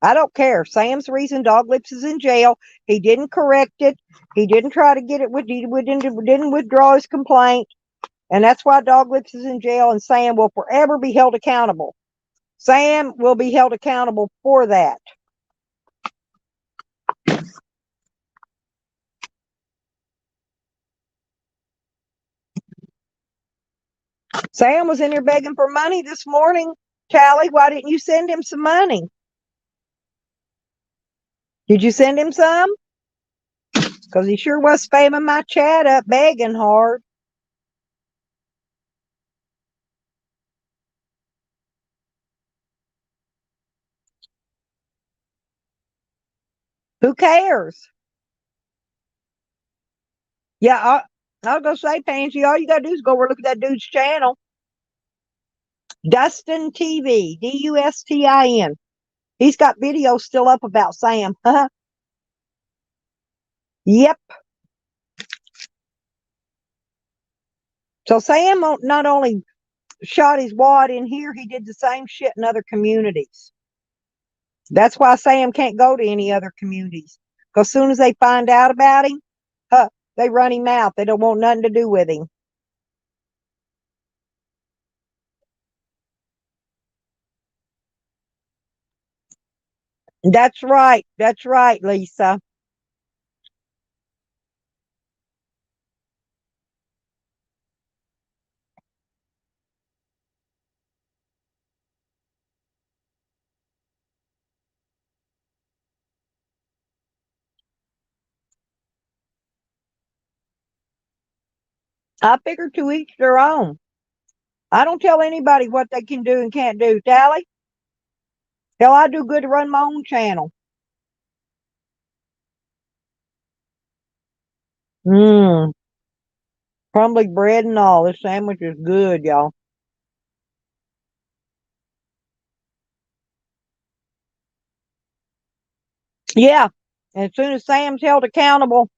[SPEAKER 1] I don't care. Sam's the reason Doglips is in jail. He didn't correct it. He didn't try to get it. Didn't withdraw his complaint. And that's why Doglips is in jail, and Sam will forever be held accountable. Sam will be held accountable for that. Sam was in here begging for money this morning. Tally, why didn't you send him some money? Did you send him some? Because he sure was spamming my chat up, begging hard. Who cares? Yeah, I'll go say, Pansy, all you got to do is go over and look at that dude's channel. Dustin TV, Dustin. He's got videos still up about Sam. Yep. So Sam not only shot his wad in here, he did the same shit in other communities. That's why Sam can't go to any other communities. Because as soon as they find out about him, they run him out. They don't want nothing to do with him. That's right. That's right, Lisa. I figure to each their own. I don't tell anybody what they can do and can't do. Tally? Hell, I do good to run my own channel. Mmm. Crumbly bread and all. This sandwich is good, y'all. Yeah. And as soon as Sam's held accountable,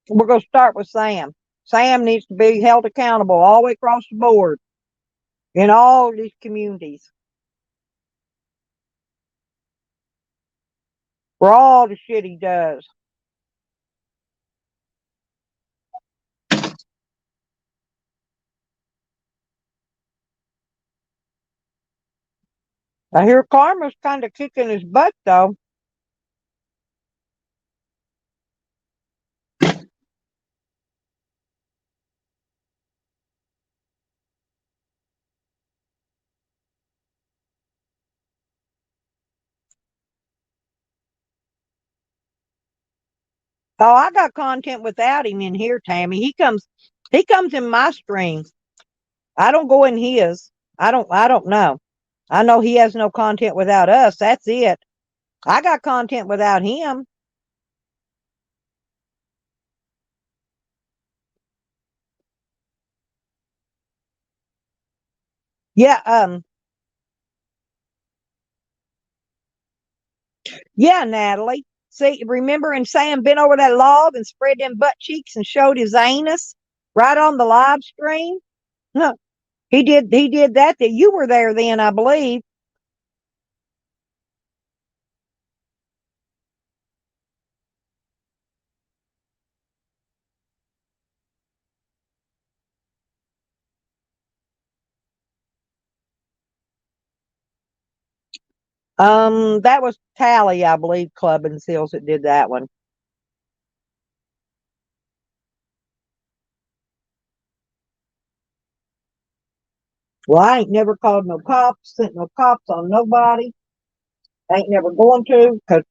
[SPEAKER 1] we're going to start with Sam. Sam needs to be held accountable all the way across the board in all these communities for all the shit he does. I hear Karma's kind of kicking his butt, though. Oh, I got content without him in here, Tammy. He comes in my stream. I don't go in his. I don't know. I know he has no content without us. That's it. I got content without him. Yeah, yeah, Natalie. See, remember and Sam bent over that log and spread them butt cheeks and showed his anus right on the live stream? No, he did that you were there then, I believe. That was Tally, I believe, Club and Seals that did that one. Well, I ain't never called no cops, sent no cops on nobody. I ain't never going to, because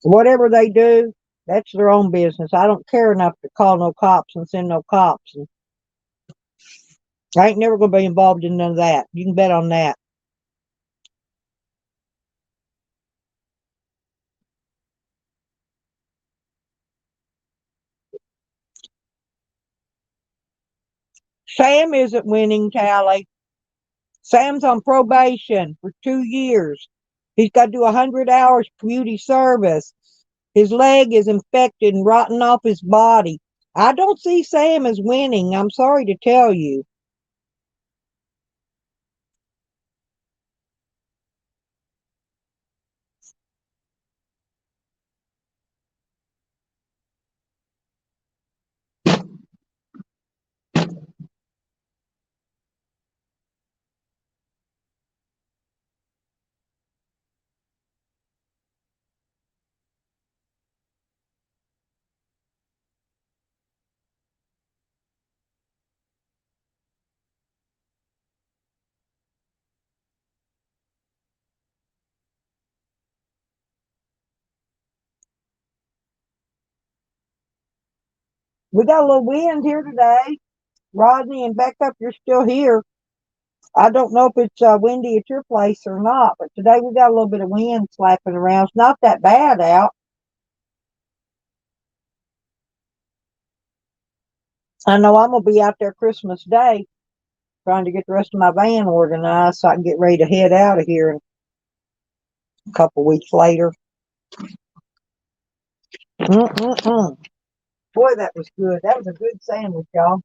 [SPEAKER 1] whatever they do, that's their own business. I don't care enough to call no cops and send no cops. And I ain't never going to be involved in none of that. You can bet on that. Sam isn't winning, Tally. Sam's on probation for 2 years. He's got to do 100 hours community service. His leg is infected and rotting off his body. I don't see Sam as winning. I'm sorry to tell you. We got a little wind here today. Rodney and Becca, if you're still here, I don't know if it's windy at your place or not, but today we got a little bit of wind slapping around. It's not that bad out. I know I'm going to be out there Christmas Day trying to get the rest of my van organized so I can get ready to head out of here a couple weeks later. Mm-mm-mm. Boy, that was good. That was a good sandwich, y'all.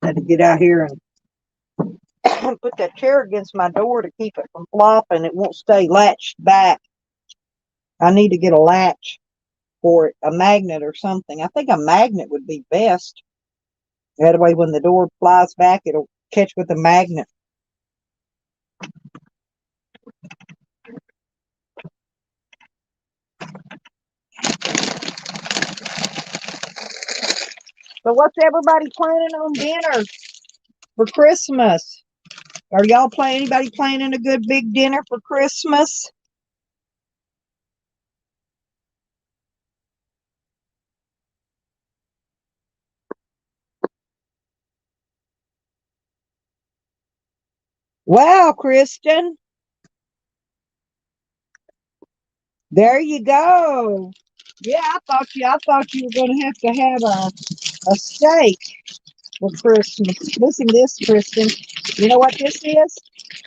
[SPEAKER 1] Had to get out here and put that chair against my door to keep it from flopping. It won't stay latched back. I need to get a latch for it, a magnet or something. I think a magnet would be best. That way, when the door flies back, it'll catch with a magnet. So, what's everybody planning on dinner for Christmas? Are y'all anybody planning a good big dinner for Christmas? Wow, Kristen. There you go. Yeah, I thought you were gonna have to have a steak for Christmas. Listen to this, Kristen. You know what this is?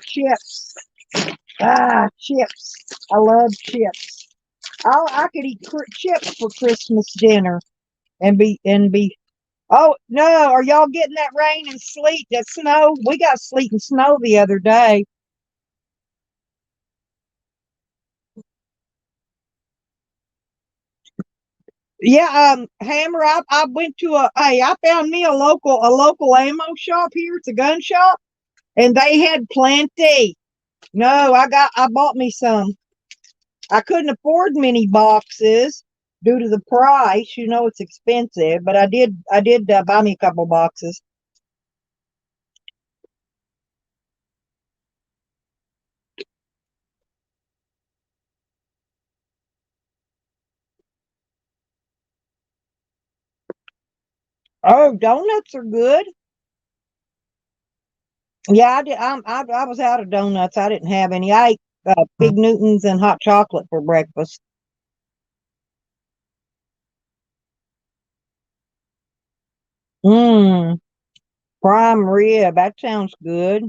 [SPEAKER 1] Chips. Ah, chips. I love chips. I could eat chips for Christmas dinner and be. Oh no! Are y'all getting that rain and sleet, that snow? We got sleet and snow the other day. Yeah, Hammer. I went to I found me a local ammo shop here. It's a gun shop, and they had plenty. No, I bought me some. I couldn't afford many boxes due to the price. You know, it's expensive, but I did buy me a couple boxes. Oh, donuts are good. Yeah, I did. I was out of donuts. I didn't have any. I ate Big Newtons and hot chocolate for breakfast. Mmm, prime rib. That sounds good.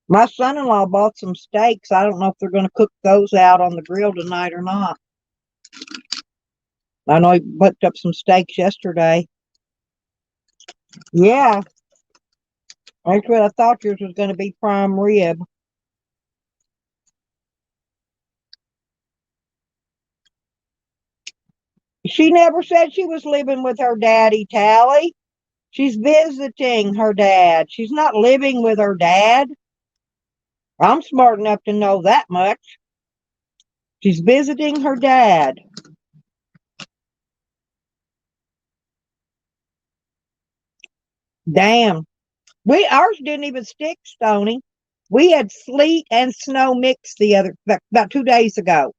[SPEAKER 1] My son-in-law bought some steaks. I don't know if they're going to cook those out on the grill tonight or not. I know he picked up some steaks yesterday. Yeah, that's what I thought yours was going to be, prime rib. She never said she was living with her daddy, Tally. She's visiting her dad. She's not living with her dad. I'm smart enough to know that much. She's visiting her dad. Damn. Ours didn't even stick, Stony. We had sleet and snow mixed about 2 days ago.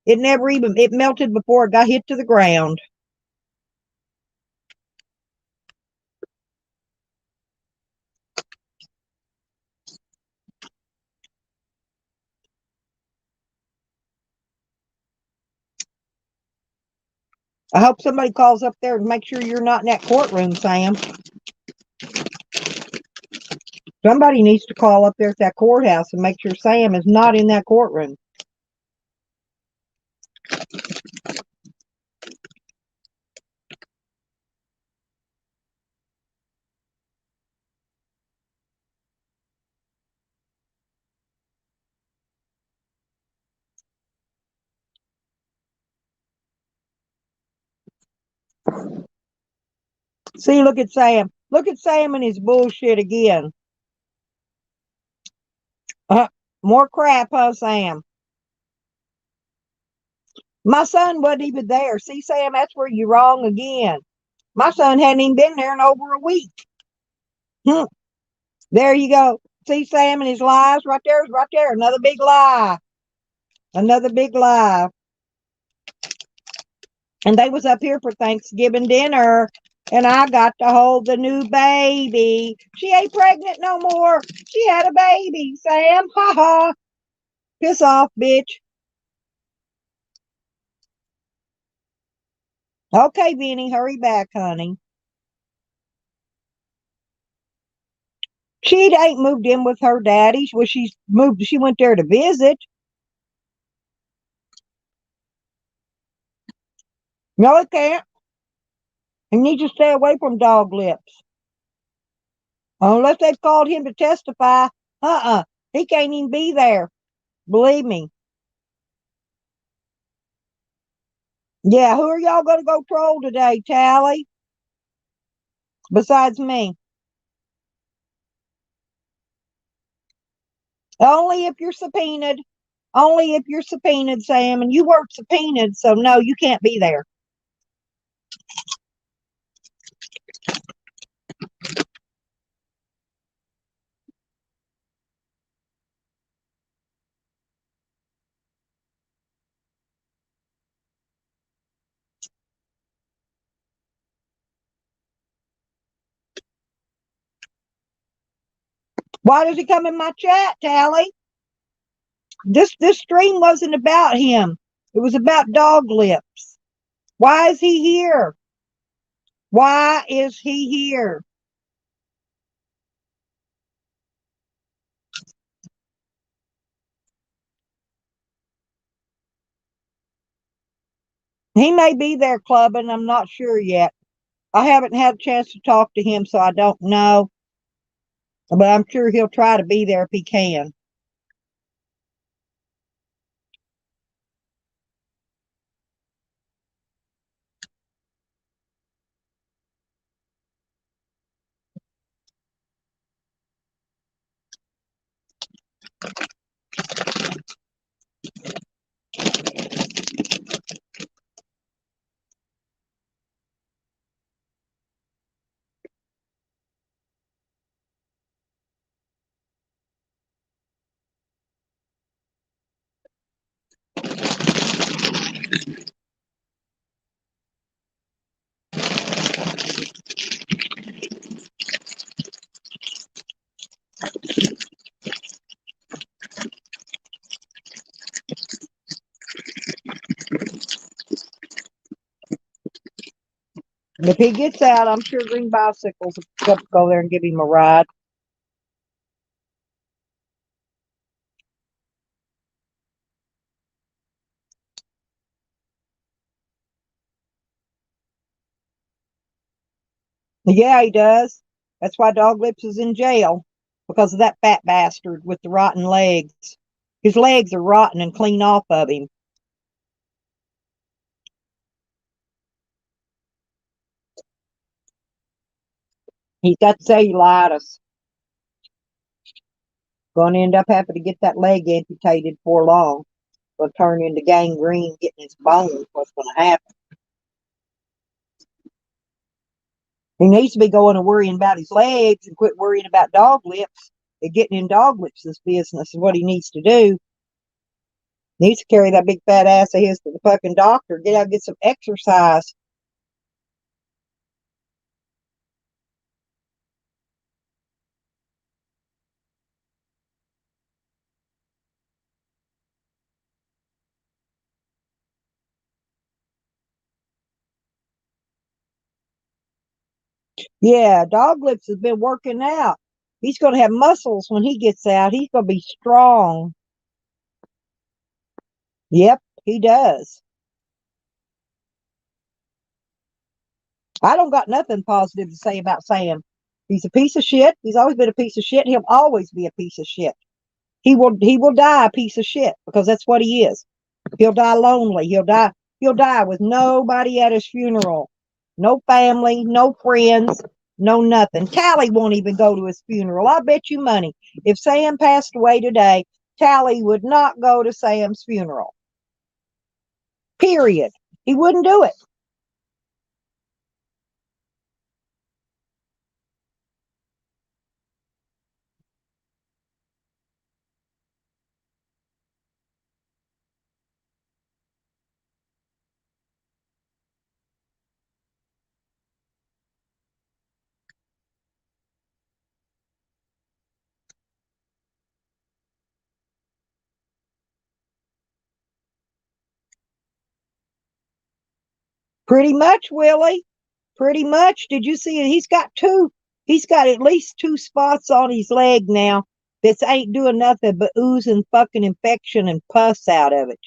[SPEAKER 1] It melted before it got hit to the ground. I hope somebody calls up there and make sure you're not in that courtroom, Sam. Somebody needs to call up there at that courthouse and make sure Sam is not in that courtroom. See, look at Sam. Look at Sam and his bullshit again. Uh, More crap, huh, Sam? My son wasn't even there. See, Sam, that's where you're wrong again. My son hadn't even been there in over a week. Hmm. There you go. See Sam and his lies right there, right there. Another big lie. Another big lie. And they was up here for Thanksgiving dinner, and I got to hold the new baby. She ain't pregnant no more. She had a baby, Sam. Ha ha. Piss off, bitch. Okay, Vinny, hurry back, honey. She ain't moved in with her daddy. Well, she's moved. She went there to visit. No, it can't. You need to stay away from dog lips. Unless they've called him to testify. He can't even be there. Believe me. Yeah, who are y'all going to go troll today, Tally? Besides me. Only if you're subpoenaed. Only if you're subpoenaed, Sam. And you weren't subpoenaed, so no, you can't be there. Why does he come in my chat, Tally? This stream wasn't about him. It was about dog lips. Why is he here? Why is he here? He may be there clubbing. I'm not sure yet. I haven't had a chance to talk to him, so I don't know. But I'm sure he'll try to be there if he can. If he gets out, I'm sure Green Bicycles will go there and give him a ride. Yeah, he does. That's why Doglips is in jail because of that fat bastard with the rotten legs. His legs are rotten and clean off of him. He's got cellulitis. Going to end up having to get that leg amputated for long. Will turn into gangrene, getting his bones. What's going to happen? He needs to be going and worrying about his legs and quit worrying about dog lips and getting in dog lips. This business is what he needs to do. He needs to carry that big fat ass of his to the fucking doctor. Get out, get some exercise. Yeah, dog lips has been working out. He's going to have muscles when he gets out. He's going to be strong. Yep, he does. I don't got nothing positive to say about Sam. He's a piece of shit. He's always been a piece of shit. He'll always be a piece of shit. He will die a piece of shit because that's what he is. He'll die lonely. He'll die with nobody at his funeral. No family, no friends, no nothing. Tally won't even go to his funeral. I bet you money. If Sam passed away today, Tally would not go to Sam's funeral. Period. He wouldn't do it. Pretty much, Willie. Pretty much. Did you see it? He's got at least two spots on his leg now that ain't doing nothing but oozing fucking infection and pus out of it.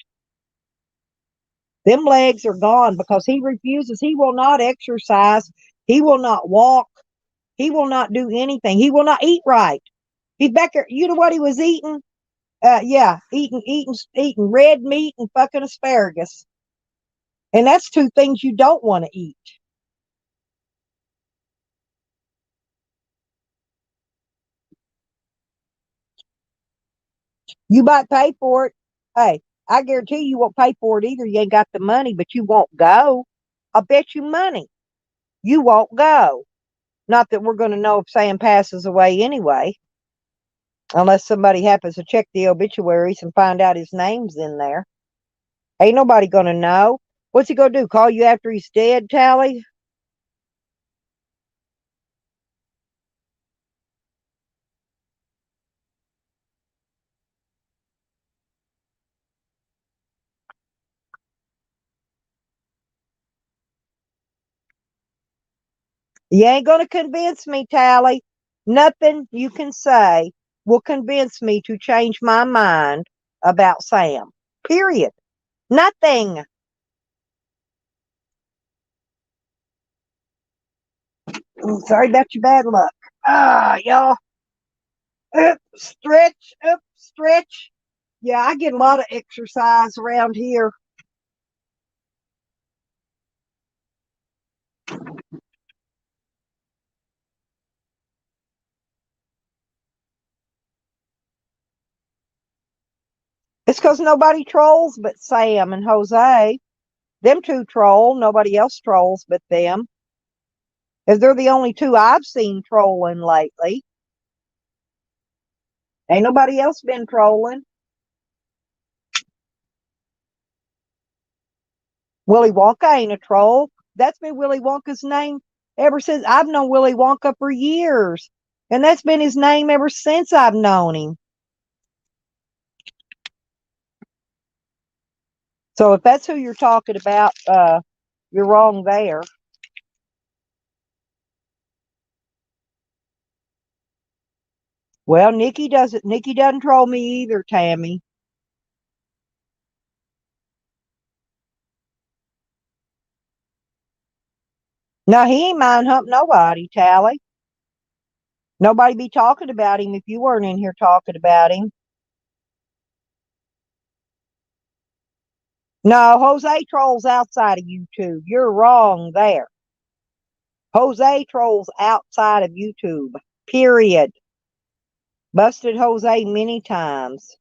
[SPEAKER 1] Them legs are gone because he refuses. He will not exercise. He will not walk. He will not do anything. He will not eat right. He's back there. You know what he was eating? Yeah, eating red meat and fucking asparagus. And that's two things you don't want to eat. You might pay for it. Hey, I guarantee you won't pay for it either. You ain't got the money, but you won't go. I'll bet you money. You won't go. Not that we're going to know if Sam passes away anyway, unless somebody happens to check the obituaries and find out his name's in there. Ain't nobody going to know. What's he going to do? Call you after he's dead, Tally? You ain't going to convince me, Tally. Nothing you can say will convince me to change my mind about Sam. Period. Nothing. Sorry about your bad luck. Y'all. Up, stretch, up, stretch. Yeah, I get a lot of exercise around here. It's because nobody trolls but Sam and Jose. Them two troll. Nobody else trolls but them. As they're the only two I've seen trolling lately. Ain't nobody else been trolling. Willy Wonka ain't a troll. That's been Willy Wonka's name ever since I've known Willy Wonka for years. And that's been his name ever since I've known him. So if that's who you're talking about, you're wrong there. Well, Nikki doesn't troll me either, Tammy. No, he ain't mind hump nobody, Tally. Nobody be talking about him if you weren't in here talking about him. No, Jose trolls outside of YouTube. You're wrong there. Jose trolls outside of YouTube. Period. Busted Jose many times.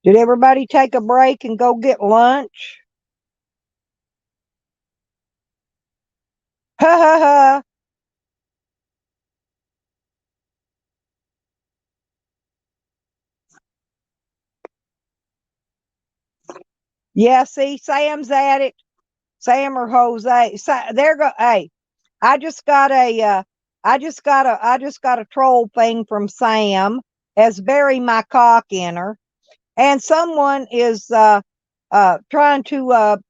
[SPEAKER 1] Did everybody take a break and go get lunch? Ha ha ha. Yeah, see, Sam's at it. Sam or Jose. There go. Hey, I just got a I just got a troll thing from Sam as bury my cock in her. And someone is trying to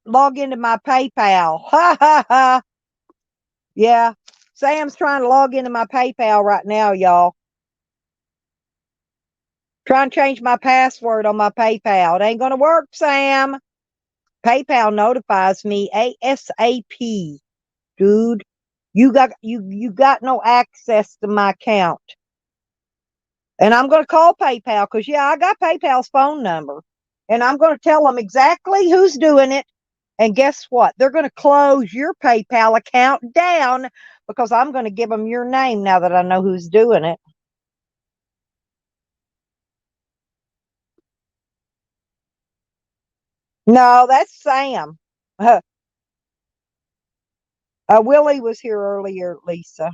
[SPEAKER 1] log into my PayPal. Ha ha ha. Yeah. Sam's trying to log into my PayPal right now, y'all. Trying to change my password on my PayPal. It ain't gonna work, Sam. PayPal notifies me ASAP, dude. You got no access to my account. And I'm gonna call PayPal because yeah, I got PayPal's phone number. And I'm gonna tell them exactly who's doing it. And guess what? They're gonna close your PayPal account down because I'm gonna give them your name now that I know who's doing it. No, that's Sam. Willie was here earlier, Lisa.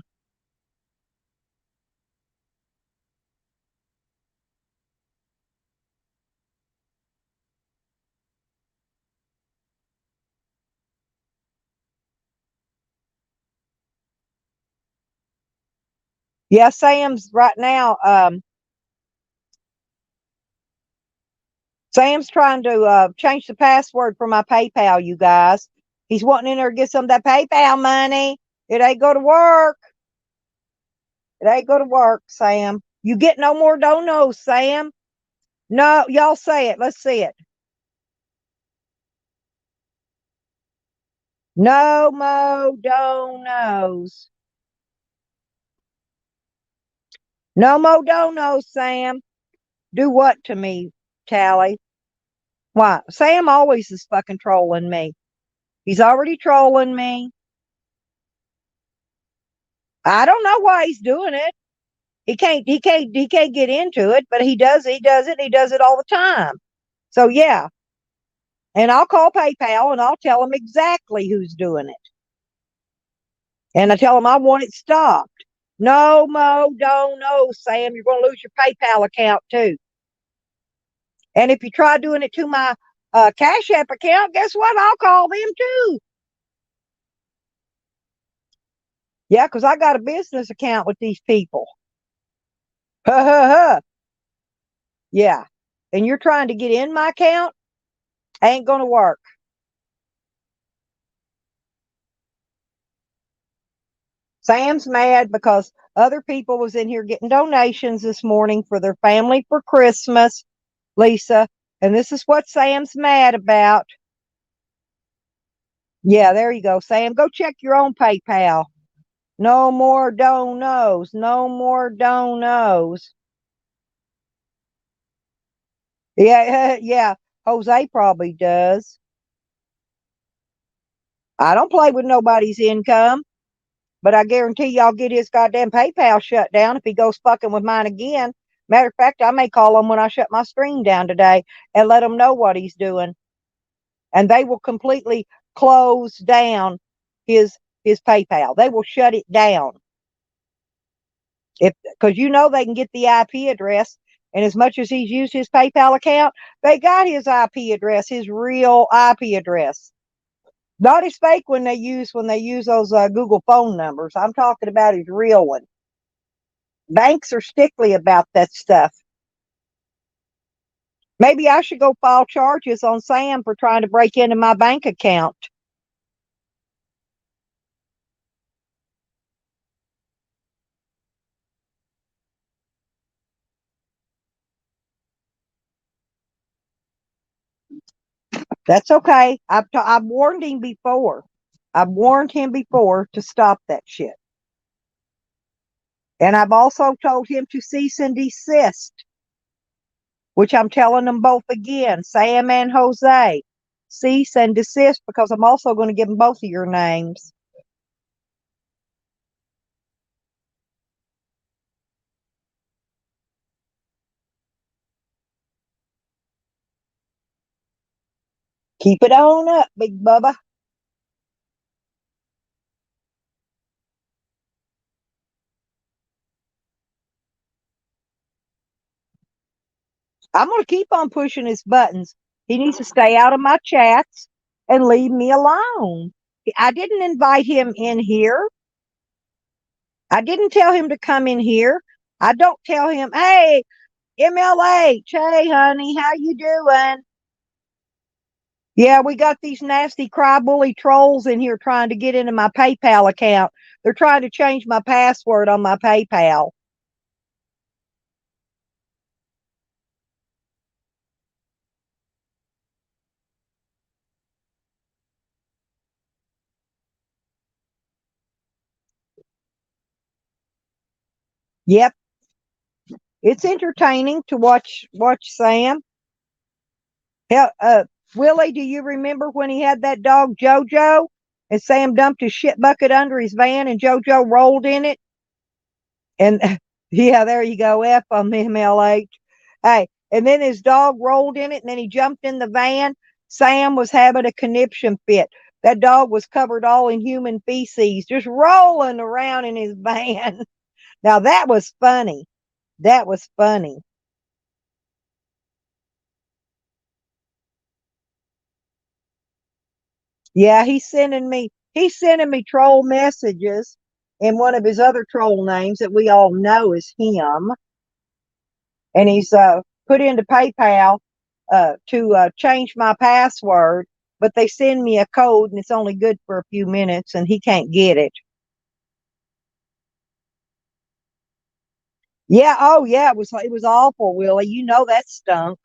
[SPEAKER 1] Yeah, Sam's right now. Sam's trying to change the password for my PayPal, you guys. He's wanting in there to get some of that PayPal money. It ain't go to work. It ain't go to work, Sam. You get no more donos, Sam. No, y'all say it. Let's see it. No more donos. No more donos, Sam. Do what to me, Tally? Why? Sam always is fucking trolling me. He's already trolling me. I don't know why he's doing it. He can't get into it, but he does it all the time. So yeah. And I'll call PayPal and I'll tell him exactly who's doing it. And I tell him I want it stopped. No, Mo, don't know, Sam. You're going to lose your PayPal account too. And if you try doing it to my Cash App account, guess what? I'll call them too. Yeah, because I got a business account with these people. Ha ha ha. Yeah. And you're trying to get in my account? Ain't going to work. Sam's mad because other people was in here getting donations this morning for their family for Christmas, Lisa. And this is what Sam's mad about. Yeah, there you go, Sam. Go check your own PayPal. No more donos. No more donos. Yeah, yeah. Jose probably does. I don't play with nobody's income, but I guarantee y'all get his goddamn PayPal shut down if he goes fucking with mine again. Matter of fact, I may call him when I shut my stream down today and let him know what he's doing. And they will completely close down his PayPal. They will shut it down. If because you know they can get the IP address, and as much as he's used his PayPal account, they got his IP address, his real IP address. Not his fake one when they use those Google phone numbers. I'm talking about his real one. Banks are stickly about that stuff. Maybe I should go file charges on Sam for trying to break into my bank account. That's okay. I've warned him before. I've warned him before to stop that shit. And I've also told him to cease and desist, which I'm telling them both again, Sam and Jose. Cease and desist, because I'm also going to give them both of your names. Keep it on up, Big Bubba. I'm going to keep on pushing his buttons. He needs to stay out of my chats and leave me alone. I didn't invite him in here. I didn't tell him to come in here. I don't tell him, hey, MLH, hey, honey, how you doing? Yeah, we got these nasty crybaby trolls in here trying to get into my PayPal account. They're trying to change my password on my PayPal. Yep, it's entertaining to watch Sam. Hell, Willie, do you remember when he had that dog JoJo and Sam dumped his shit bucket under his van and JoJo rolled in it? And yeah, there you go. F on MLH. Hey, and then his dog rolled in it and then he jumped in the van. Sam was having a conniption fit. That dog was covered all in human feces, just rolling around in his van. Now that was funny. That was funny. Yeah, he's sending me troll messages. in one of his other troll names that we all know is him. And he's put into PayPal to change my password, but they send me a code and it's only good for a few minutes and he can't get it. Yeah, oh yeah, it was awful, Willie. You know that stunk.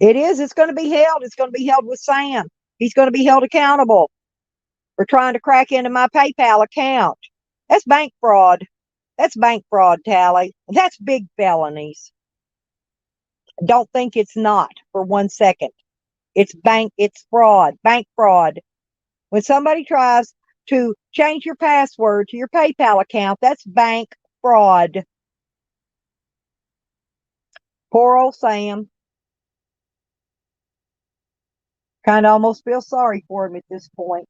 [SPEAKER 1] It is. It's going to be held. It's going to be held with Sam. He's going to be held accountable for trying to crack into my PayPal account. That's bank fraud. That's bank fraud, Tally. That's big felonies. Don't think it's not for 1 second. It's fraud, bank fraud. When somebody tries to change your password to your PayPal account, that's bank fraud. Poor old Sam. Kind of almost feel sorry for him at this point.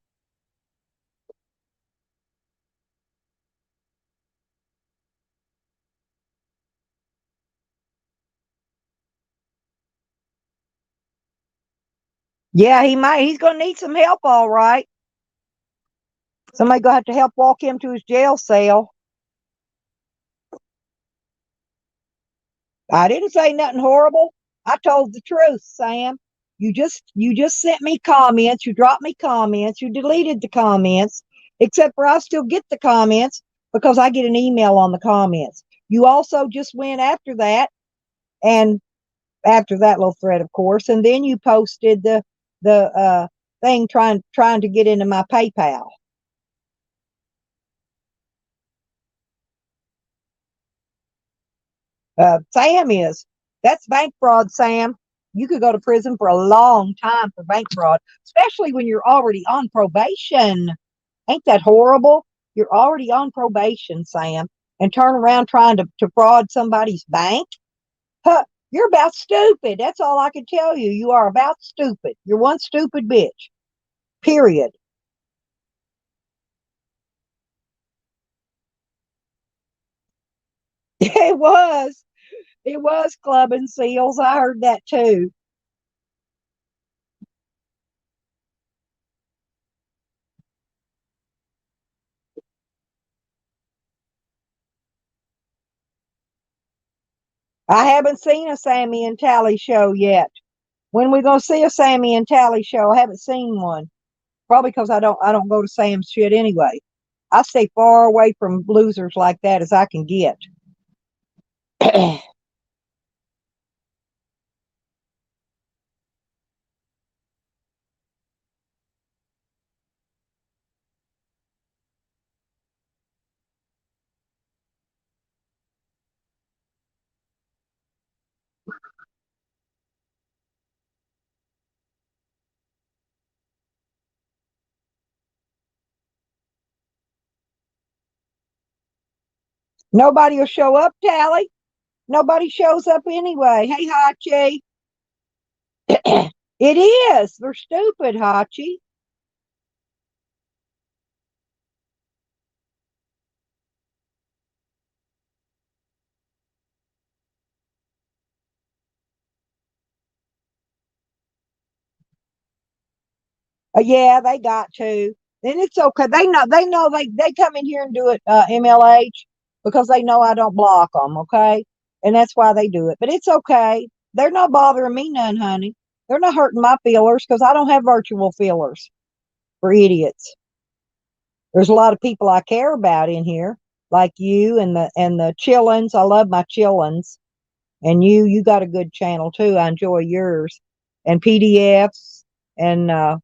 [SPEAKER 1] Yeah, he might. He's going to need some help, all right. Somebody going to have to help walk him to his jail cell. I didn't say nothing horrible. I told the truth, Sam. You just sent me comments. You dropped me comments. You deleted the comments. Except for I still get the comments because I get an email on the comments. You also just went after that and after that little thread, of course, and then you posted the thing trying to get into my PayPal. Sam is. That's bank fraud, Sam. You could go to prison for a long time for bank fraud, especially when you're already on probation. Ain't that horrible? You're already on probation, Sam, and turn around trying to fraud somebody's bank? Huh, you're about stupid. That's all I can tell you. You are about stupid. You're one stupid bitch. Period. It was. It was clubbing seals. I heard that too. I haven't seen a Sammy and Tally show yet. When we gonna see a Sammy and Tally show? I haven't seen one. Probably because I don't go to Sam's shit anyway. I stay far away from losers like that as I can get. Nobody will show up, Tally. Nobody shows up anyway. Hey, Hachi. It is. They're stupid, Hachi. Yeah, they got to. And it's okay. They come in here and do it MLH because they know I don't block them, okay? And that's why they do it. But it's okay. They're not bothering me none, honey. They're not hurting my feelers because I don't have virtual feelers for idiots. There's a lot of people I care about in here, like you and the chillins. I love my chillins. And you got a good channel too. I enjoy yours. And PDFs and uh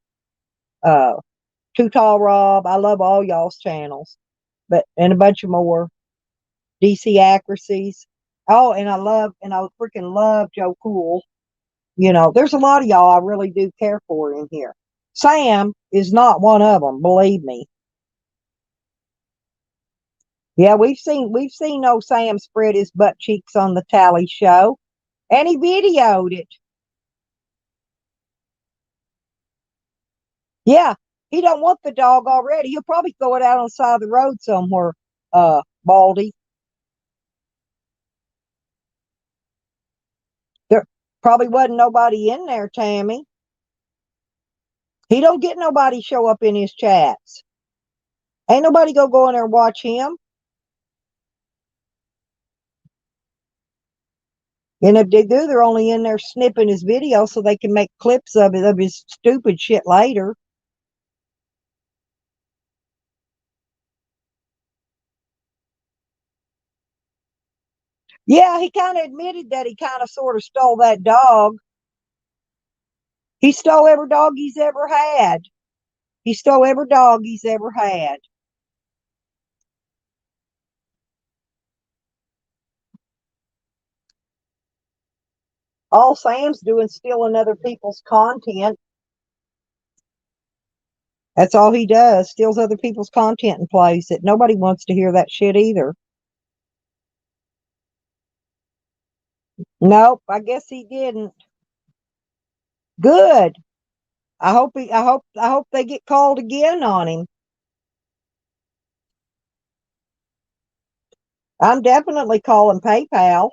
[SPEAKER 1] Too Tall Rob. I love all y'all's channels, but and a bunch of more DC accuracies. Oh, and I freaking love Joe Cool. There's a lot of y'all I really do care for in here. Sam is not one of them, believe me. Yeah, we've seen old Sam spread his butt cheeks on the Tally show, and he videoed it. Yeah, he don't want the dog already. He'll probably throw it out on the side of the road somewhere. Baldy. They're Probably wasn't nobody in there, Tammy. He don't get nobody show up in his chats. Ain't nobody go in there and watch him. And if they do, they're only in there snipping his video so they can make clips of it of his stupid shit later. Yeah, he kind of admitted that he kind of sort of stole that dog. He stole every dog he's ever had. He stole every dog he's ever had. All Sam's doing is stealing other people's content. That's all he does. Steals other people's content and plays it. Nobody wants to hear that shit either. Nope, I guess he didn't. Good. I hope they get called again on him. I'm definitely calling PayPal.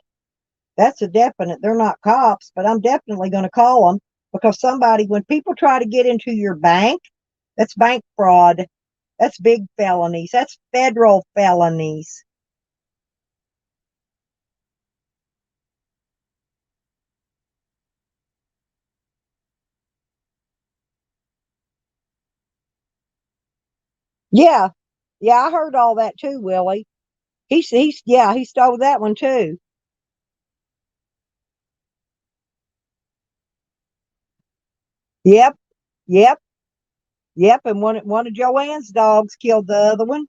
[SPEAKER 1] That's a definite. They're not cops, but I'm definitely going to call them because when people try to get into your bank, that's bank fraud. That's big felonies. That's federal felonies. Yeah. Yeah, I heard all that too, Willie. Yeah, he stole that one too. Yep. Yep. Yep. And one of Joanne's dogs killed the other one,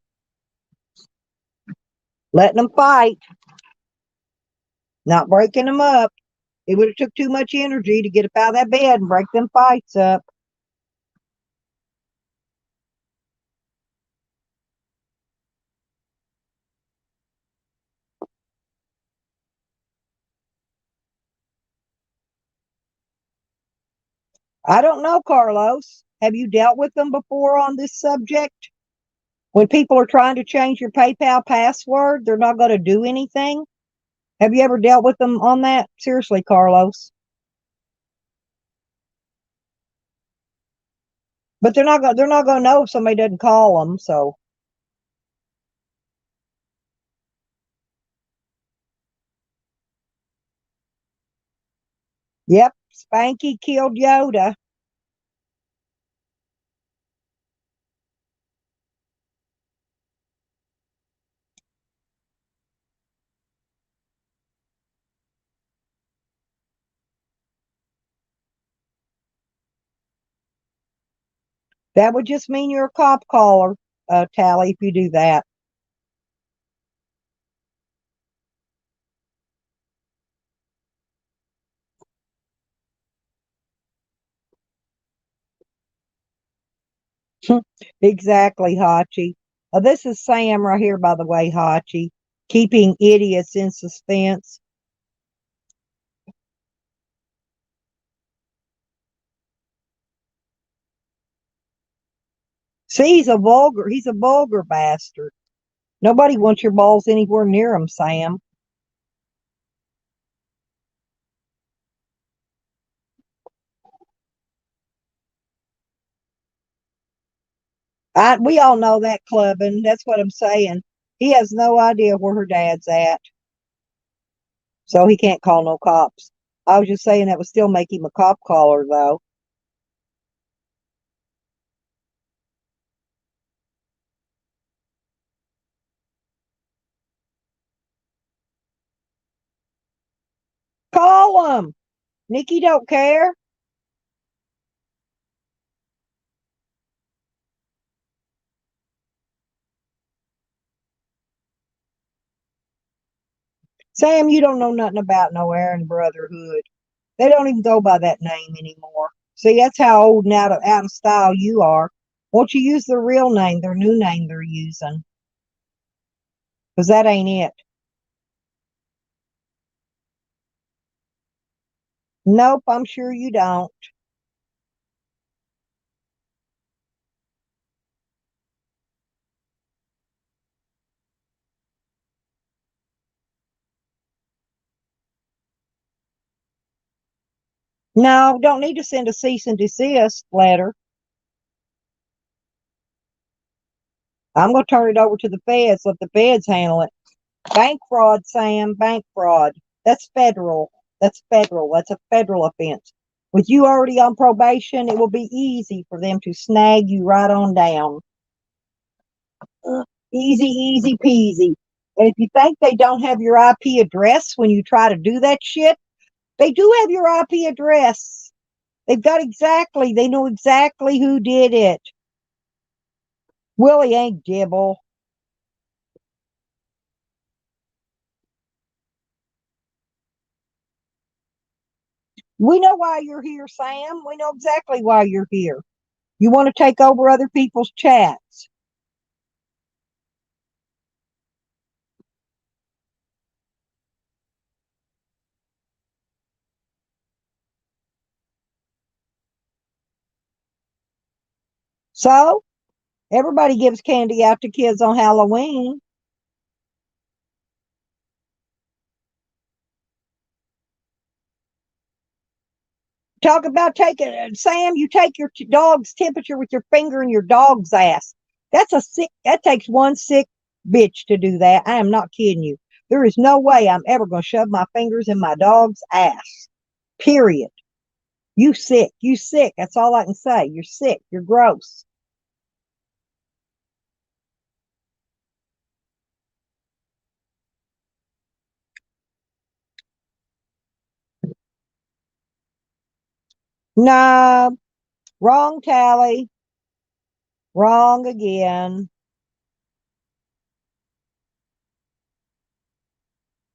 [SPEAKER 1] letting them fight, not breaking them up. It would have took too much energy to get up out of that bed and break them fights up. I don't know, Carlos. Have you dealt with them before on this subject? When people are trying to change your PayPal password, they're not going to do anything. Have you ever dealt with them on that? Seriously, Carlos. But they're not going to know if somebody doesn't call them. So, yep, Spanky killed Yoda. That would just mean you're a cop caller, Tally, if you do that. Exactly, Hachi. This is Sam right here, by the way, Hachi, keeping idiots in suspense. See, he's a vulgar bastard. Nobody wants your balls anywhere near him, Sam. We all know that, clubbing. That's what I'm saying. He has no idea where her dad's at, so he can't call no cops. I was just saying that would still make him a cop caller, though. Call him. Nikki don't care. Sam, you don't know nothing about no Aaron Brotherhood. They don't even go by that name anymore. See, that's how old and out of style you are. Won't you use their real name, their new name they're using? Because that ain't it. Nope, I'm sure you don't. No, don't need to send a cease and desist letter. I'm going to turn it over to the feds. Let the feds handle it. Bank fraud, Sam. Bank fraud. That's federal. That's federal. That's a federal offense. With you already on probation, it will be easy for them to snag you right on down. Easy, easy peasy. And if you think they don't have your IP address when you try to do that shit, they do have your IP address. They know exactly who did it. Willie ain't Dibble. We know why you're here, Sam. We know exactly why you're here. You want to take over other people's chats. So, everybody gives candy out to kids on Halloween. Talk about taking, Sam, you take your dog's temperature with your finger in your dog's ass. That takes one sick bitch to do that. I am not kidding you. There is no way I'm ever going to shove my fingers in my dog's ass. Period. You sick. You sick. That's all I can say. You're sick. You're gross. No, wrong tally. Wrong again.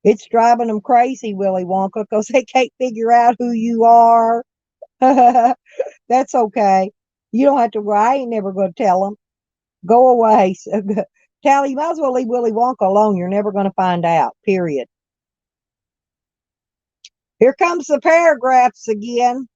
[SPEAKER 1] It's driving them crazy, Willy Wonka, because they can't figure out who you are. That's okay. You don't have to. I ain't never going to tell them. Go away. Tally, you might as well leave Willy Wonka alone. You're never going to find out. Period. Here comes the paragraphs again.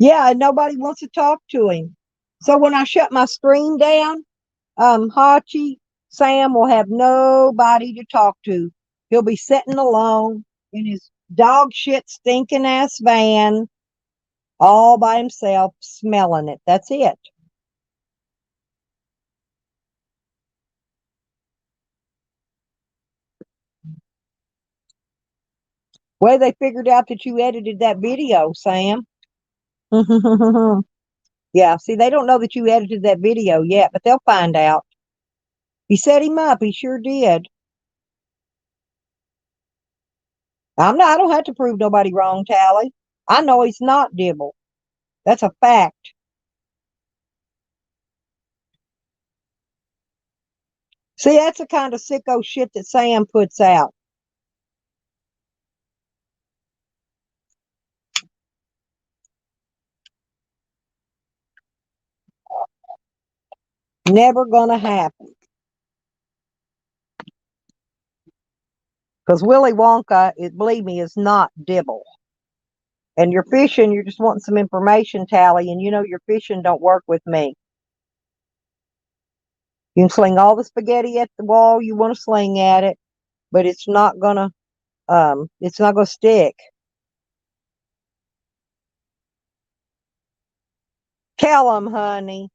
[SPEAKER 1] Yeah, and nobody wants to talk to him. So when I shut my screen down, Hachi, Sam will have nobody to talk to. He'll be sitting alone in his dog shit stinking ass van all by himself, smelling it. That's it. Well, they figured out that you edited that video, Sam. Yeah, see, they don't know that you edited that video yet, but they'll find out. He set him up. He sure did. I don't have to prove nobody wrong, Tally. I know he's not Dibble. That's a fact. See, that's the kind of sicko shit that Sam puts out. Never gonna happen. Because Willy Wonka, believe me, is not Dibble. And you're fishing, you're just wanting some information, Tally, and you know your fishing don't work with me. You can sling all the spaghetti at the wall you want to sling at it, but it's not gonna stick. Tell them, honey.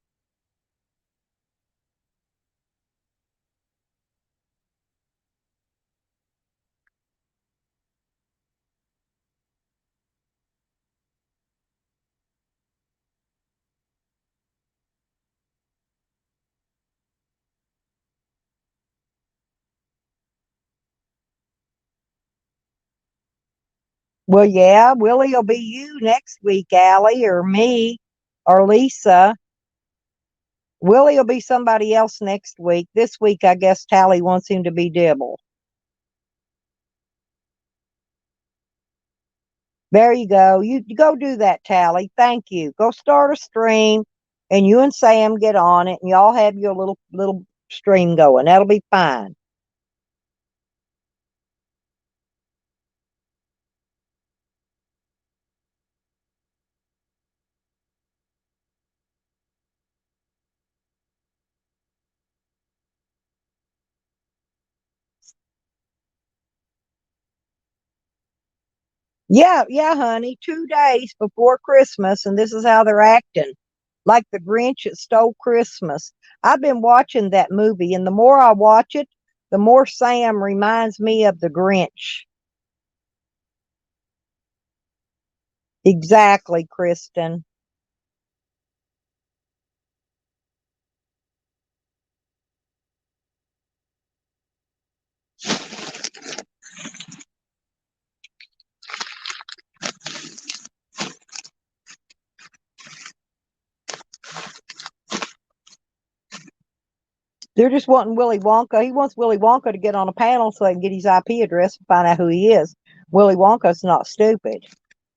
[SPEAKER 1] Well, yeah, Willie will be you next week, Allie, or me, or Lisa. Willie will be somebody else next week. This week, I guess Tally wants him to be Dibble. There you go. You go do that, Tally. Thank you. Go start a stream, and you and Sam get on it, and y'all have your little stream going. That'll be fine. Yeah, yeah, honey. 2 days before Christmas, and this is how they're acting. Like the Grinch that stole Christmas. I've been watching that movie, and the more I watch it, the more Sam reminds me of the Grinch. Exactly, Kristen. They're just wanting Willy Wonka. He wants Willy Wonka to get on a panel so they can get his IP address and find out who he is. Willy Wonka's not stupid.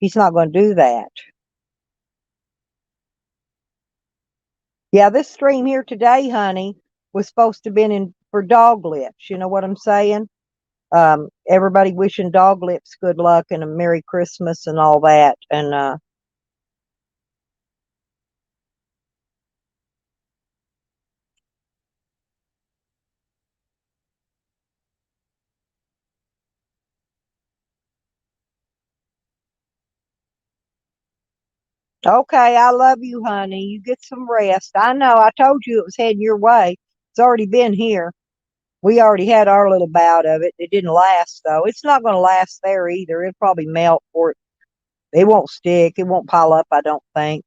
[SPEAKER 1] He's not going to do that. Yeah, this stream here today, honey, was supposed to have been in for doglips. You know what I'm saying? Everybody wishing doglips good luck and a Merry Christmas and all that. And okay, I love you, honey. You get some rest. I know. I told you it was heading your way. It's already been here. We already had our little bout of it. It didn't last though. It's not going to last there either. It'll probably melt or it won't stick. It won't pile up, I don't think.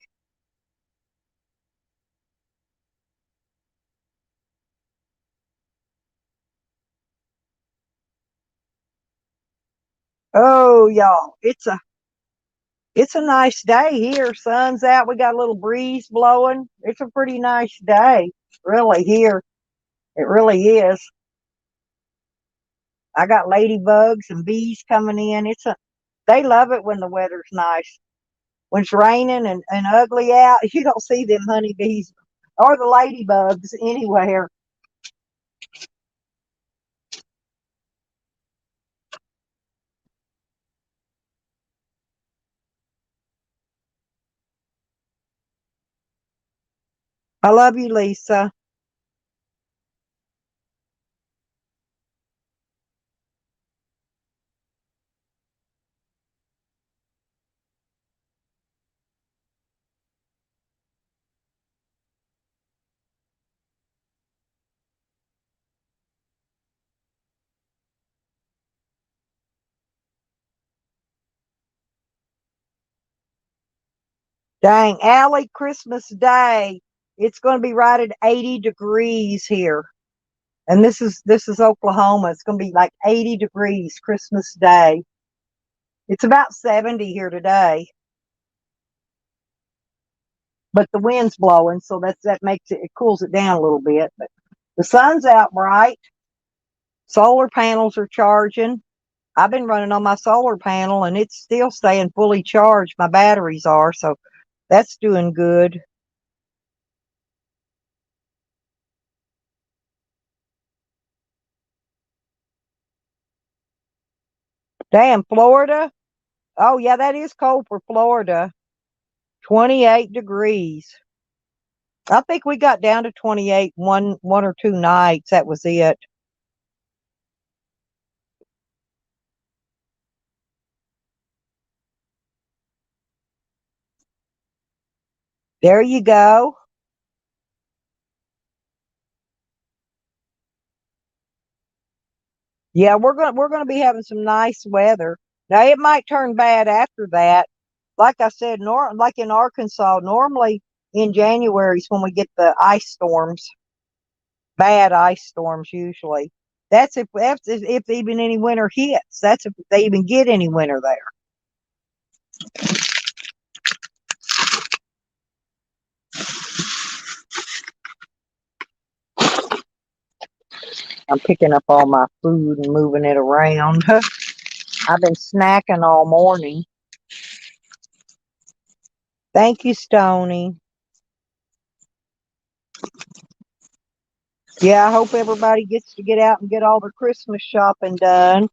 [SPEAKER 1] Oh, y'all, it's a nice day here. Sun's out. We got a little breeze blowing. It's a pretty nice day, really, here. It really is. I got ladybugs and bees coming in. They love it when the weather's nice. When it's raining and ugly out, you don't see them honeybees or the ladybugs anywhere. I love you, Lisa. Dang, Allie, Christmas Day. It's going to be right at 80 degrees here. And this is Oklahoma. It's going to be like 80 degrees Christmas Day. It's about 70 here today, but the wind's blowing, so that makes it cools it down a little bit. But the sun's out bright. Solar panels are charging. I've been running on my solar panel and it's still staying fully charged. My batteries are, so that's doing good. Damn, Florida. Oh yeah, that is cold for Florida. 28 degrees. I think we got down to 28 one or two nights. That was it. There you go. Yeah, we're gonna be having some nice weather. Now it might turn bad after that. Like I said, like in Arkansas, normally in January is when we get the ice storms, bad ice storms usually. That's if even any winter hits. That's if they even get any winter there. I'm picking up all my food and moving it around. I've been snacking all morning. Thank you, Stony. Yeah, I hope everybody gets to get out and get all their Christmas shopping done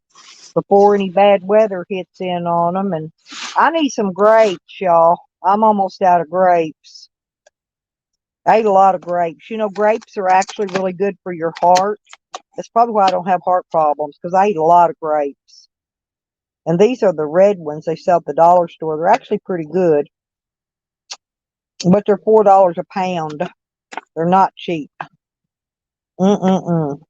[SPEAKER 1] before any bad weather hits in on them. And I need some grapes, y'all. I'm almost out of grapes. I ate a lot of grapes. You know, grapes are actually really good for your heart. That's probably why I don't have heart problems, because I eat a lot of grapes. And these are the red ones they sell at the dollar store. They're actually pretty good, but they're $4 a pound. They're not cheap. Mm-mm-mm.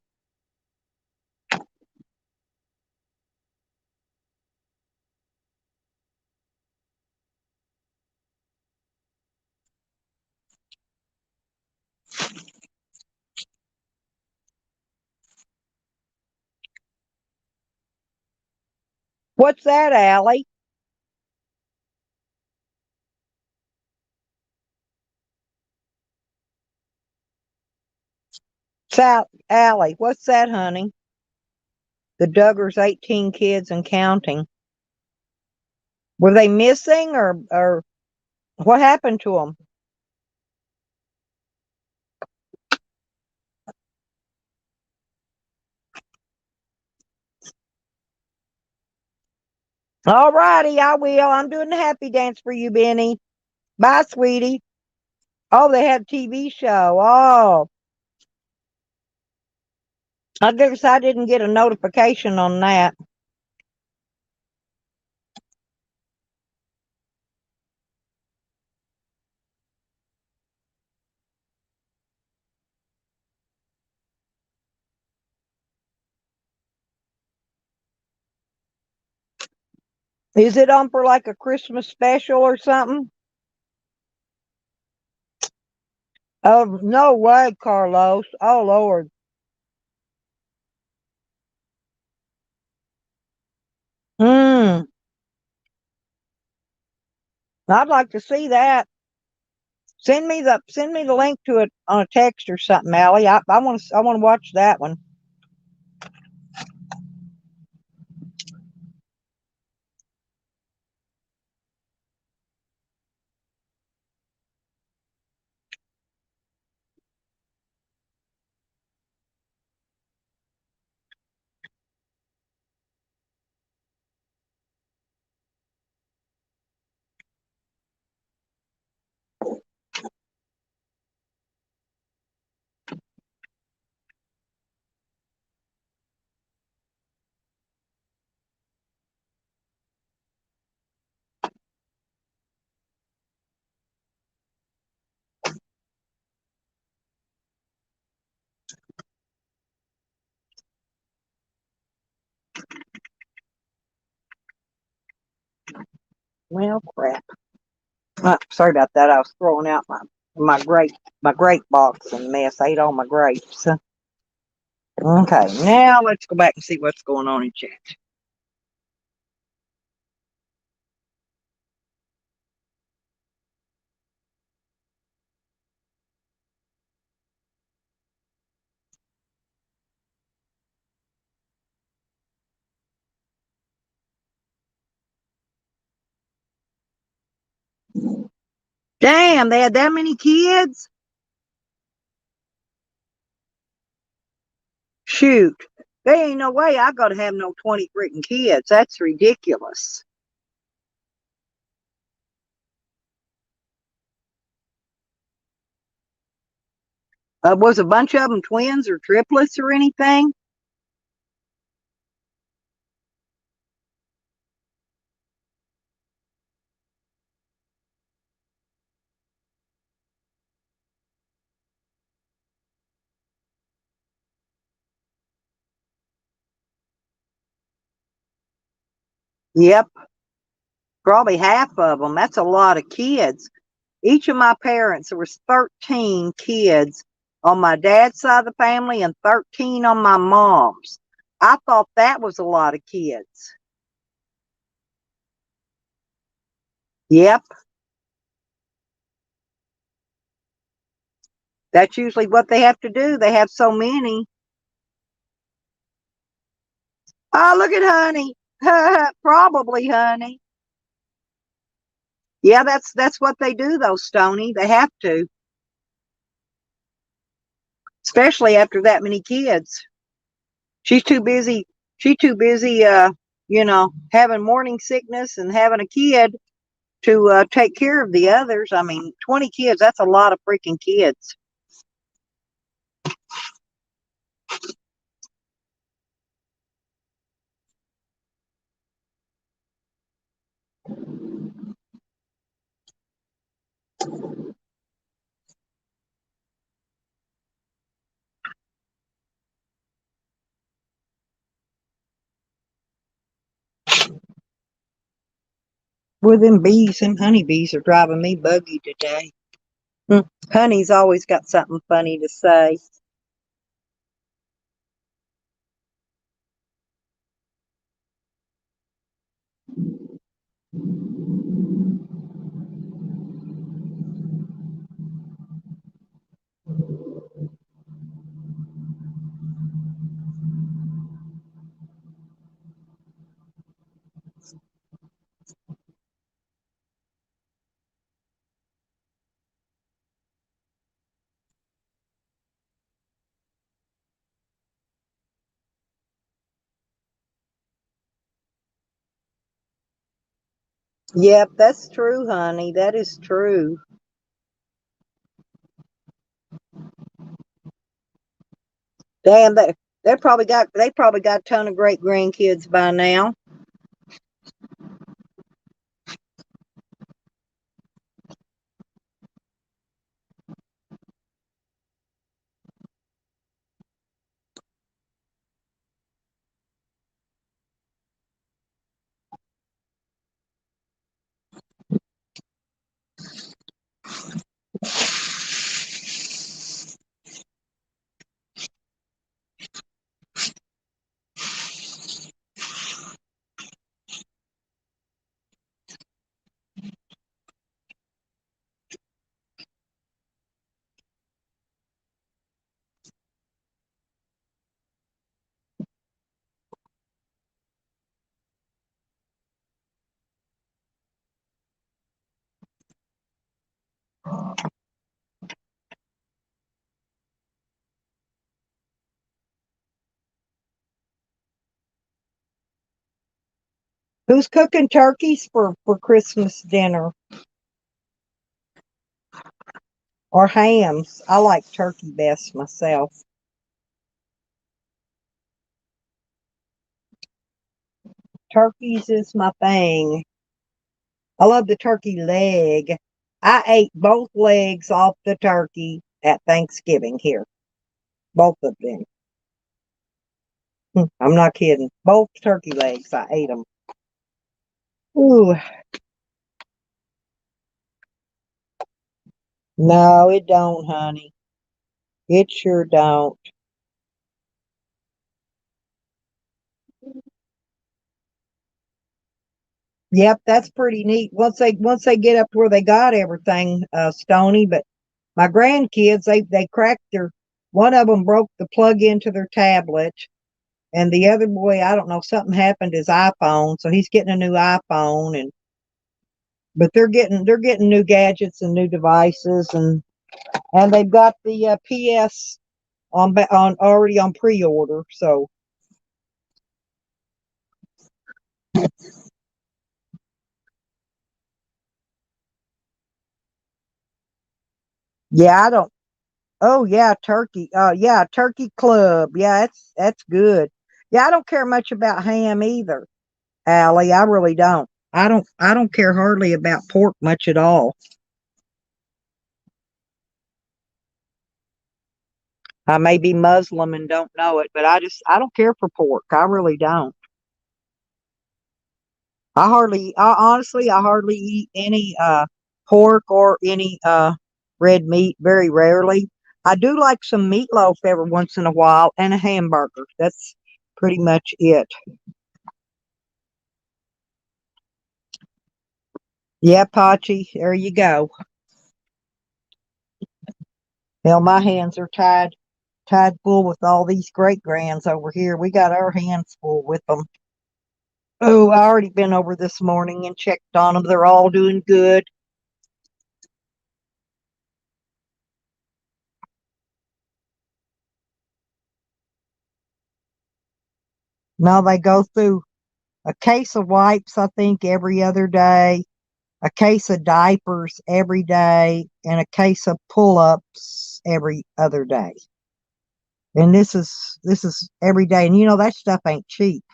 [SPEAKER 1] What's that, Allie? Allie, what's that, honey? The Duggars, 18 kids and counting. Were they missing, or what happened to them? All righty, I will. I'm doing the happy dance for you, Benny. Bye, sweetie. Oh, they had a TV show. Oh, I guess I didn't get a notification on that. Is it on for like a Christmas special or something? Oh, no way, Carlos. Oh, Lord. Hmm. I'd like to see that. Send me the link to it on a text or something, Allie. I want to watch that one. Well, crap. Sorry about that. I was throwing out my grape box and mess. I ate all my grapes. Okay, now let's go back and see what's going on in chat. Damn, they had that many kids? Shoot. There ain't no way I gotta have no 20 freaking kids. That's ridiculous. Was a bunch of them twins or triplets or anything? Yep, probably half of them. That's a lot of kids. Each of my parents, there was 13 kids on my dad's side of the family and 13 on my mom's. I thought that was a lot of kids. Yep, that's usually what they have to do. They have so many. Oh, look at Honey. Probably, Honey. Yeah, that's what they do though, Stony. They have to, especially after that many kids. She's too busy. She's too busy, having morning sickness and having a kid to take care of the others. I mean, 20 kids, that's a lot of freaking kids. Well, them bees, them honeybees are driving me buggy today. Hmm. Honey's always got something funny to say. Yep, that's true, honey. That is true. Damn, they probably got a ton of great grandkids by now. Who's cooking turkeys for Christmas dinner or hams? I like turkey best myself. Turkeys is my thing. I love the turkey leg. I ate both legs off the turkey at Thanksgiving here. Both of them. I'm not kidding. Both turkey legs, I ate them. Ooh, no, it don't, honey. It sure don't. Yep, that's pretty neat. Once they get up to where they got everything, Stony. But my grandkids, they cracked their. One of them broke the plug into their tablet, and the other boy, I don't know, something happened to his iPhone, so he's getting a new iPhone. And but they're getting new gadgets and new devices, and they've got the PS on already on pre-order. So yeah, I don't. Oh yeah, turkey. Yeah, turkey club. Yeah, that's good. Yeah, I don't care much about ham either, Allie. I really don't. I don't care hardly about pork much at all. I may be Muslim and don't know it, but I don't care for pork. I really don't. I hardly eat any pork or any red meat, very rarely. I do like some meatloaf every once in a while and a hamburger. That's pretty much it. Yeah, Pachi, there you go. Hell, my hands are tied full with all these great grands over here. We got our hands full with them. Oh, I already been over this morning and checked on them. They're all doing good. No, they go through a case of wipes, I think, every other day, a case of diapers every day, and a case of pull-ups every other day. And this is every day. And that stuff ain't cheap.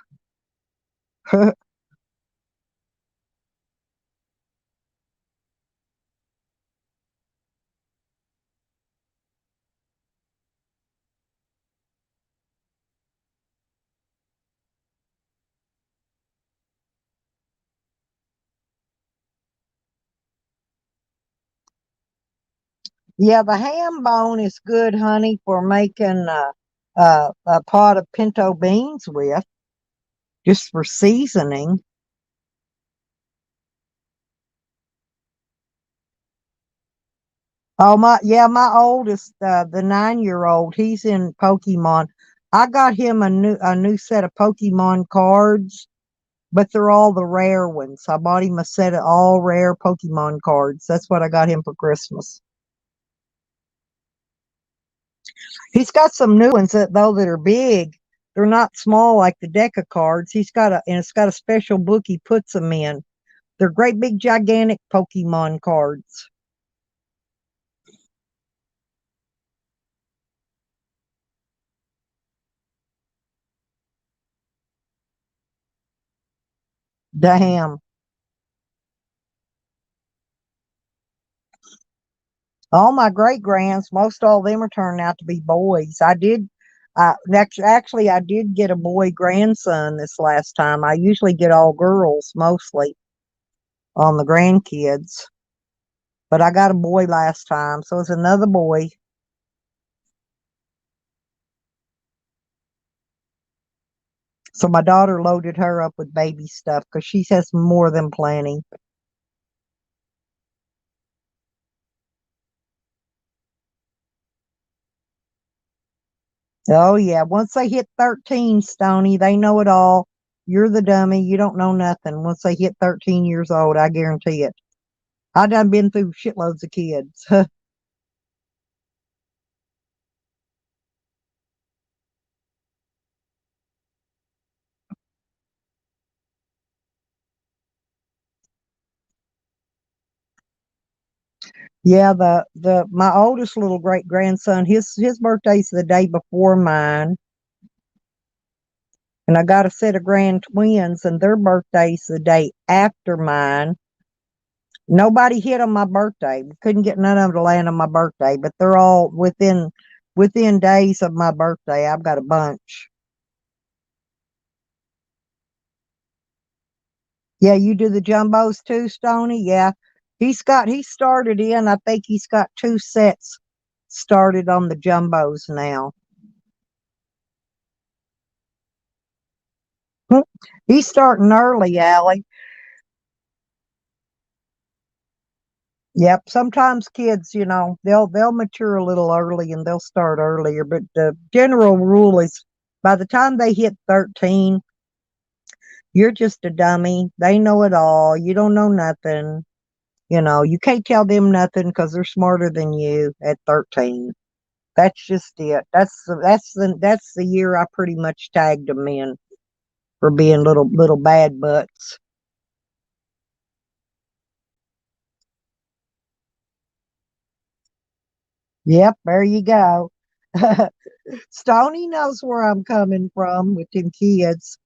[SPEAKER 1] Yeah, the ham bone is good, honey, for making a pot of pinto beans with, just for seasoning. Oh my oldest, the 9-year-old, he's in Pokemon. I got him a new set of Pokemon cards, but they're all the rare ones. I bought him a set of all rare Pokemon cards. That's what I got him for Christmas. He's got some new ones that are big. They're not small like the deck of cards. And it's got a special book he puts them in. They're great big gigantic Pokemon cards. Damn. All my great grands, most all of them are turning out to be boys. I did get a boy grandson this last time. I usually get all girls mostly on the grandkids, but I got a boy last time, so it's another boy. So my daughter loaded her up with baby stuff because she has more than plenty. Oh yeah, once they hit 13, Stony, they know it all. You're the dummy. You don't know nothing. Once they hit 13 years old, I guarantee it. I done been through shitloads of kids. Yeah, the my oldest little great grandson, his birthday's the day before mine, and I got a set of grand twins, and their birthday's the day after mine. Nobody hit on my birthday. We couldn't get none of them to land on my birthday, but they're all within days of my birthday. I've got a bunch. Yeah, you do the jumbos too, Stony? Yeah. He started in, I think he's got two sets started on the jumbos now. He's starting early, Allie. Yep. Sometimes kids, they'll mature a little early and they'll start earlier, but the general rule is by the time they hit 13, you're just a dummy. They know it all. You don't know nothing. You can't tell them nothing because they're smarter than you at 13. That's just it. That's the year I pretty much tagged them in for being little bad butts. Yep, there you go. Stony knows where I'm coming from with them kids.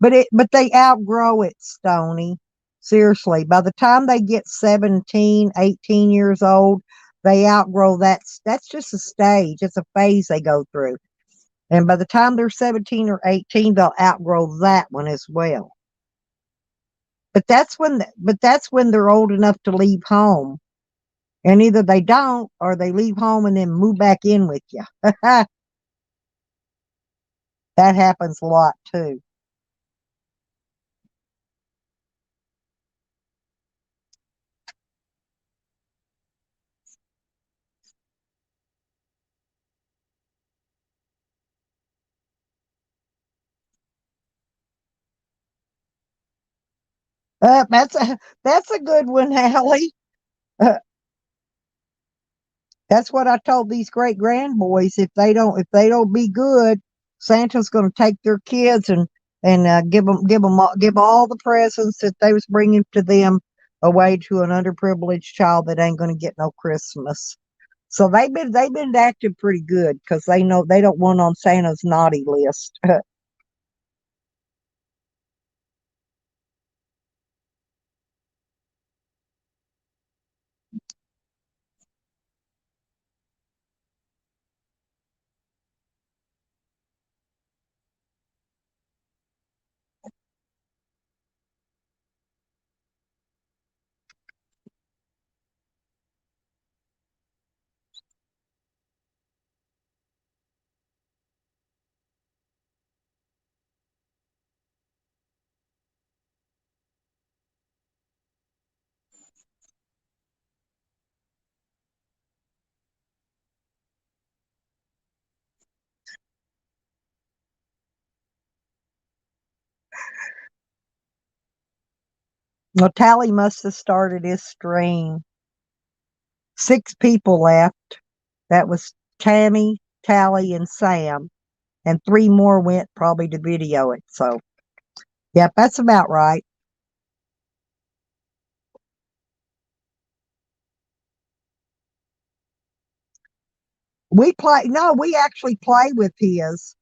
[SPEAKER 1] But they outgrow it, Stony. Seriously, by the time they get 17, 18 years old, they outgrow that. That's just a stage. It's a phase they go through. And by the time they're 17 or 18, they'll outgrow that one as well. But that's when they're old enough to leave home. And either they don't or they leave home and then move back in with you. That happens a lot too. That's a good one, Hallie. Uh, that's what I told these great grandboys. If they don't be good, Santa's going to take their kids and give all the presents that they was bringing to them away to an underprivileged child that ain't going to get no Christmas. So they've been acting pretty good because they know they don't want on Santa's naughty list. Well, Tally must have started his stream. 6 people left. That was Tammy, Tally, and Sam, and 3 more went probably to video it. So, yep, that's about right. We play. No, we actually play with his.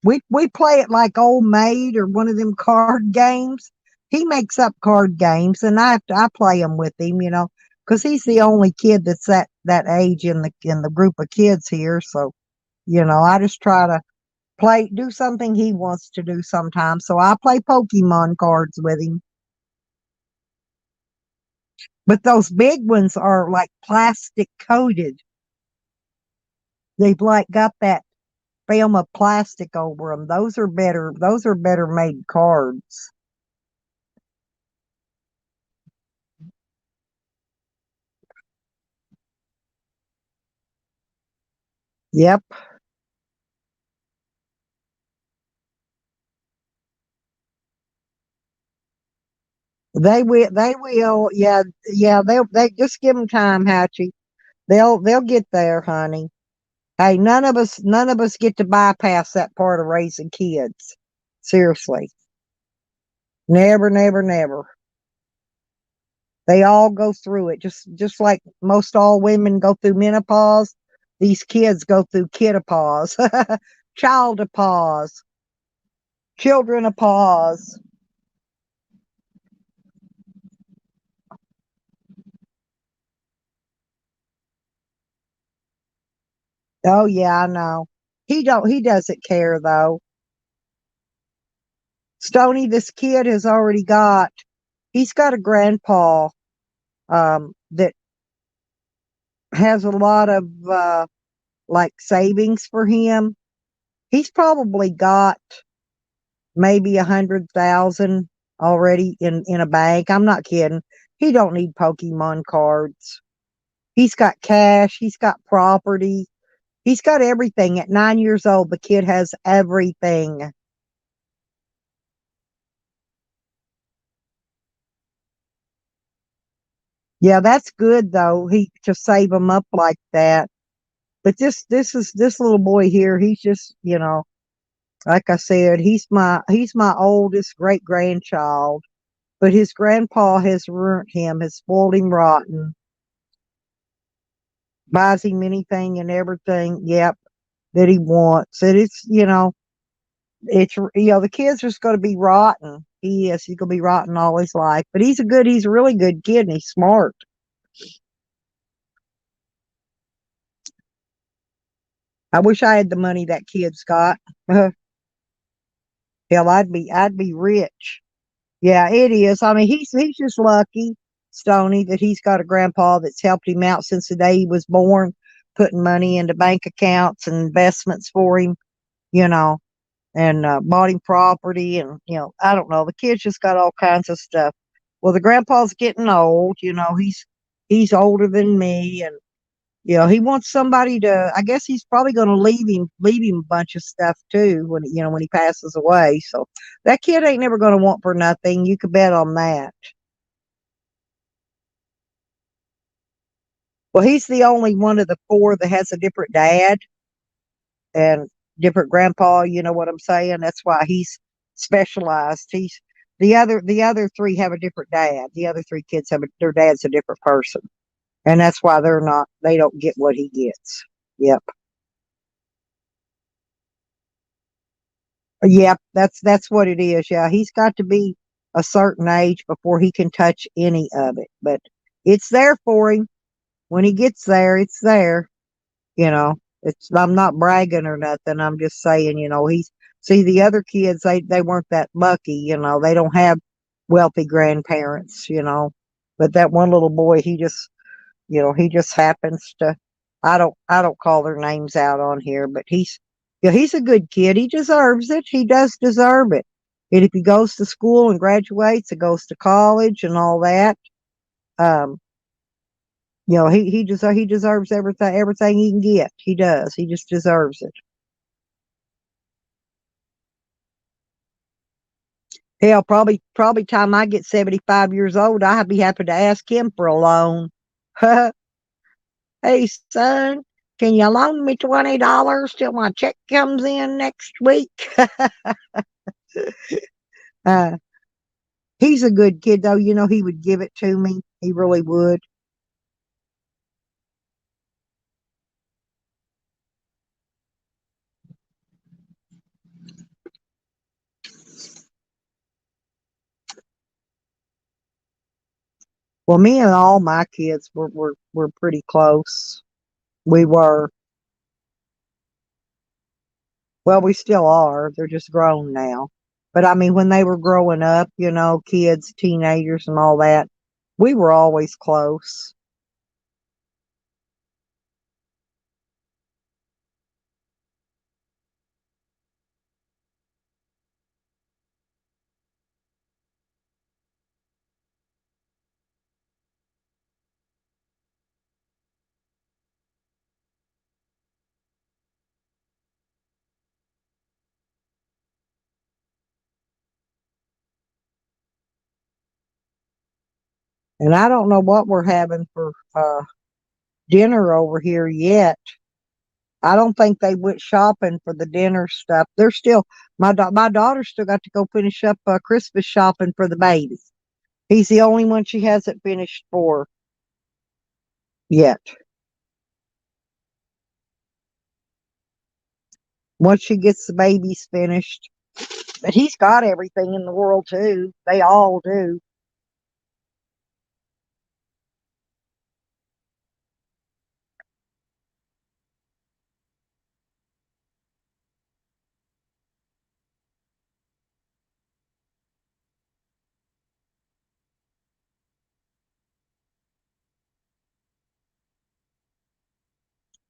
[SPEAKER 1] We play it like Old Maid or one of them card games. He makes up card games, and I play them with him, because he's the only kid that's that age in the group of kids here. So, I just try to do something he wants to do sometimes. So I play Pokemon cards with him. But those big ones are like plastic coated. They've like got that film of plastic over them. Those are better. Those are better made cards. Yep. They will. Yeah, yeah. They just give them time, Hatchie. They'll get there, honey. Hey, none of us get to bypass that part of raising kids. Seriously, never, never, never. They all go through it, just like most all women go through menopause. These kids go through kidopause, childopause, childrenopause. Oh yeah, I know. He doesn't care though. Stony, this kid has already got. He's got a grandpa that has a lot of like savings for him. He's probably got maybe 100,000 already in a bank. I'm not kidding. He don't need Pokemon cards. He's got cash. He's got property. He's got everything. At 9 years old, the kid has everything. Yeah, that's good though. He to save him up like that. But this little boy here. He's just like I said, he's my oldest great grandchild. But his grandpa has ruined him. Has spoiled him rotten. Buys him anything and everything. Yep, that he wants. And the kid's just going to be rotten. He is. He's going to be rotten all his life. But he's a really good kid, and he's smart. I wish I had the money that kid's got. Hell, I'd be rich. Yeah, it is. I mean, he's just lucky, Stony, that he's got a grandpa that's helped him out since the day he was born, putting money into bank accounts and investments for him. You know, and bought him property, and I don't know, the kids just got all kinds of stuff. Well, the grandpa's getting old. He's older than me, and he wants somebody to. I guess he's probably going to leave him a bunch of stuff too when he passes away. So that kid ain't never going to want for nothing. You could bet on that. Well, he's the only one of the four that has a different dad and different grandpa. You know what I'm saying? That's why he's specialized. He's the other three have a different dad. The other three kids have their dad's a different person, and that's why they don't get what he gets. Yep. Yep, that's what it is. Yeah, he's got to be a certain age before he can touch any of it. But it's there for him. When he gets there, it's there. You know, it's I'm not bragging or nothing. I'm just saying, he's see the other kids, they weren't that lucky, they don't have wealthy grandparents, But that one little boy, he just happens to I don't call their names out on here, but he's a good kid. He deserves it. He does deserve it. And if he goes to school and graduates and goes to college and all that, um, he deserves everything he can get. He does. He just deserves it. Hell, probably time I get 75 years old, I'll be happy to ask him for a loan. Hey son, can you loan me $20 till my check comes in next week? uh, he's a good kid though. He would give it to me. He really would. Well, me and all my kids were pretty close. We were. Well, we still are. They're just grown now. But I mean, when they were growing up, kids, teenagers, and all that, we were always close. And I don't know what we're having for dinner over here yet. I don't think they went shopping for the dinner stuff. They're still my daughter still got to go finish up Christmas shopping for the baby. He's the only one she hasn't finished for yet. Once she gets the babies finished, but he's got everything in the world too. They all do.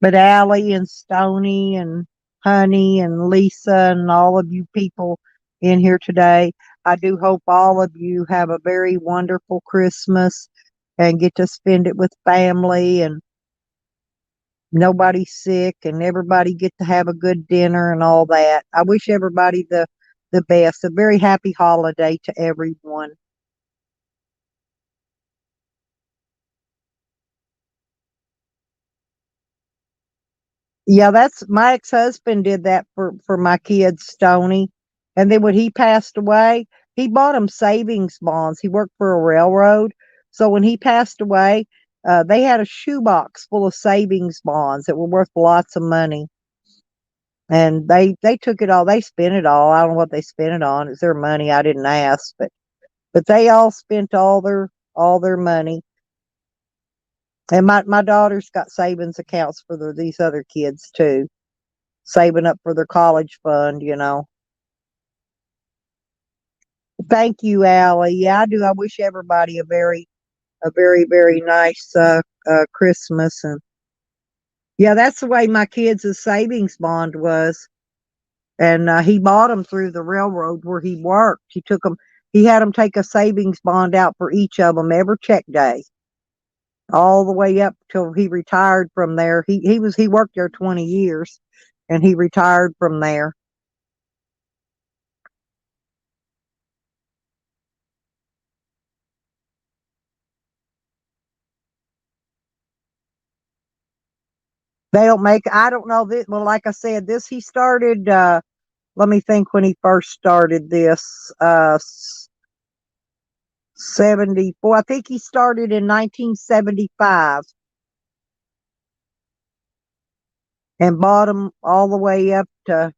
[SPEAKER 1] But Allie and Stony and Honey and Lisa and all of you people in here today, I do hope all of you have a very wonderful Christmas and get to spend it with family and nobody's sick and everybody get to have a good dinner and all that. I wish everybody the best. A very happy holiday to everyone. Yeah, that's my ex-husband did that for my kids, Stony. And then when he passed away, he bought them savings bonds. He worked for a railroad. So when he passed away, they had a shoebox full of savings bonds that were worth lots of money. And they took it all. They spent it all. I don't know what they spent it on. It's their money. I didn't ask, but they all spent all their money. And my daughter's got savings accounts for these other kids too, saving up for their college fund. Thank you, Allie. Yeah, I do. I wish everybody a very, very nice Christmas. And yeah, that's the way my kids' savings bond was. And he bought them through the railroad where he worked. He had them take a savings bond out for each of them every check day, all the way up till he retired from there. He worked there 20 years, and he retired from there. They don't make. I don't know this. Well, like I said, this he started. let me think when he first started this. 74. I think he started in 1975 and bought them all the way up to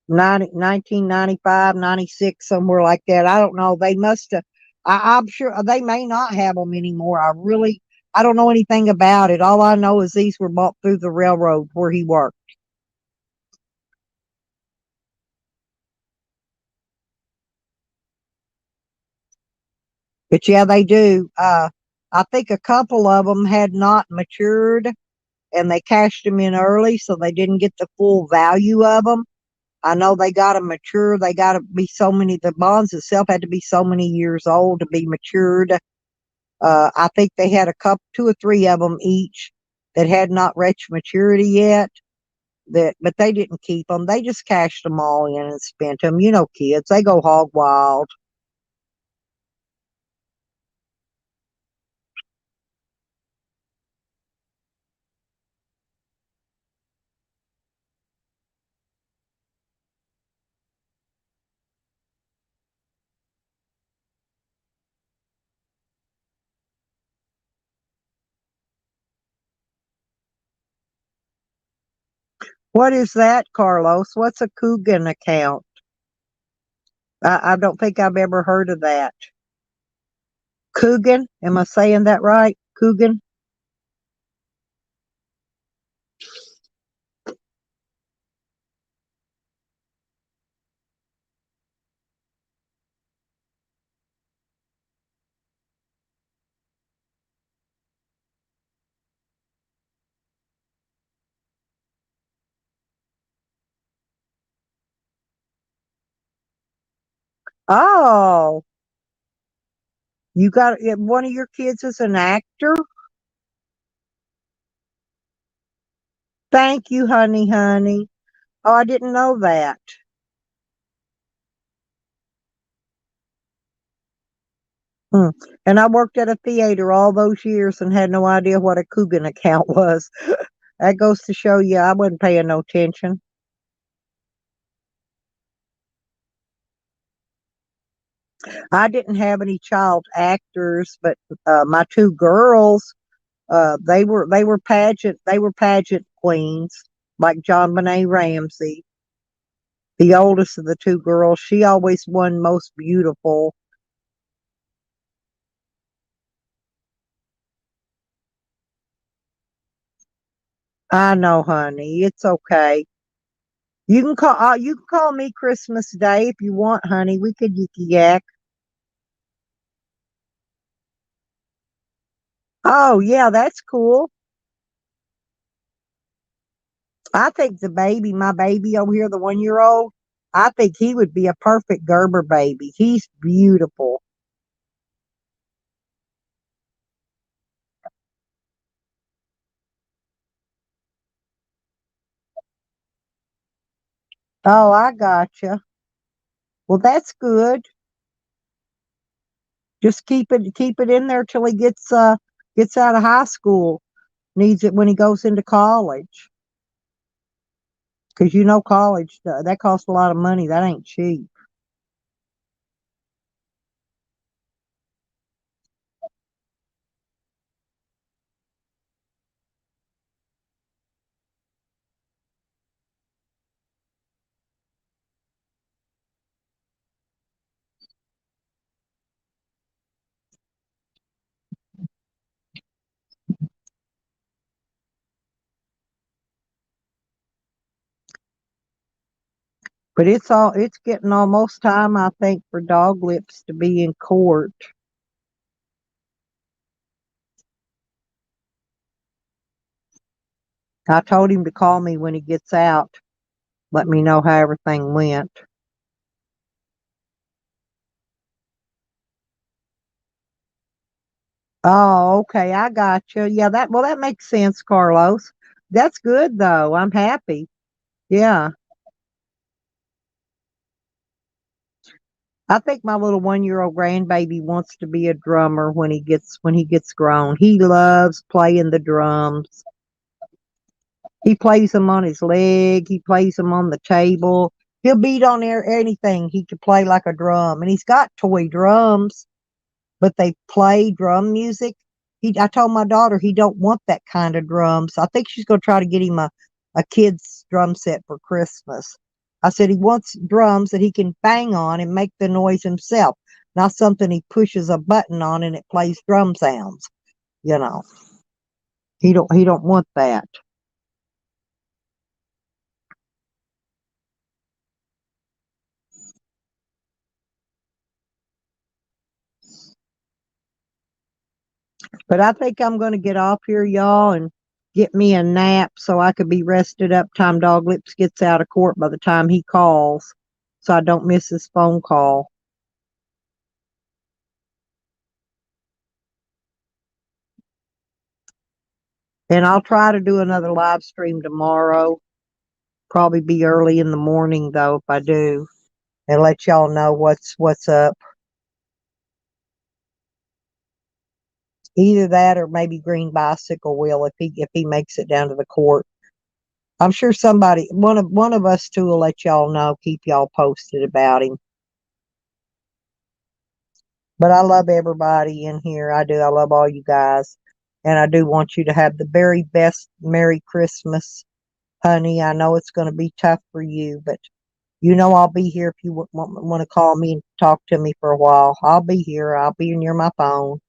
[SPEAKER 1] 1995, 96, somewhere like that. I don't know. They must have. I'm sure they may not have them anymore. I don't know anything about it. All I know is these were bought through the railroad where he worked. But yeah, they do. I think a couple of them had not matured and they cashed them in early, so they didn't get the full value of them. I know they got to mature. They got to be so many. The bonds itself had to be so many years old to be matured. I think they had a couple, two or three of them each that had not reached maturity yet. But they didn't keep them. They just cashed them all in and spent them. You know, kids, they go hog wild. What is that, Carlos? What's a Coogan account? I don't think I've ever heard of that. Coogan? Am I saying that right? Coogan? Oh, you got one of your kids is an actor? Thank you, honey, honey. Oh, I didn't know that. Hmm. And I worked at a theater all those years and had no idea what a Coogan account was. That goes to show you I wasn't paying no attention. I didn't have any child actors, but my two girls, they were pageant queens, like John Benet Ramsey. The oldest of the two girls, she always won most beautiful. I know, honey. It's okay. You can call me Christmas Day if you want, honey. We could yiki yak. Oh yeah, that's cool. I think my baby over here, the 1 year old, I think he would be a perfect Gerber baby. He's beautiful. Oh, I gotcha. Well, that's good. Just keep it in there till he gets out of high school. Needs it when he goes into college. Because you know college that costs a lot of money. That ain't cheap. But it's getting almost time, I think, for Doglips to be in court. I told him to call me when he gets out. Let me know how everything went. Oh, okay, I got you. Yeah, that makes sense, Carlos. That's good though. I'm happy. Yeah. I think my little 1 year old grandbaby wants to be a drummer when he gets grown. He loves playing the drums. He plays them on his leg. He plays them on the table. He'll beat on there anything. He could play like a drum, and he's got toy drums, but they play drum music. I told my daughter he don't want that kind of drums. I think she's going to try to get him a kid's drum set for Christmas. I said he wants drums that he can bang on and make the noise himself, not something he pushes a button on and it plays drum sounds. You know, he don't want that. But I think I'm going to get off here, y'all, and get me a nap so I could be rested up time Doglips gets out of court by the time he calls, so I don't miss his phone call. And I'll try to do another live stream tomorrow. Probably be early in the morning though if I do, and let y'all know what's up. Either that or maybe Green Bicycle will if he makes it down to the court. I'm sure somebody one of us two will let y'all know, keep y'all posted about him. But I love everybody in here. I do. I love all you guys. And I do want you to have the very best Merry Christmas, honey. I know it's going to be tough for you, but I'll be here if you want to call me and talk to me for a while. I'll be here. I'll be near my phone.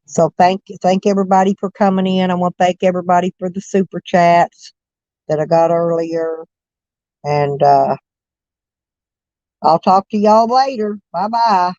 [SPEAKER 1] So thank everybody for coming in. I want to thank everybody for the super chats that I got earlier. And I'll talk to y'all later. Bye bye.